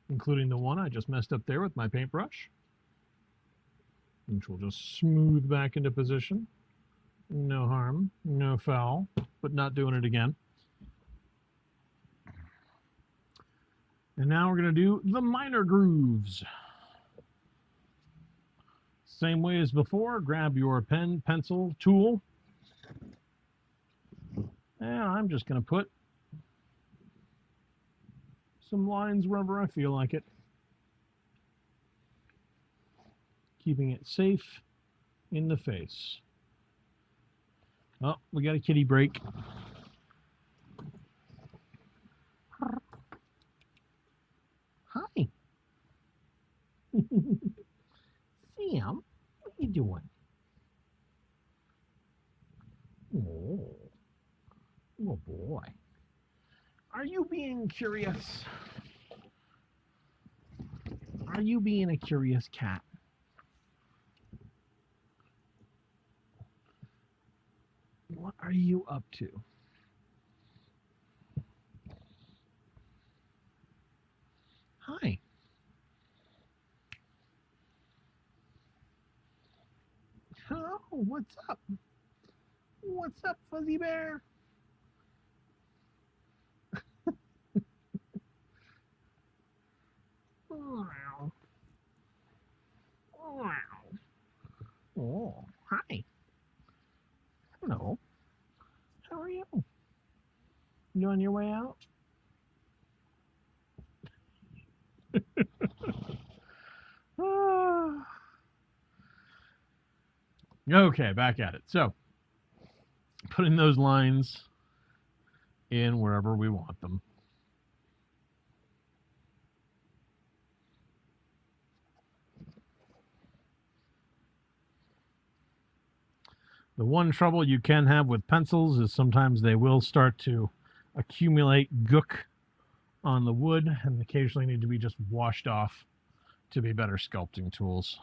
including the one I just messed up there with my paintbrush, which will just smooth back into position. No harm, no foul, but not doing it again. And now we're going to do the minor grooves. Same way as before, grab your pen, pencil, tool, and I'm just going to put some lines wherever I feel like it, keeping it safe in the face. Oh, we got a kitty break. Hi. Sam, what you doing? Oh, oh boy. Are you being curious? Are you being a curious cat? What are you up to? Hi. Oh, what's up? What's up, Fuzzy Bear? Wow. Wow. Oh, hi. Hello. How are you? You on your way out? Okay, back at it. So, putting those lines in wherever we want them. The one trouble you can have with pencils is sometimes they will start to accumulate gook on the wood and occasionally need to be just washed off to be better sculpting tools.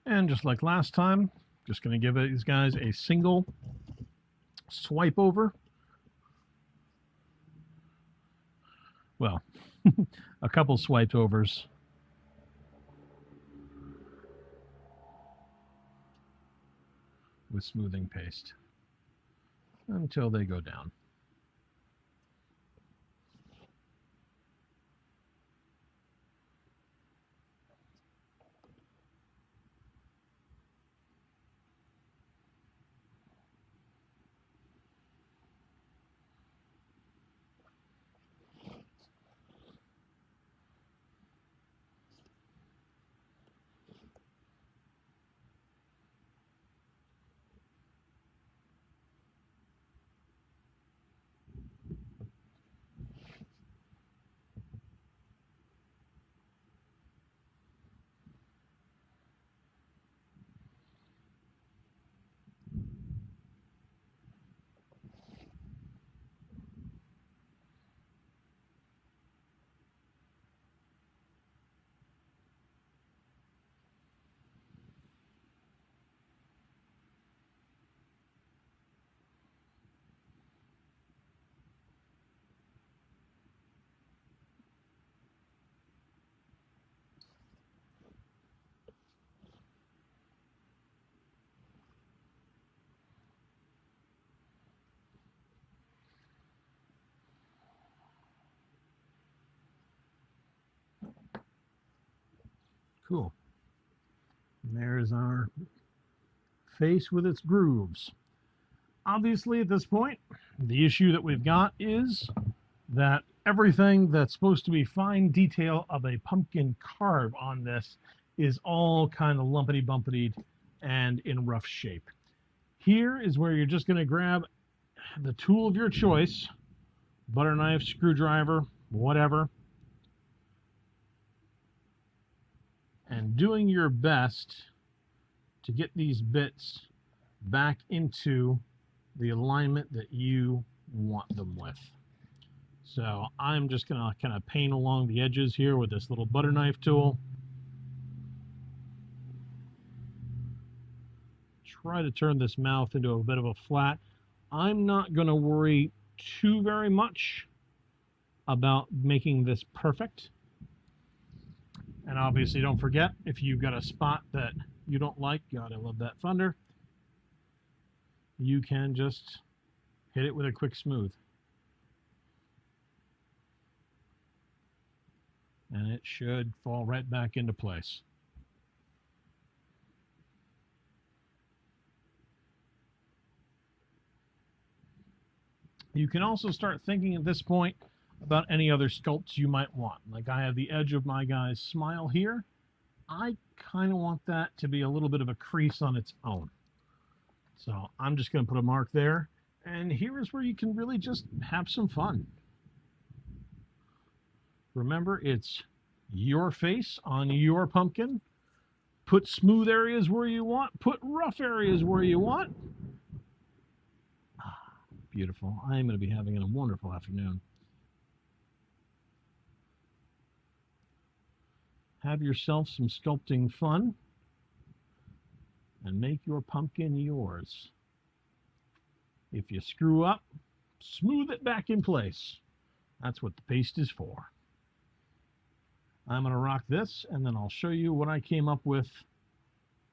And just like last time, just going to give these guys a single swipe over. Well, a couple swipe overs. With smoothing paste until they go down. Cool. And there's our face with its grooves. Obviously, at this point, the issue that we've got is that everything that's supposed to be fine detail of a pumpkin carve on this is all kind of lumpity bumpity and in rough shape. Here is where you're just going to grab the tool of your choice, butter knife, screwdriver, whatever, and doing your best to get these bits back into the alignment that you want them with. So I'm just going to kind of paint along the edges here with this little butter knife tool. Try to turn this mouth into a bit of a flat. I'm not going to worry too very much about making this perfect. And obviously don't forget, if you've got a spot that you don't like, God, I love that thunder, you can just hit it with a quick smooth. And it should fall right back into place. You can also start thinking at this point about any other sculpts you might want. Like I have the edge of my guy's smile here. I kind of want that to be a little bit of a crease on its own. So I'm just going to put a mark there. And here is where you can really just have some fun. Remember, it's your face on your pumpkin. Put smooth areas where you want. Put rough areas where you want. Beautiful. I am going to be having a wonderful afternoon. Have yourself some sculpting fun and make your pumpkin yours. If you screw up, smooth it back in place. That's what the paste is for. I'm going to rock this, and then I'll show you what I came up with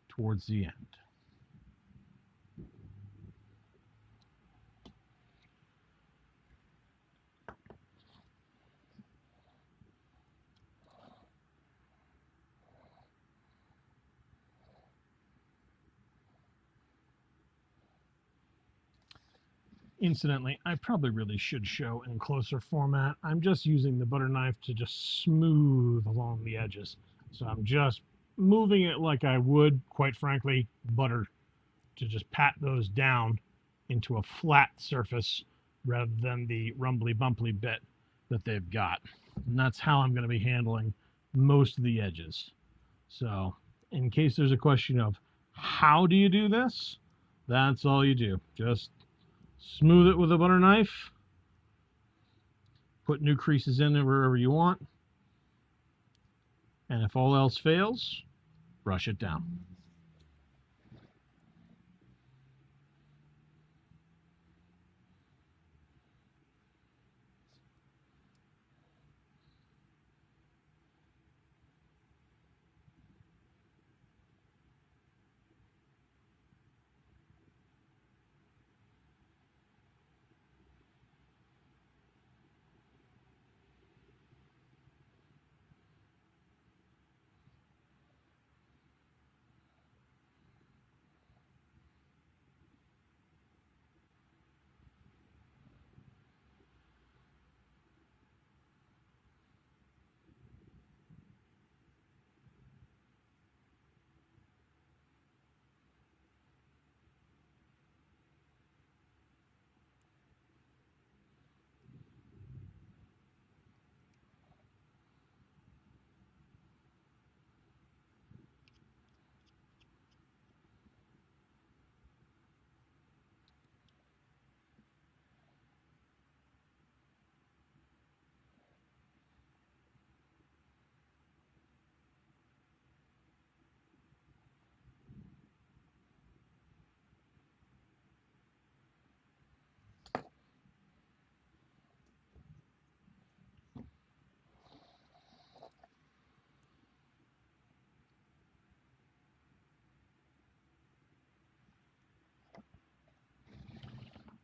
towards the end. Incidentally, I probably really should show in closer format. I'm just using the butter knife to just smooth along the edges. So I'm just moving it like I would, quite frankly, butter, to just pat those down into a flat surface rather than the rumbly bumply bit that they've got. And that's how I'm going to be handling most of the edges. So in case there's a question of how do you do this, that's all you do. Just smooth it with a butter knife. Put new creases in there wherever you want. And if all else fails, brush it down.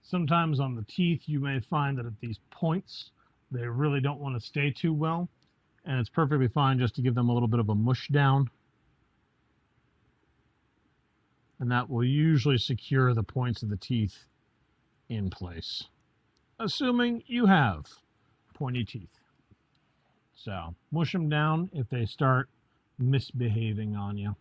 Sometimes on the teeth, you may find that at these points, they really don't want to stay too well. And it's perfectly fine just to give them a little bit of a mush down. And that will usually secure the points of the teeth in place. Assuming you have pointy teeth. So mush them down if they start misbehaving on you.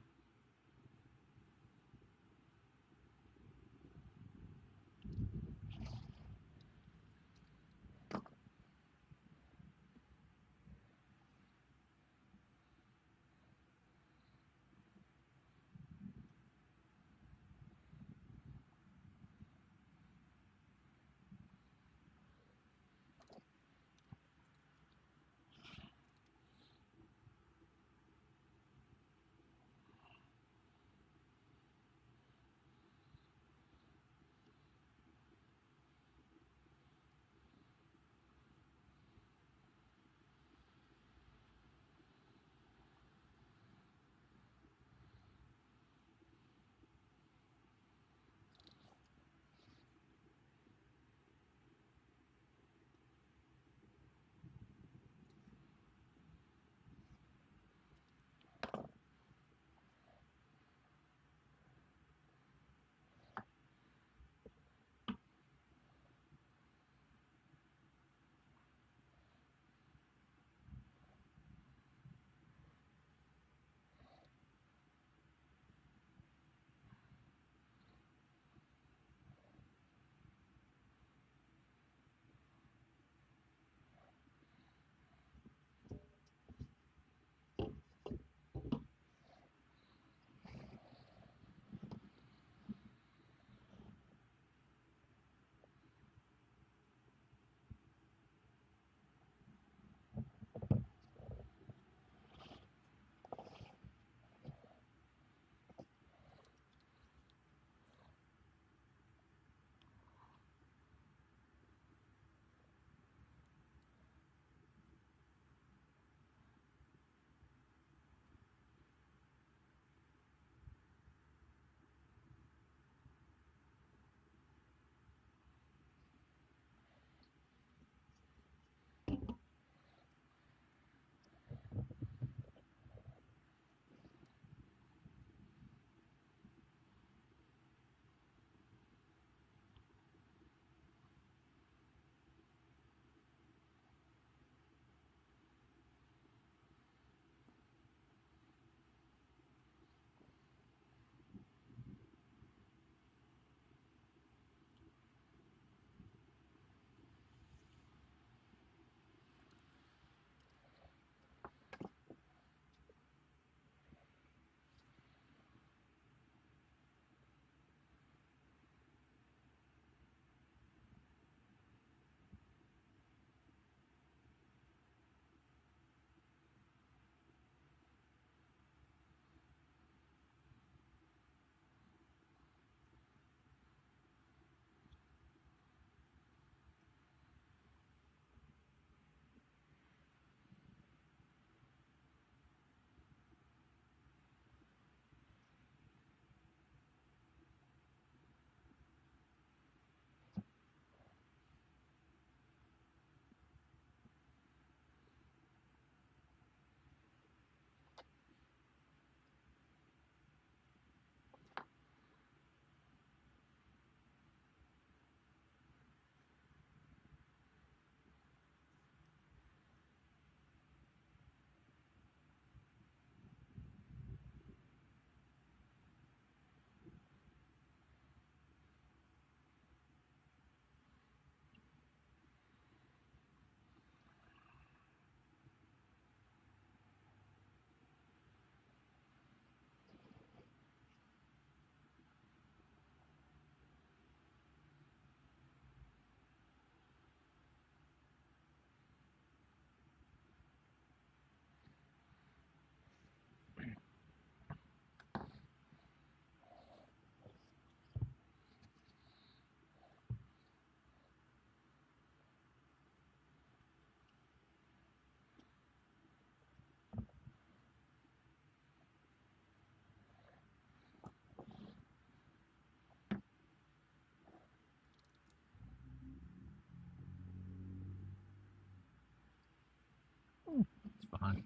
It's fine.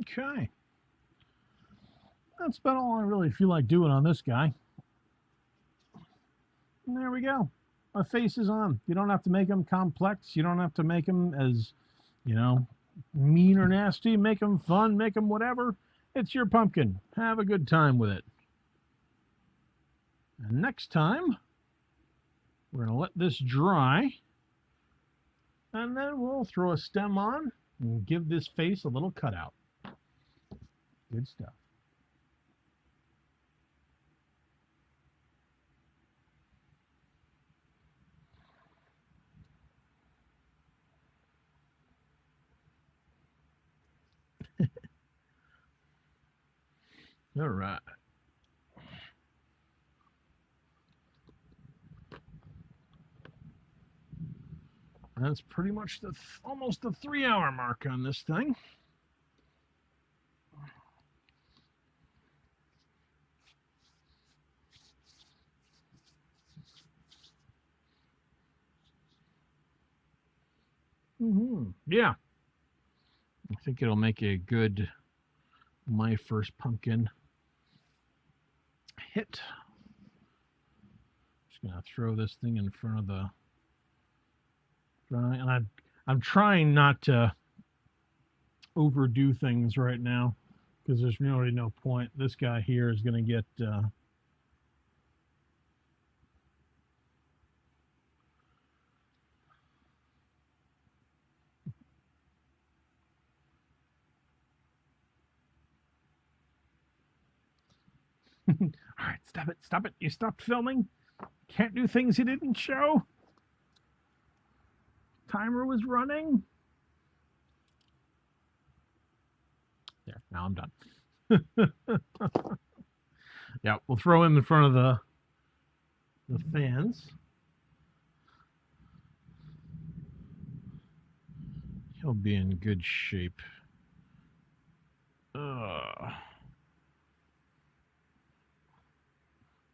Okay. That's about all I really feel like doing on this guy. And there we go. A face is on. You don't have to make them complex. You don't have to make them as, you know, mean or nasty. Make them fun. Make them whatever. It's your pumpkin. Have a good time with it. And next time, we're going to let this dry. And then we'll throw a stem on and give this face a little cutout. Good stuff. All right. That's pretty much almost the 3-hour mark on this thing. Yeah. I think it'll make a good My First Pumpkin hit. Just gonna throw this thing in front of the drawing, and I'm trying not to overdo things right now because there's really no point. This guy here is gonna get all right, stop it. You stopped filming. Can't do things you didn't show. Timer was running. There, now I'm done. Yeah, we'll throw him in front of the fans. He'll be in good shape.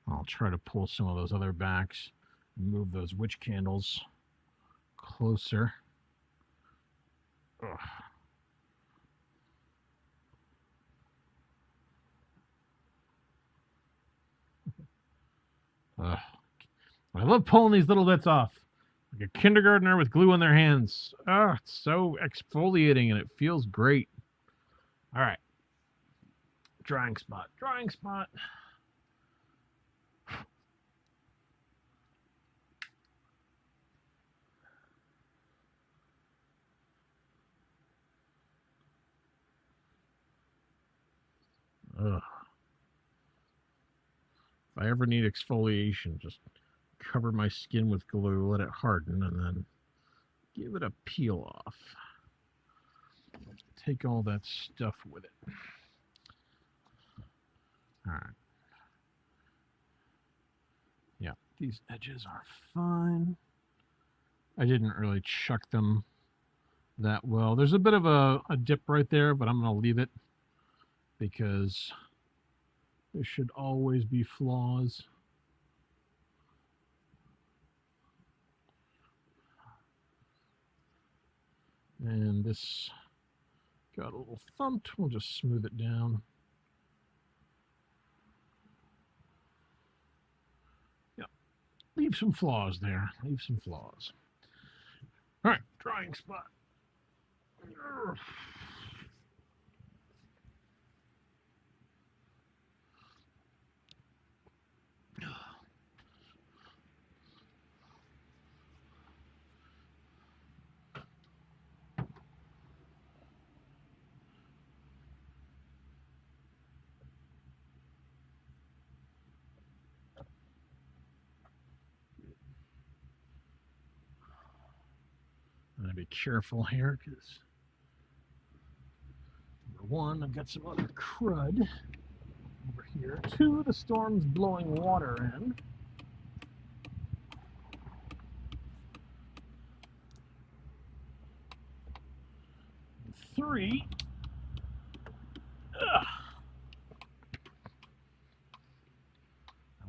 I'll try to pull some of those other backs and move those witch candles closer. I love pulling these little bits off. Like a kindergartner with glue in their hands. It's so exfoliating and it feels great. All right. Drying spot. Drying spot. Ugh. If I ever need exfoliation, just cover my skin with glue, let it harden, and then give it a peel off. Take all that stuff with it. All right. Yeah, these edges are fine. I didn't really chuck them that well. There's a bit of a dip right there, but I'm going to leave it because there should always be flaws. And this got a little thumped. We'll just smooth it down. Yep. Leave some flaws there. Leave some flaws. All right, drying spot. I'm going to be careful here because, number one, I've got some other crud over here. Two, the storm's blowing water in. And three, I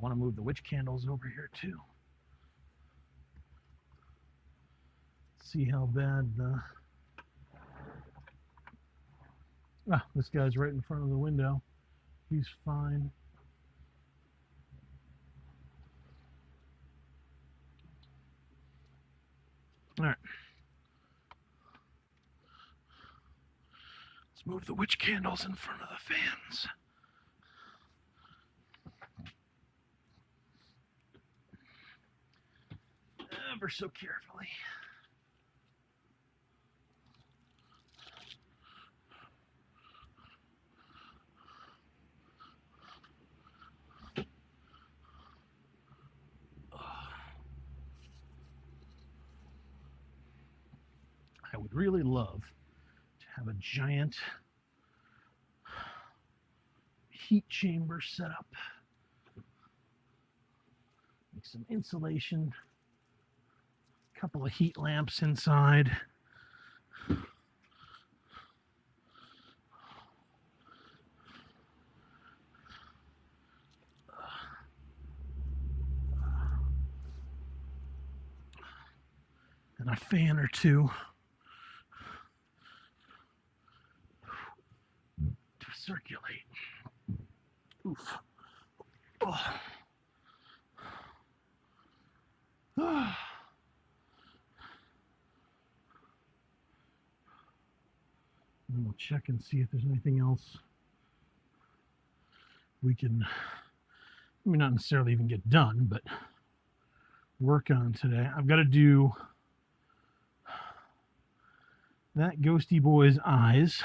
want to move the witch candles over here too. See how bad the Ah, this guy's right in front of the window. He's fine. All right. Let's move the witch candles in front of the fans. Ever so carefully. I would really love to have a giant heat chamber set up. Make some insulation, a couple of heat lamps inside. And a fan or two to circulate. Oof. Oh. And we'll check and see if there's anything else we can, I mean, not necessarily even get done, but work on today. I've got to do that ghosty boy's eyes.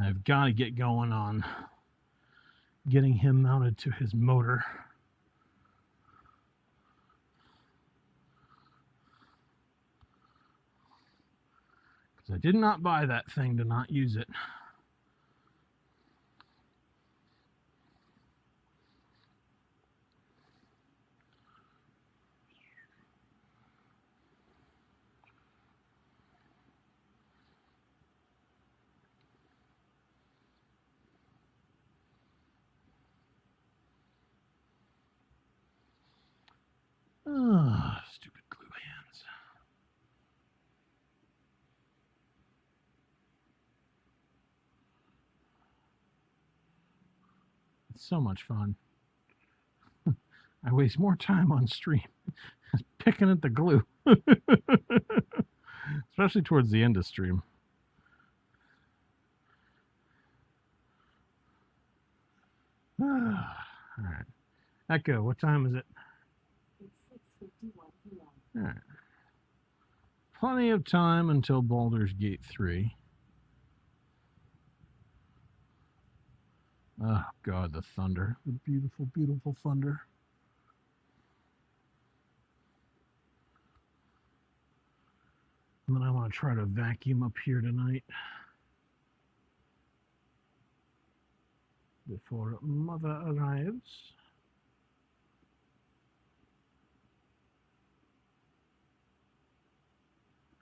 I've got to get going on getting him mounted to his motor. Because I did not buy that thing to not use it. Stupid glue hands. It's so much fun. I waste more time on stream picking at the glue. Especially towards the end of stream. All right. Echo, what time is it? It's 6:51 p.m. All right. Plenty of time until Baldur's Gate 3. Oh, God, the thunder. The beautiful, beautiful thunder. And then I want to try to vacuum up here tonight before Mother arrives.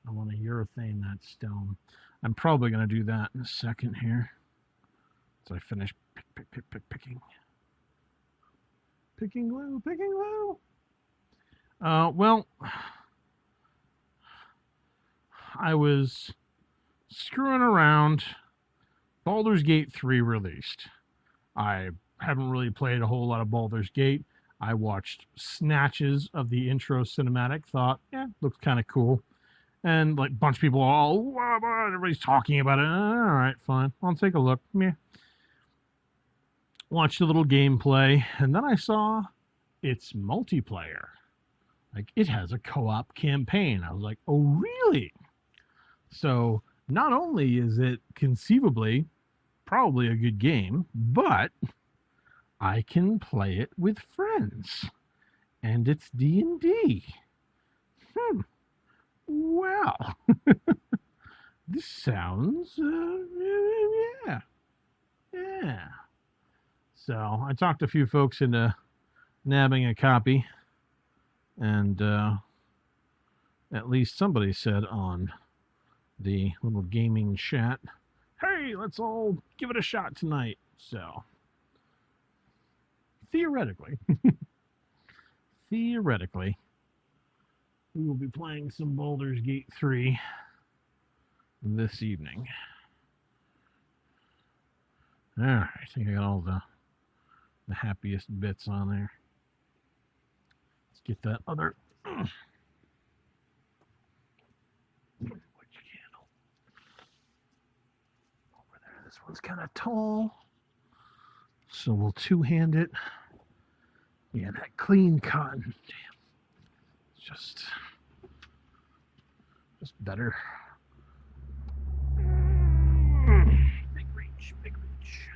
I want to urethane that stone. I'm probably going to do that in a second here. So I finish picking. Picking glue, picking glue. Well, I was screwing around. Baldur's Gate 3 released. I haven't really played a whole lot of Baldur's Gate. I watched snatches of the intro cinematic, thought, yeah, looks kind of cool. And like a bunch of people all, everybody's talking about it. All right, fine. I'll take a look. Meh. Watched a little gameplay, and then I saw it's multiplayer. Like, it has a co-op campaign. I was like, oh, really? So not only is it conceivably probably a good game, but I can play it with friends. And it's D&D. Well, this sounds, yeah. So I talked a few folks into nabbing a copy, and at least somebody said on the little gaming chat, hey, let's all give it a shot tonight. So theoretically, we will be playing some Baldur's Gate 3. this evening. All right, I think I got all the happiest bits on there. Let's get that other which candle over there. This one's kind of tall, so we'll two-hand it. Yeah, that clean cotton. Damn, it's just better. Big reach, big reach.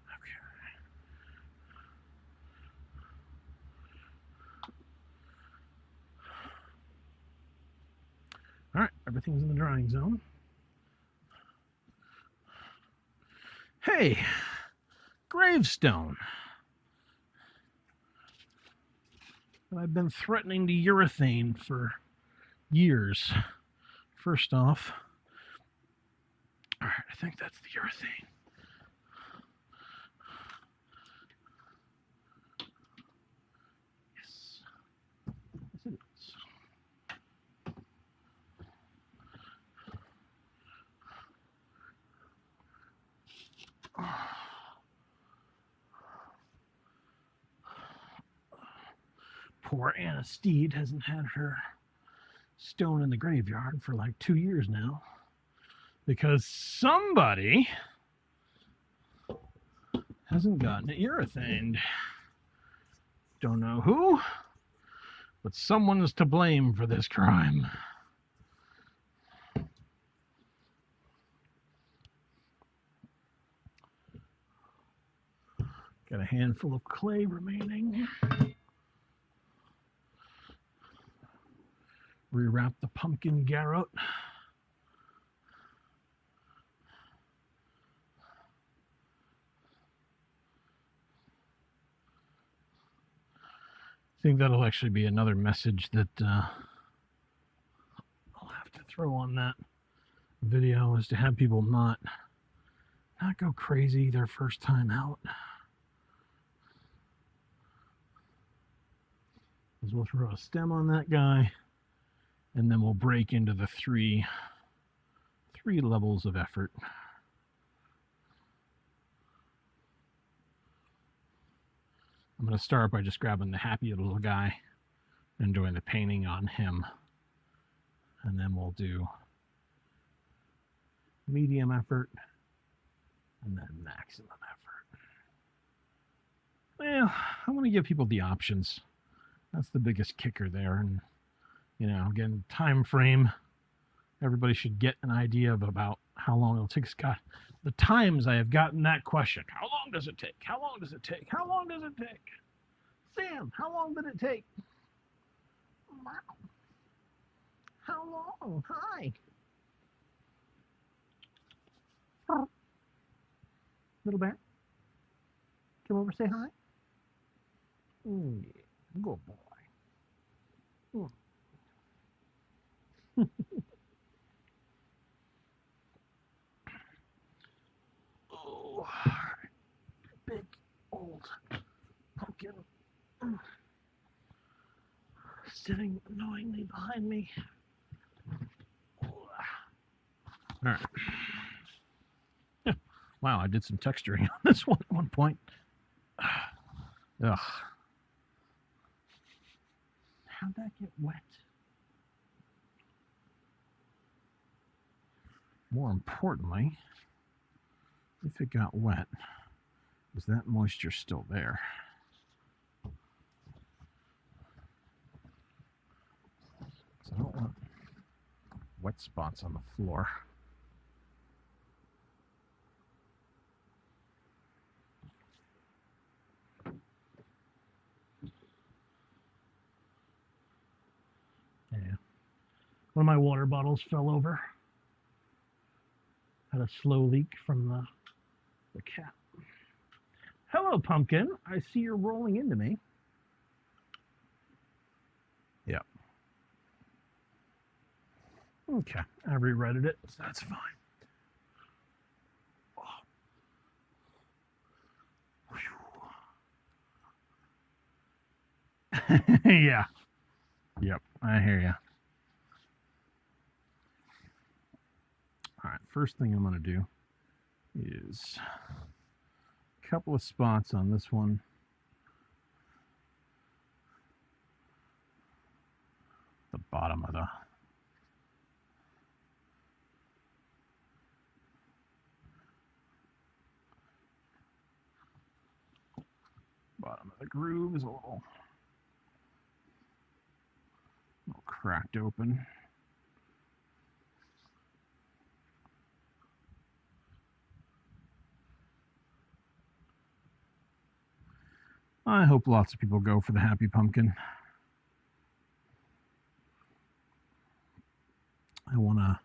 Okay. All right, everything's in the drying zone. Hey, gravestone. I've been threatening to urethane for years. First off, all right, I think that's the urethane. Yes, yes it is. Poor Anna Steed hasn't had her stone in the graveyard for like 2 years now because somebody hasn't gotten it urethaned. Don't know who, but someone is to blame for this crime. Got a handful of clay remaining. Rewrap the pumpkin garrote. I think that'll actually be another message that I'll have to throw on that video, is to have people not go crazy their first time out. Because we'll throw a stem on that guy, and then we'll break into the three levels of effort. I'm going to start by just grabbing the happy little guy and doing the painting on him. And then we'll do medium effort and then maximum effort. Well, I want to give people the options. That's the biggest kicker there. And, you know, again, time frame. Everybody should get an idea of about how long it'll take. God, the times I have gotten that question. How long does it take? How long does it take? How long does it take? Sam, how long did it take? Wow. How long? Hi. Little bear. Come over, say hi. Yeah, good boy. Oh, big old pumpkin sitting annoyingly behind me. All right. Wow, I did some texturing on this one at one point. Ugh. How'd that get wet? More importantly, if it got wet, is that moisture still there? So I don't want wet spots on the floor. Yeah. One of my water bottles fell over. Had a slow leak from the cap. Hello, pumpkin. I see you're rolling into me. Yep. Okay. I reredded it, so that's fine. Oh. Yeah. Yep. I hear you. right, first thing I'm going to do is a couple of spots on this one. The bottom of the groove is a little cracked open. I hope lots of people go for the Happy Pumpkin. I want to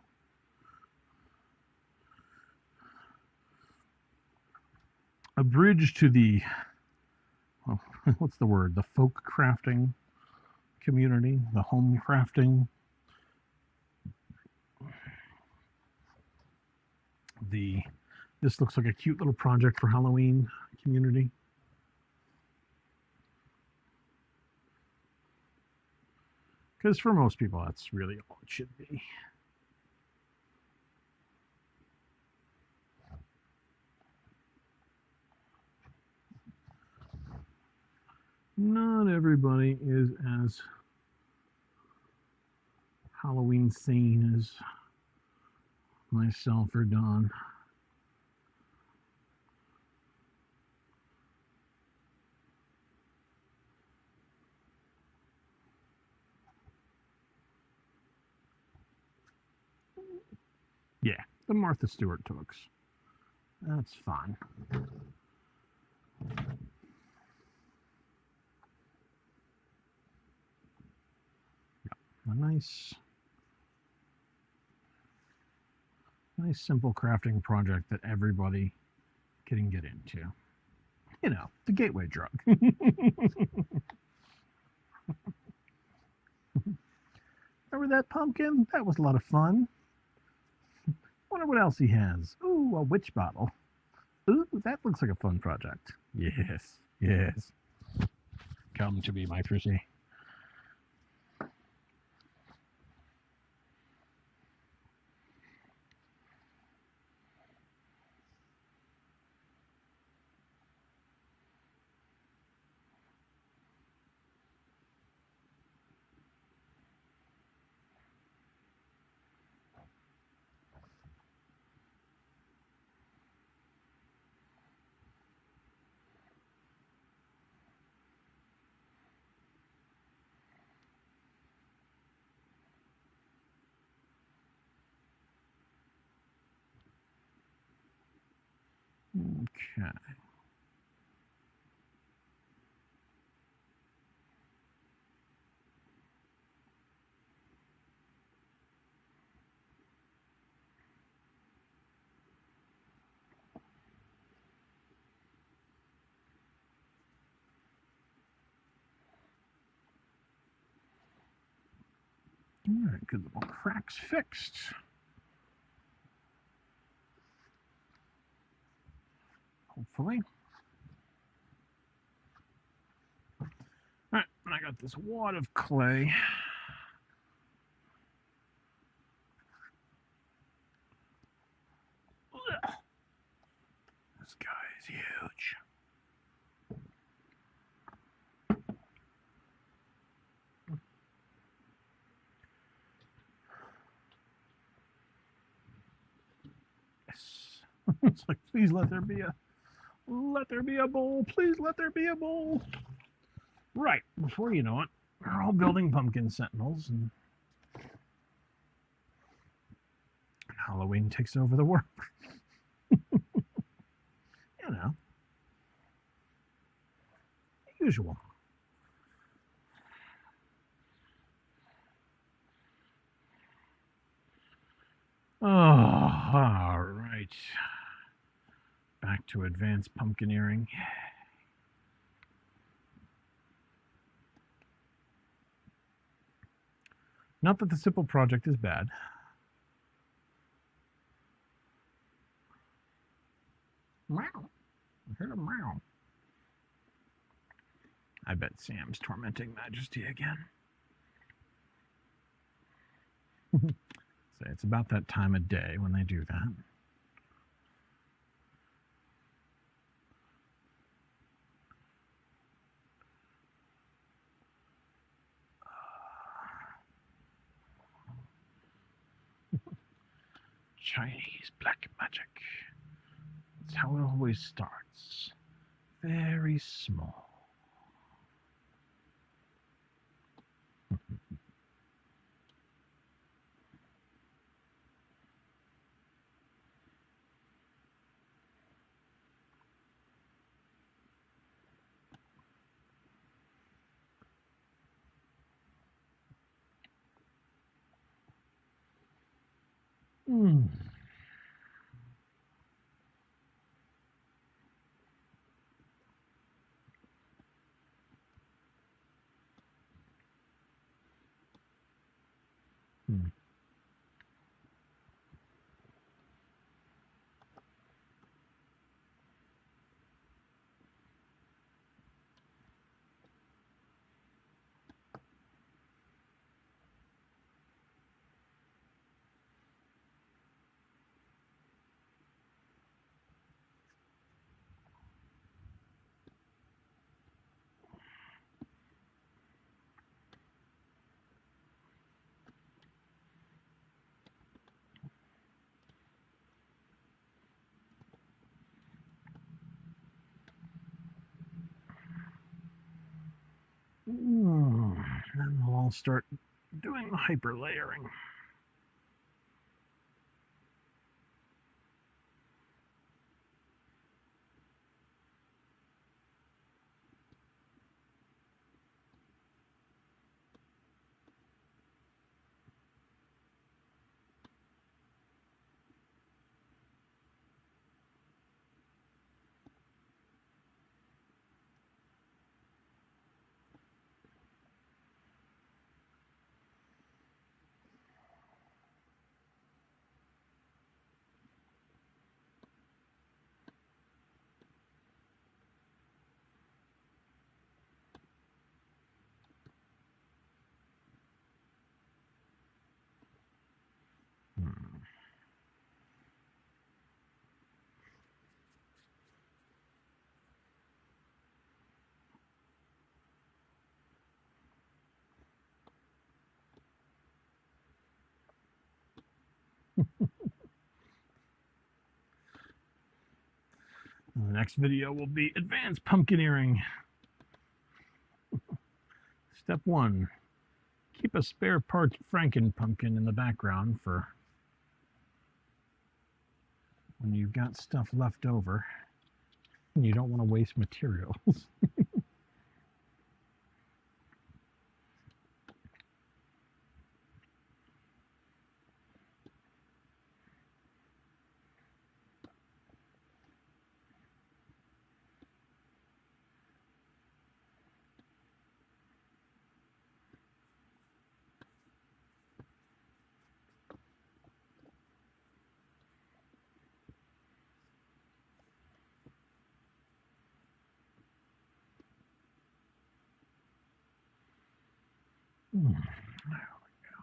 a bridge to the, well, what's the word? The folk crafting community, the home crafting, this looks like a cute little project for Halloween community. Because for most people, that's really all it should be. Not everybody is as Halloween sane as myself or Don. Yeah, the Martha Stewart talks. That's fine. A nice simple crafting project that everybody can get into. You know, the gateway drug. Remember that pumpkin? That was a lot of fun. Wonder what else he has. Ooh, a witch bottle. Ooh, that looks like a fun project. Yes, yes. Come to me, my Prissy. Okay. All right, good little cracks fixed. Hopefully. All right, and I got this wad of clay. This guy is huge. Yes. It's like, please let there be a bowl. Please let there be a bowl. Right, before you know it, we're all building pumpkin sentinels, and Halloween takes over the world. You know, usual. Oh, all right. Back to advanced pumpkineering. Not that the simple project is bad. Meow. I heard a meow. I bet Sam's tormenting Majesty again. So it's about that time of day when they do that. Chinese black magic. That's how it always starts. Very small. Hmm. Hmm. Then we'll start doing the hyper layering. The next video will be advanced pumpkineering. Step 1, keep a spare part Franken pumpkin in the background for when you've got stuff left over and you don't want to waste materials. There we go.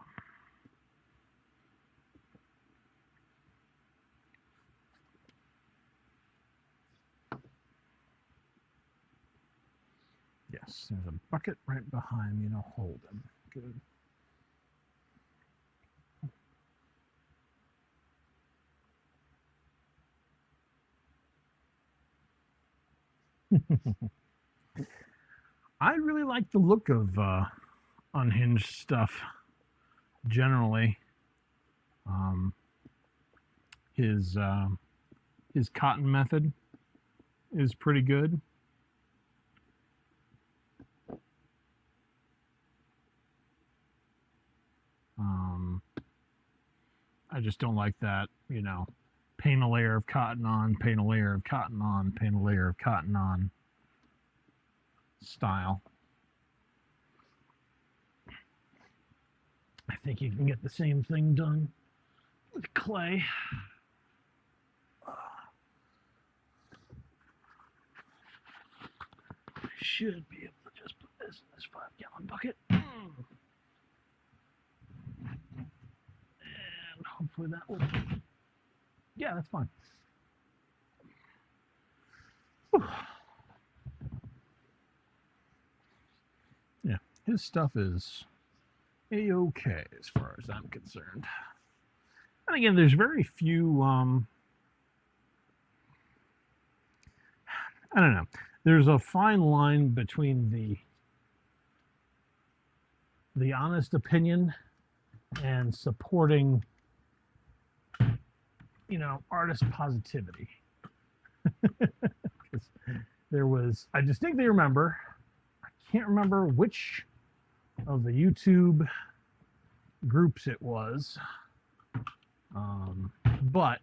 Yes, there's a bucket right behind me to hold him. Good. I really like the look of unhinged stuff generally. His cotton method is pretty good. I just don't like that, you know, paint a layer of cotton on, paint a layer of cotton on, paint a layer of cotton on style. I think you can get the same thing done with clay. I should be able to just put this in this 5-gallon bucket and hopefully that will. Yeah, that's fine. Whew. Yeah, his stuff is a-okay as far as I'm concerned. And again, there's very few. I don't know. There's a fine line between the honest opinion and supporting, artist positivity. There was, I distinctly remember, I can't remember which of the YouTube groups it was, but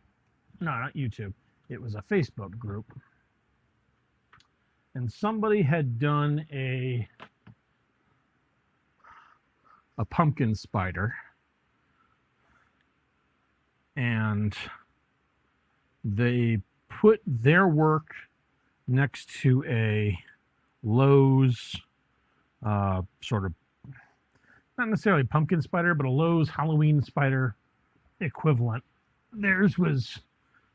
no, not YouTube. It was a Facebook group, and somebody had done a pumpkin spider, and they put their work next to a Lowe's sort of, not necessarily pumpkin spider, but a Lowe's Halloween spider equivalent. Theirs was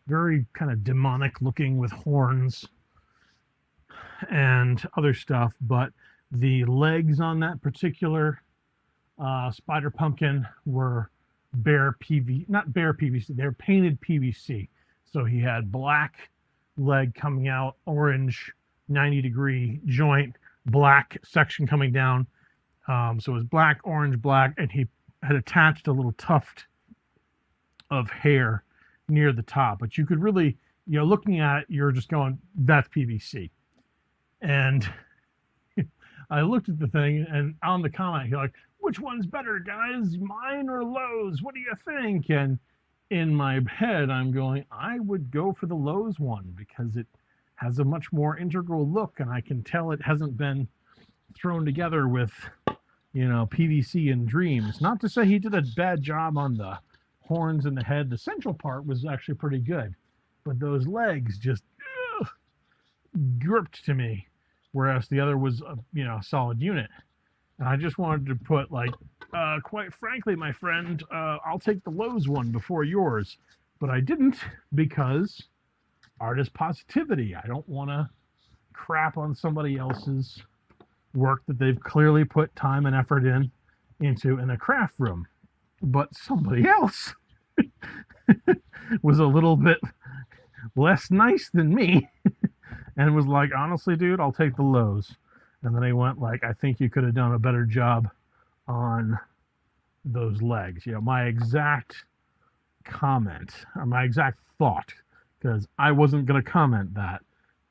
very kind of demonic looking with horns and other stuff, but the legs on that particular spider pumpkin were not bare PVC, they're painted PVC. So he had black leg coming out, orange 90-degree joint, black section coming down. So it was black, orange, black, and he had attached a little tuft of hair near the top. But you could really, looking at it, you're just going, that's PVC. And I looked at the thing, and on the comment, you're like, which one's better, guys? Mine or Lowe's? What do you think? And in my head, I'm going, I would go for the Lowe's one because it has a much more integral look, and I can tell it hasn't been thrown together with, PVC and dreams. Not to say he did a bad job on the horns and the head. The central part was actually pretty good, but those legs just gripped to me, whereas the other was a solid unit. And I just wanted to put quite frankly, my friend, I'll take the Lowe's one before yours. But I didn't because artist positivity. I don't want to crap on somebody else's work that they've clearly put time and effort into in a craft room. But somebody else was a little bit less nice than me and was like, honestly, dude, I'll take the Lowe's. And then they went like, I think you could have done a better job on those legs. My exact comment, or my exact thought, because I wasn't going to comment that,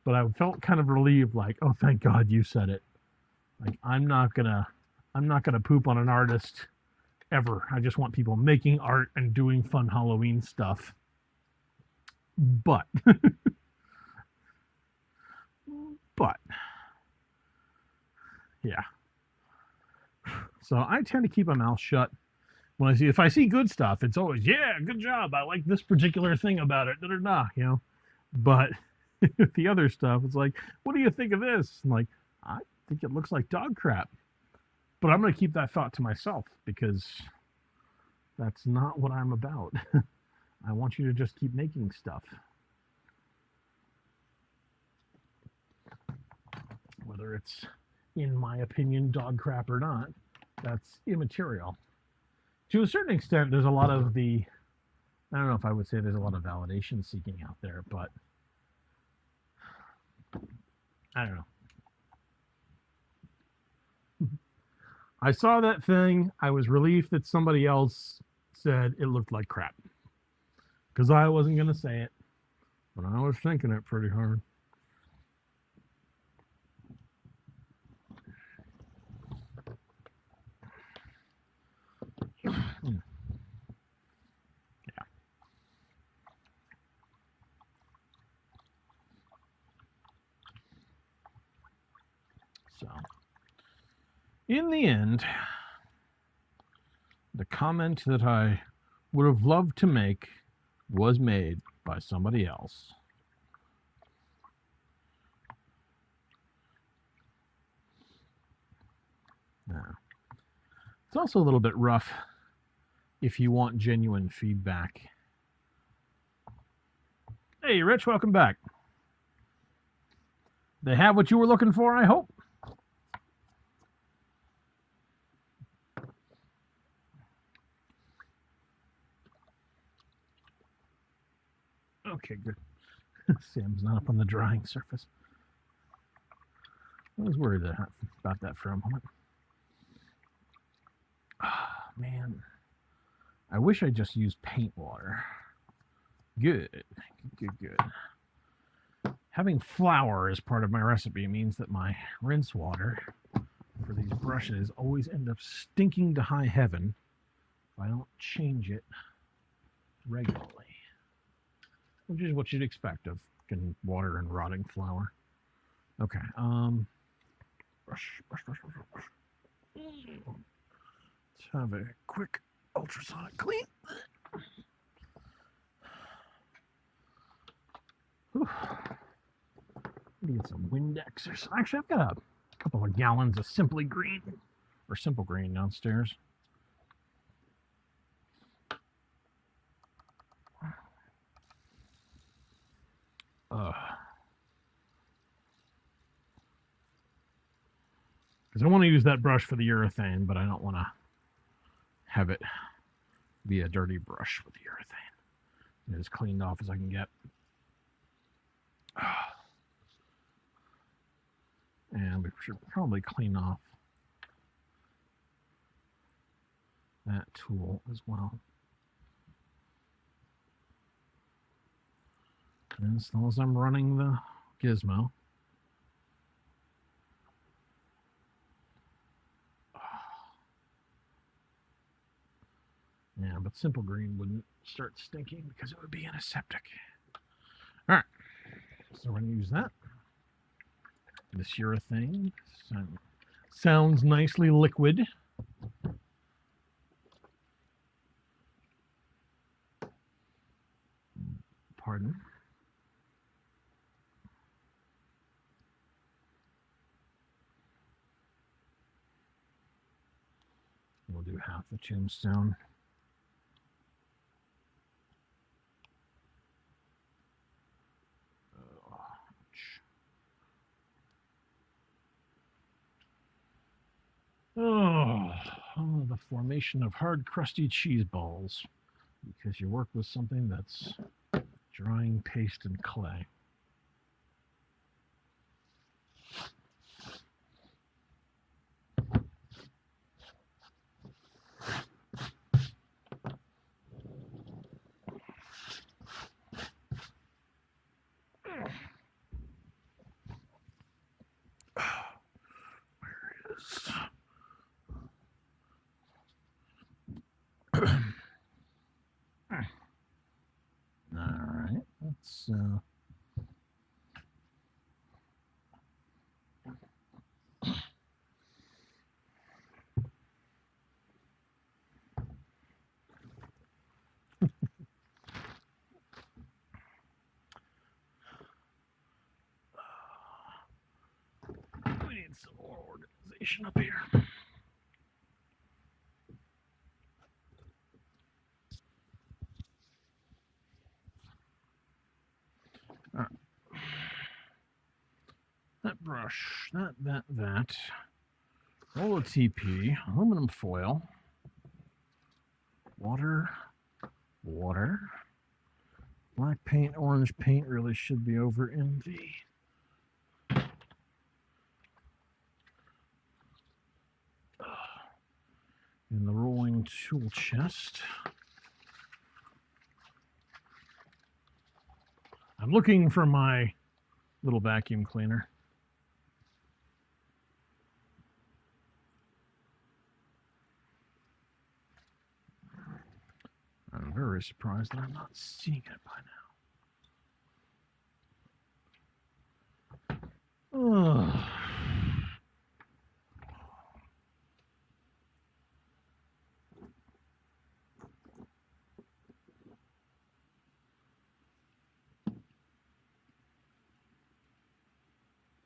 but I felt kind of relieved, like, oh, thank God you said it. Like, I'm not gonna poop on an artist ever. I just want people making art and doing fun Halloween stuff. But yeah. So I tend to keep my mouth shut when if I see good stuff. It's always, yeah, good job. I like this particular thing about it. But the other stuff, it's like, what do you think of this? I'm like, I think it looks like dog crap. But I'm going to keep that thought to myself because that's not what I'm about. I want you to just keep making stuff. Whether it's, in my opinion, dog crap or not, that's immaterial. To a certain extent, there's a lot of I don't know if I would say there's a lot of validation seeking out there, but I don't know. I saw that thing. I was relieved that somebody else said it looked like crap. Because I wasn't going to say it, but I was thinking it pretty hard. Yeah. So, in the end, the comment that I would have loved to make was made by somebody else. Now, it's also a little bit rough if you want genuine feedback. Hey, Rich, welcome back. They have what you were looking for, I hope. Okay, good. Sam's not up on the drying surface. I was worried about that for a moment. Ah, man. I wish I just used paint water. Good. Having flour as part of my recipe means that my rinse water for these brushes always end up stinking to high heaven if I don't change it regularly. Which is what you'd expect of water and rotting flour. Okay. Brush. Let's have a quick ultrasonic clean. Whew. Get some Windex or something. Actually, I've got a couple of gallons of Simply Green or Simple Green downstairs. Because I want to use that brush for the urethane, but I don't want to have it be a dirty brush with the urethane. As cleaned off as I can get. And we should probably clean off that tool as well. And as long as I'm running the gizmo. Yeah, but Simple Green wouldn't start stinking because it would be antiseptic. All right, so we're going to use that. This urethane sounds nicely liquid. Pardon. We'll do half the tombstone. Oh, the formation of hard, crusty cheese balls. Because you work with something that's drying paste and clay. Where is... All right, let's we need some more organization up here. All right. That brush, that. Roll of TP, aluminum foil, water, black paint, orange paint really should be over in the rolling tool chest. I'm looking for my little vacuum cleaner. I'm very surprised that I'm not seeing it by now. Oh.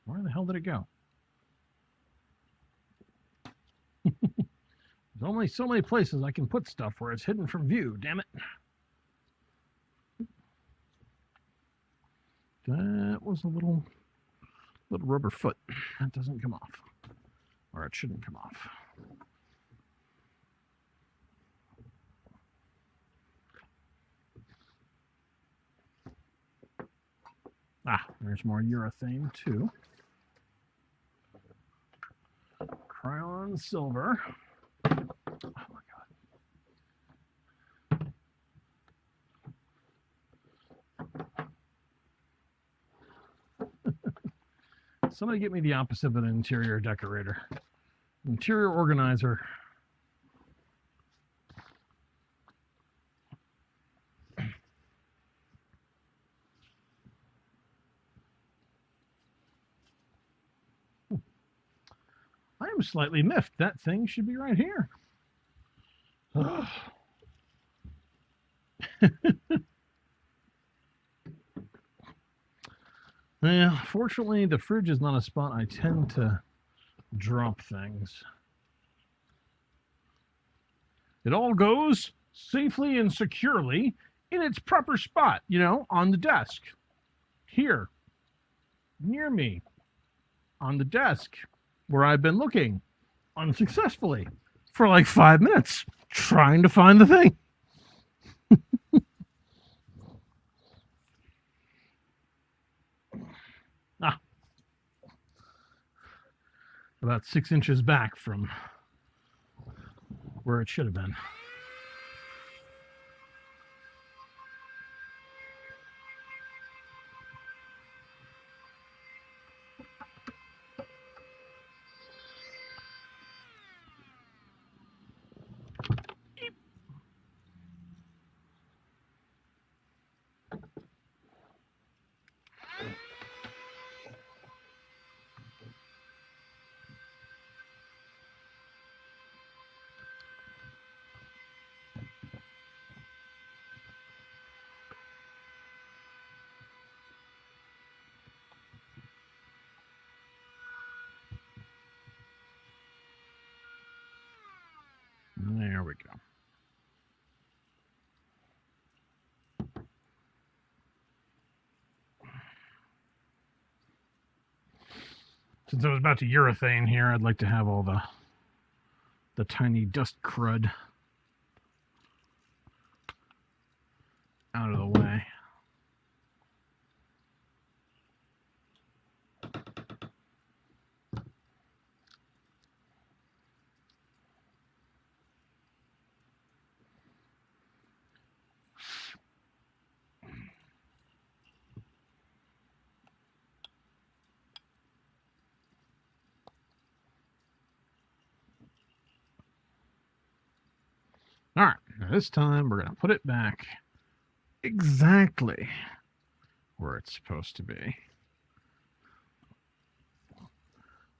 Where the hell did it go? There's Only so many places I can put stuff where it's hidden from view, damn it. That was a little rubber foot. That doesn't come off. Or it shouldn't come off. Ah, there's more urethane too. Cryon silver. Oh my God. Somebody get me the opposite of an interior decorator. Interior organizer. I am slightly miffed. That thing should be right here. Yeah, fortunately, the fridge is not a spot I tend to drop things. It all goes safely and securely in its proper spot, you know, on the desk. Here, near me, on the desk, where I've been looking unsuccessfully for like 5 minutes trying to find the thing. About 6 inches back from where it should have been. There we go. Since I was about to urethane here, I'd like to have all the tiny dust crud out of the way. All right, now this time we're going to put it back exactly where it's supposed to be.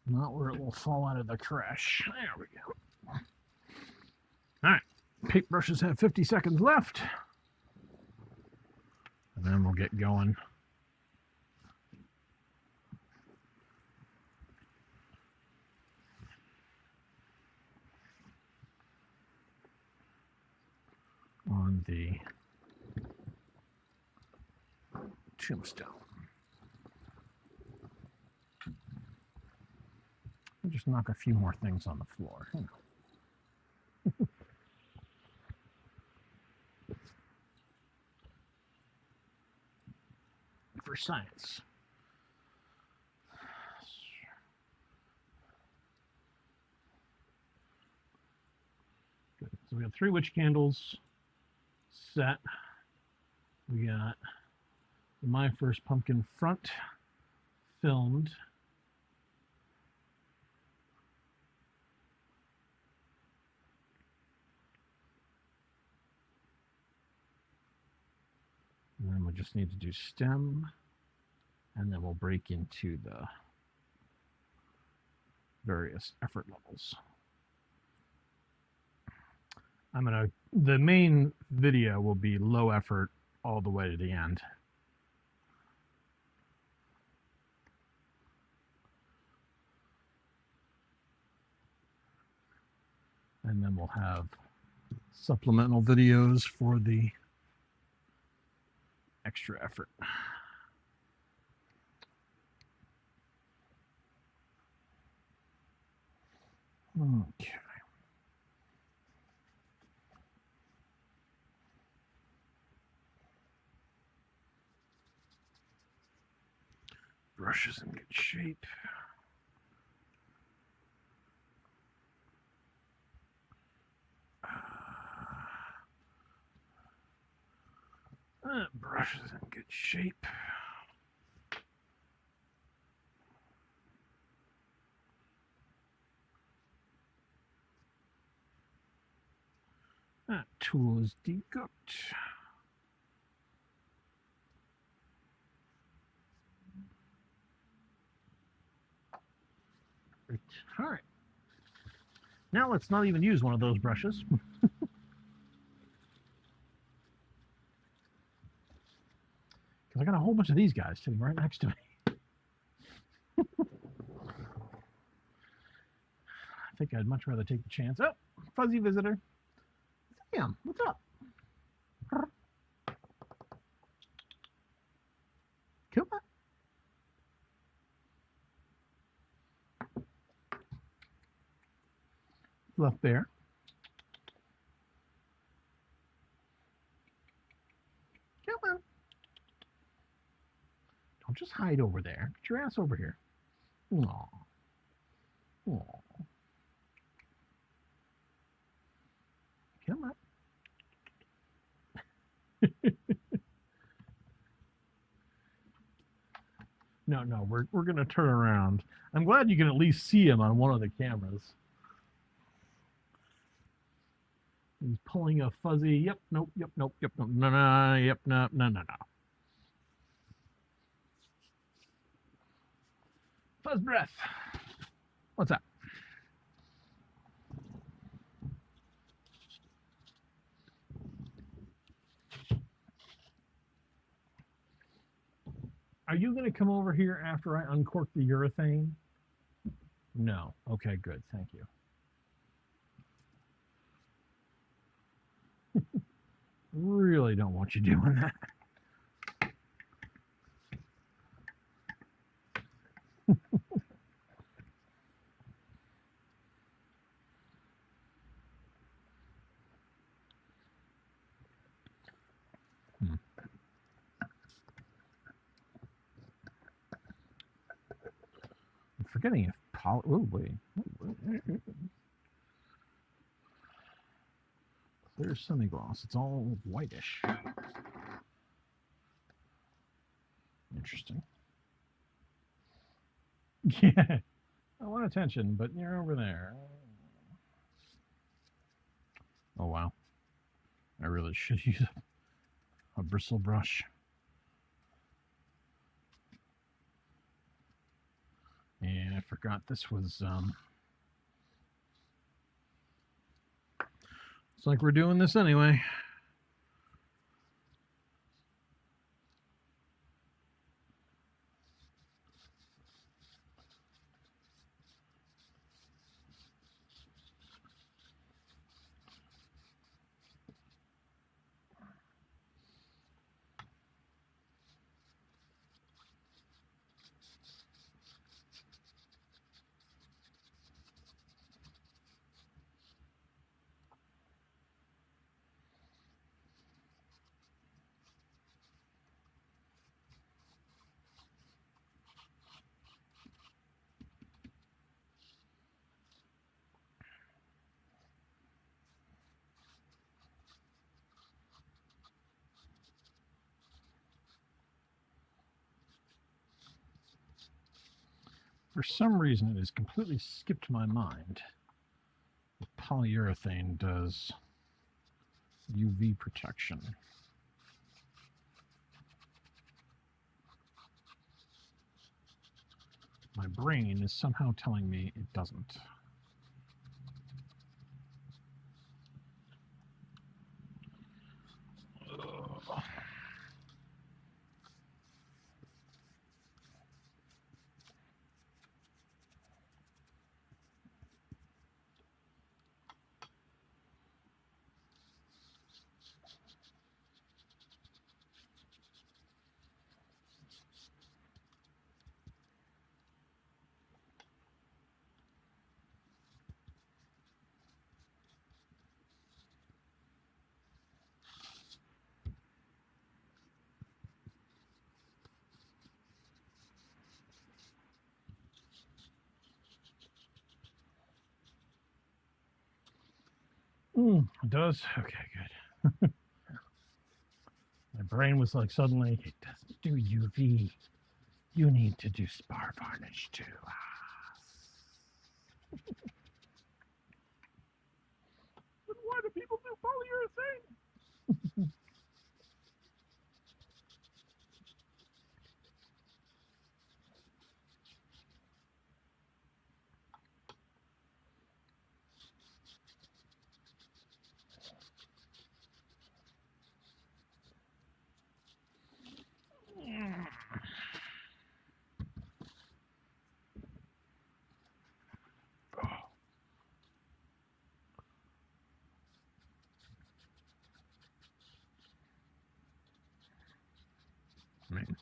Not where it will fall out of the crash. There we go. All right, paintbrushes have 50 seconds left. And then we'll get going. On the tombstone. I'll just knock a few more things on the floor. You know. For science. Good. So we have 3 witch candles set. We got My First Pumpkin front filmed. And then we just need to do stem, and then we'll break into the various effort levels. The main video will be low effort all the way to the end. And then we'll have supplemental videos for the extra effort. Okay. Brush is in good shape. That brush is in good shape. That tool is decooked. Right. All right. Now let's not even use one of those brushes. Because I got a whole bunch of these guys sitting right next to me. I think I'd much rather take the chance. Oh, fuzzy visitor. Sam, what's up? Come on. Left bear. Come on. Don't just hide over there. Get your ass over here. Aw. Aw. Come on. No, we're gonna turn around. I'm glad you can at least see him on one of the cameras. He's pulling a fuzzy. Yep. Nope. Yep. Nope. Yep. Nope. No. Yep. No. No. Fuzz breath. What's that? Are you going to come over here after I uncork the urethane? No. Okay, good. Thank you. Really don't want you doing that. I'm forgetting if poly. Oh, wait. Clear semi-gloss. It's all whitish. Interesting. Yeah. I want attention, but you're over there. Oh, wow. I really should use a bristle brush. And I forgot this was, it's like we're doing this anyway. For some reason, it has completely skipped my mind that polyurethane does UV protection. My brain is somehow telling me it doesn't. It does? Okay, good. My brain was like suddenly, it doesn't do UV. You need to do spar varnish too. Then why do people do polyurethane? I mean,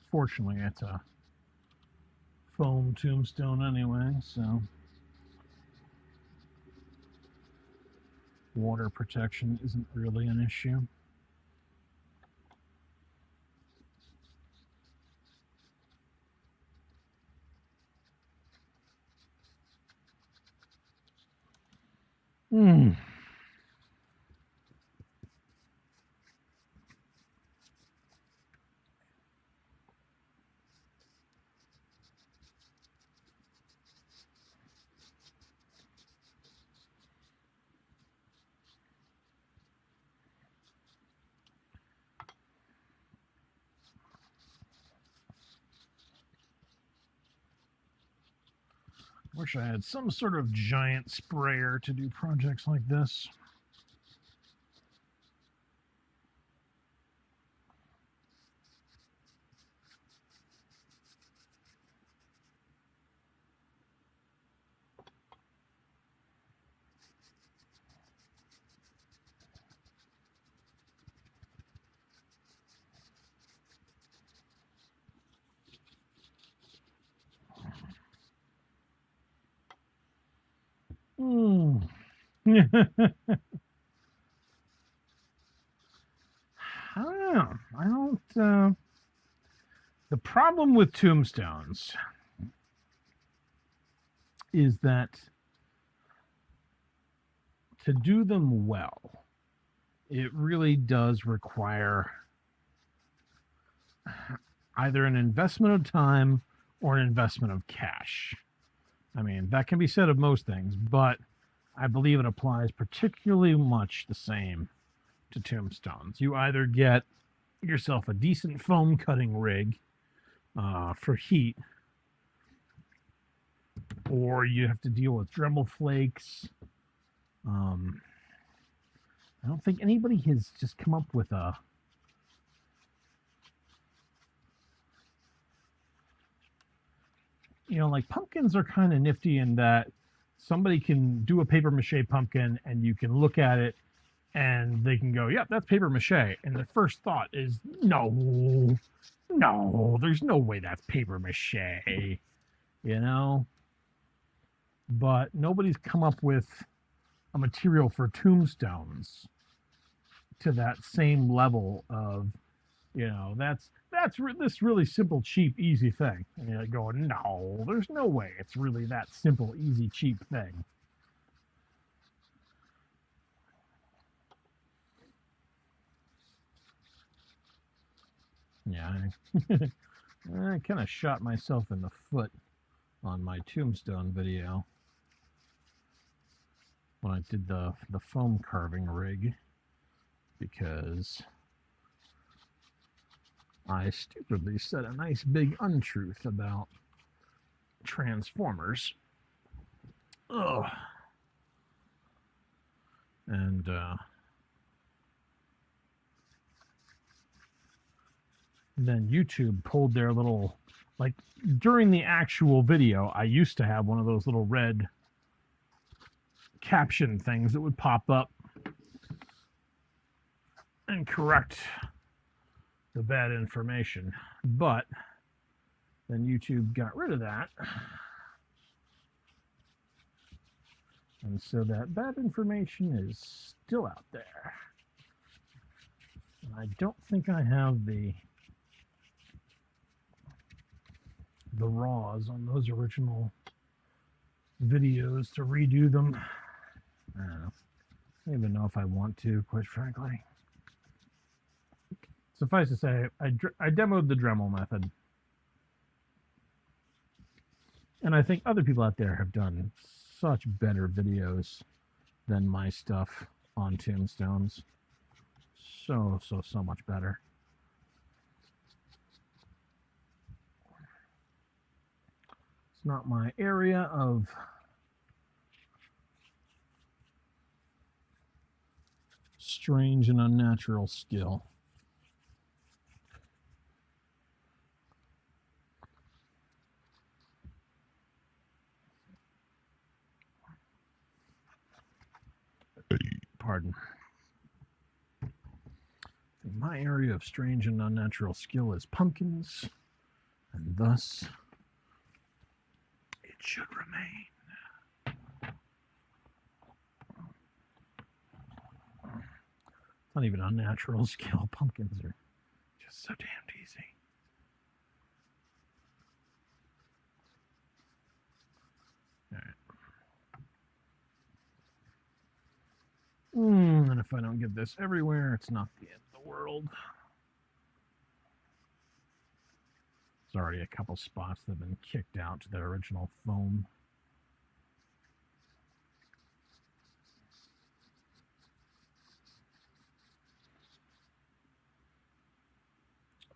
fortunately, it's a foam tombstone anyway, so water protection isn't really an issue. Hmm. Wish I had some sort of giant sprayer to do projects like this. Hmm. I don't know. I don't. The problem with tombstones is that to do them well, it really does require either an investment of time or an investment of cash. I mean, that can be said of most things, but I believe it applies particularly much the same to tombstones. You either get yourself a decent foam cutting rig for heat, or you have to deal with Dremel flakes. I don't think anybody has just come up with a like pumpkins are kind of nifty in that somebody can do a paper mache pumpkin and you can look at it and they can go, yep, that's paper mache. And the first thought is, no, there's no way that's paper mache, you know? But nobody's come up with a material for tombstones to that same level of, that's this really simple, cheap, easy thing. And you're like going, no, there's no way it's really that simple, easy, cheap thing. Yeah, I kind of shot myself in the foot on my tombstone video when I did the foam carving rig because I stupidly said a nice big untruth about transformers. Ugh. And then YouTube pulled their little, like during the actual video, I used to have one of those little red caption things that would pop up and correct the bad information. But then YouTube got rid of that. And so that bad information is still out there. And I don't think I have the raws on those original videos to redo them. I don't know. I don't even know if I want to, quite frankly. Suffice to say, I demoed the Dremel method. And I think other people out there have done such better videos than my stuff on tombstones. So much better. It's not my area of strange and unnatural skill. Pardon. My area of strange and unnatural skill is pumpkins, and thus it should remain. It's not even unnatural skill. Pumpkins are just so damned easy. All right. And if I don't get this everywhere, it's not the end of the world. There's already a couple spots that have been kicked out to their original foam.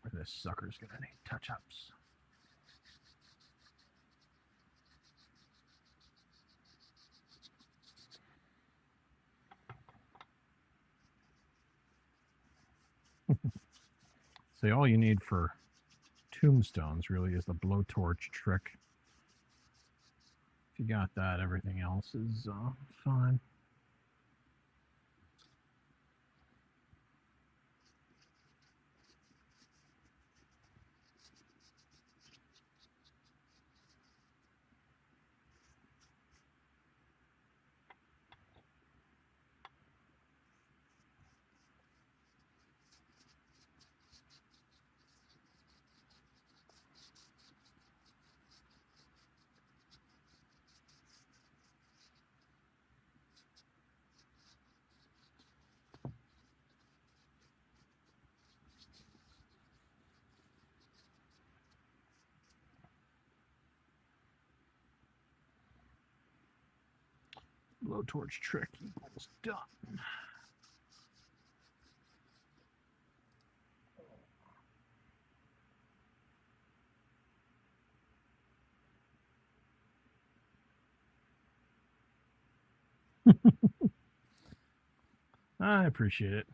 Or this sucker's gonna need touch-ups. So all you need for tombstones really is the blowtorch trick. If you got that, everything else is fine. Blowtorch trick equals done. I appreciate it.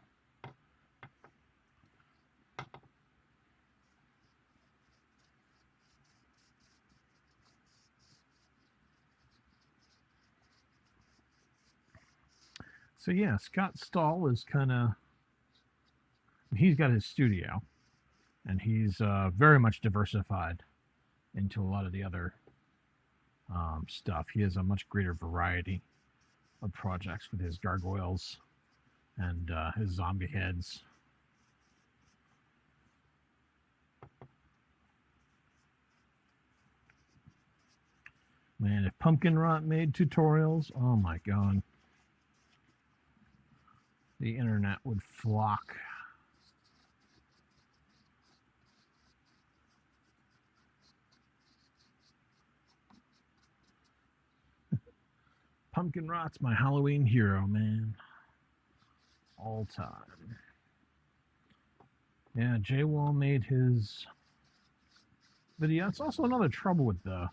So yeah, Scott Stahl is he's got his studio, and he's very much diversified into a lot of the other stuff. He has a much greater variety of projects with his gargoyles and his zombie heads. Man, if Pumpkin Rot made tutorials, oh my god, the internet would flock. Pumpkin Rot's my Halloween hero, man. All time. Yeah, Jay Wall made his video. It's also another trouble with the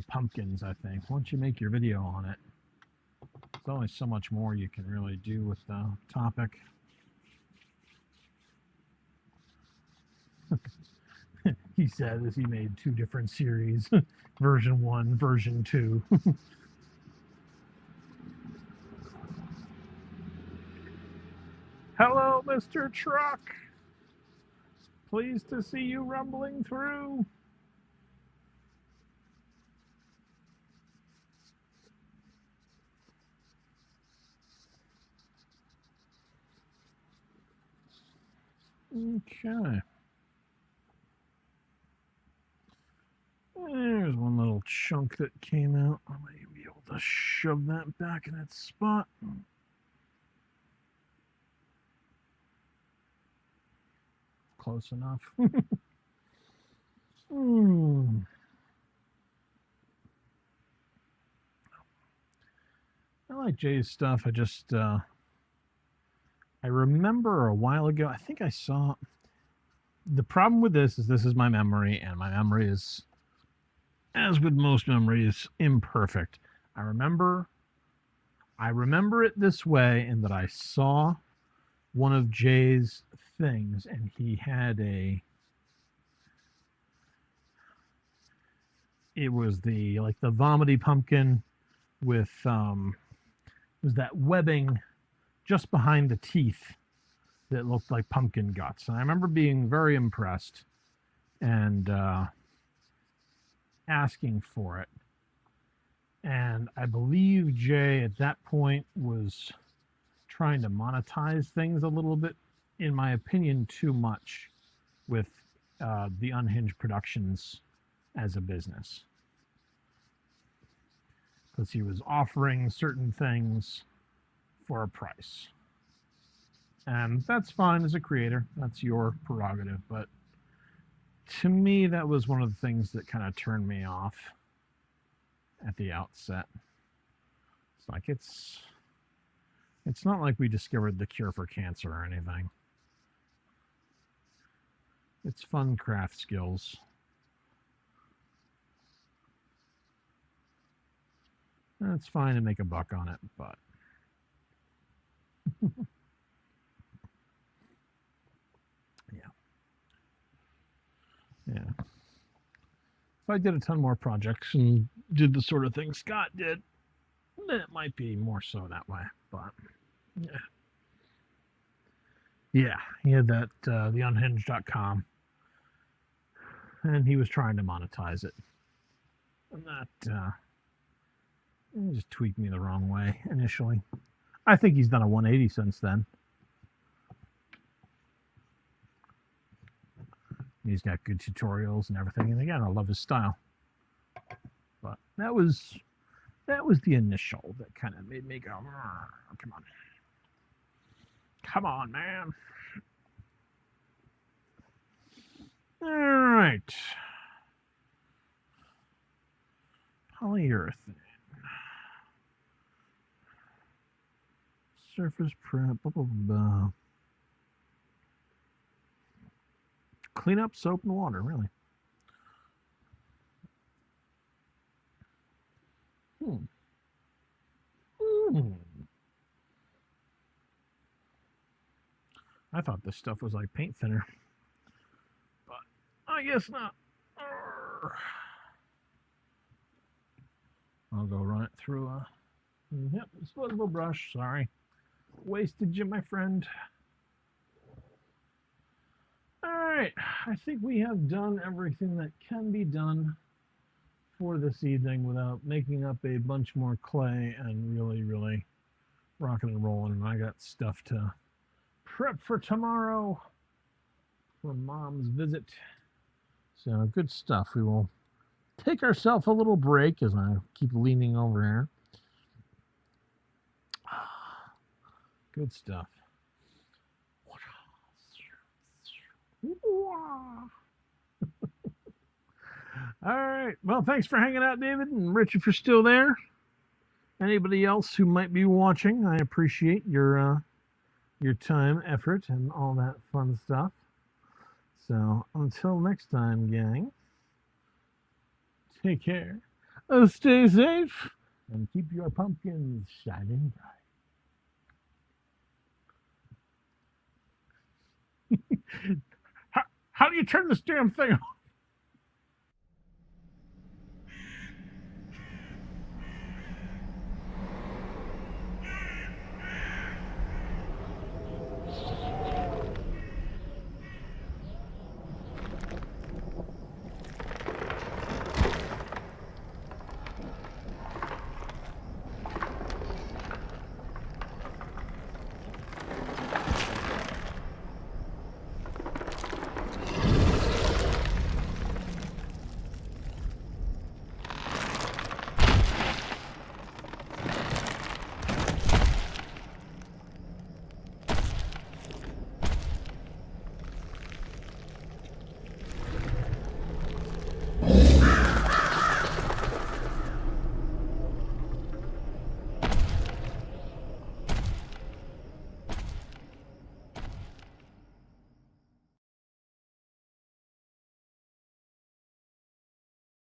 pumpkins, I think. Once you make your video on it, there's only so much more you can really do with the topic. He said as he made 2 different series, version 1, version 2. Hello, Mr. Truck. Pleased to see you rumbling through. Okay. There's one little chunk that came out. I might even be able shove that back in its spot. Close enough. I like Jay's stuff. I remember a while ago, I think I saw. The problem with this is my memory, and my memory is, as with most memories, imperfect. I remember it this way in that I saw one of Jay's things, and he had it was the vomity pumpkin with it was that webbing just behind the teeth that looked like pumpkin guts. And I remember being very impressed and asking for it. And I believe Jay at that point was trying to monetize things a little bit, in my opinion, too much with the Unhinged Productions as a business. Because he was offering certain things for a price. And that's fine as a creator. That's your prerogative. But to me, that was one of the things that kind of turned me off at the outset. It's like it's not like we discovered the cure for cancer or anything. It's fun craft skills. And it's fine to make a buck on it, but yeah. If I did a ton more projects and did the sort of thing Scott did, then it might be more so that way. But yeah, he had that theunhinged.com, and he was trying to monetize it, and that just tweaked me the wrong way initially. I think he's done a 180 since then. He's got good tutorials and everything, and again, I love his style. But that was the initial that kind of made me go, come on, man. All right, polyurethane, surface prep, blah blah blah. Clean up soap and water, really. I thought this stuff was like paint thinner, but I guess not. I'll go run it through a disposable brush. Sorry, wasted you, my friend. All right, I think we have done everything that can be done for this evening without making up a bunch more clay and really rocking and rolling. And I got stuff to prep for tomorrow for Mom's visit. So good stuff. We will take ourselves a little break as I keep leaning over here. Good stuff. All right. Well, thanks for hanging out, David, and Rich, if you're still there. Anybody else who might be watching, I appreciate your time, effort, and all that fun stuff. So until next time, gang, take care, stay safe, and keep your pumpkins shining bright. How do you turn this damn thing off?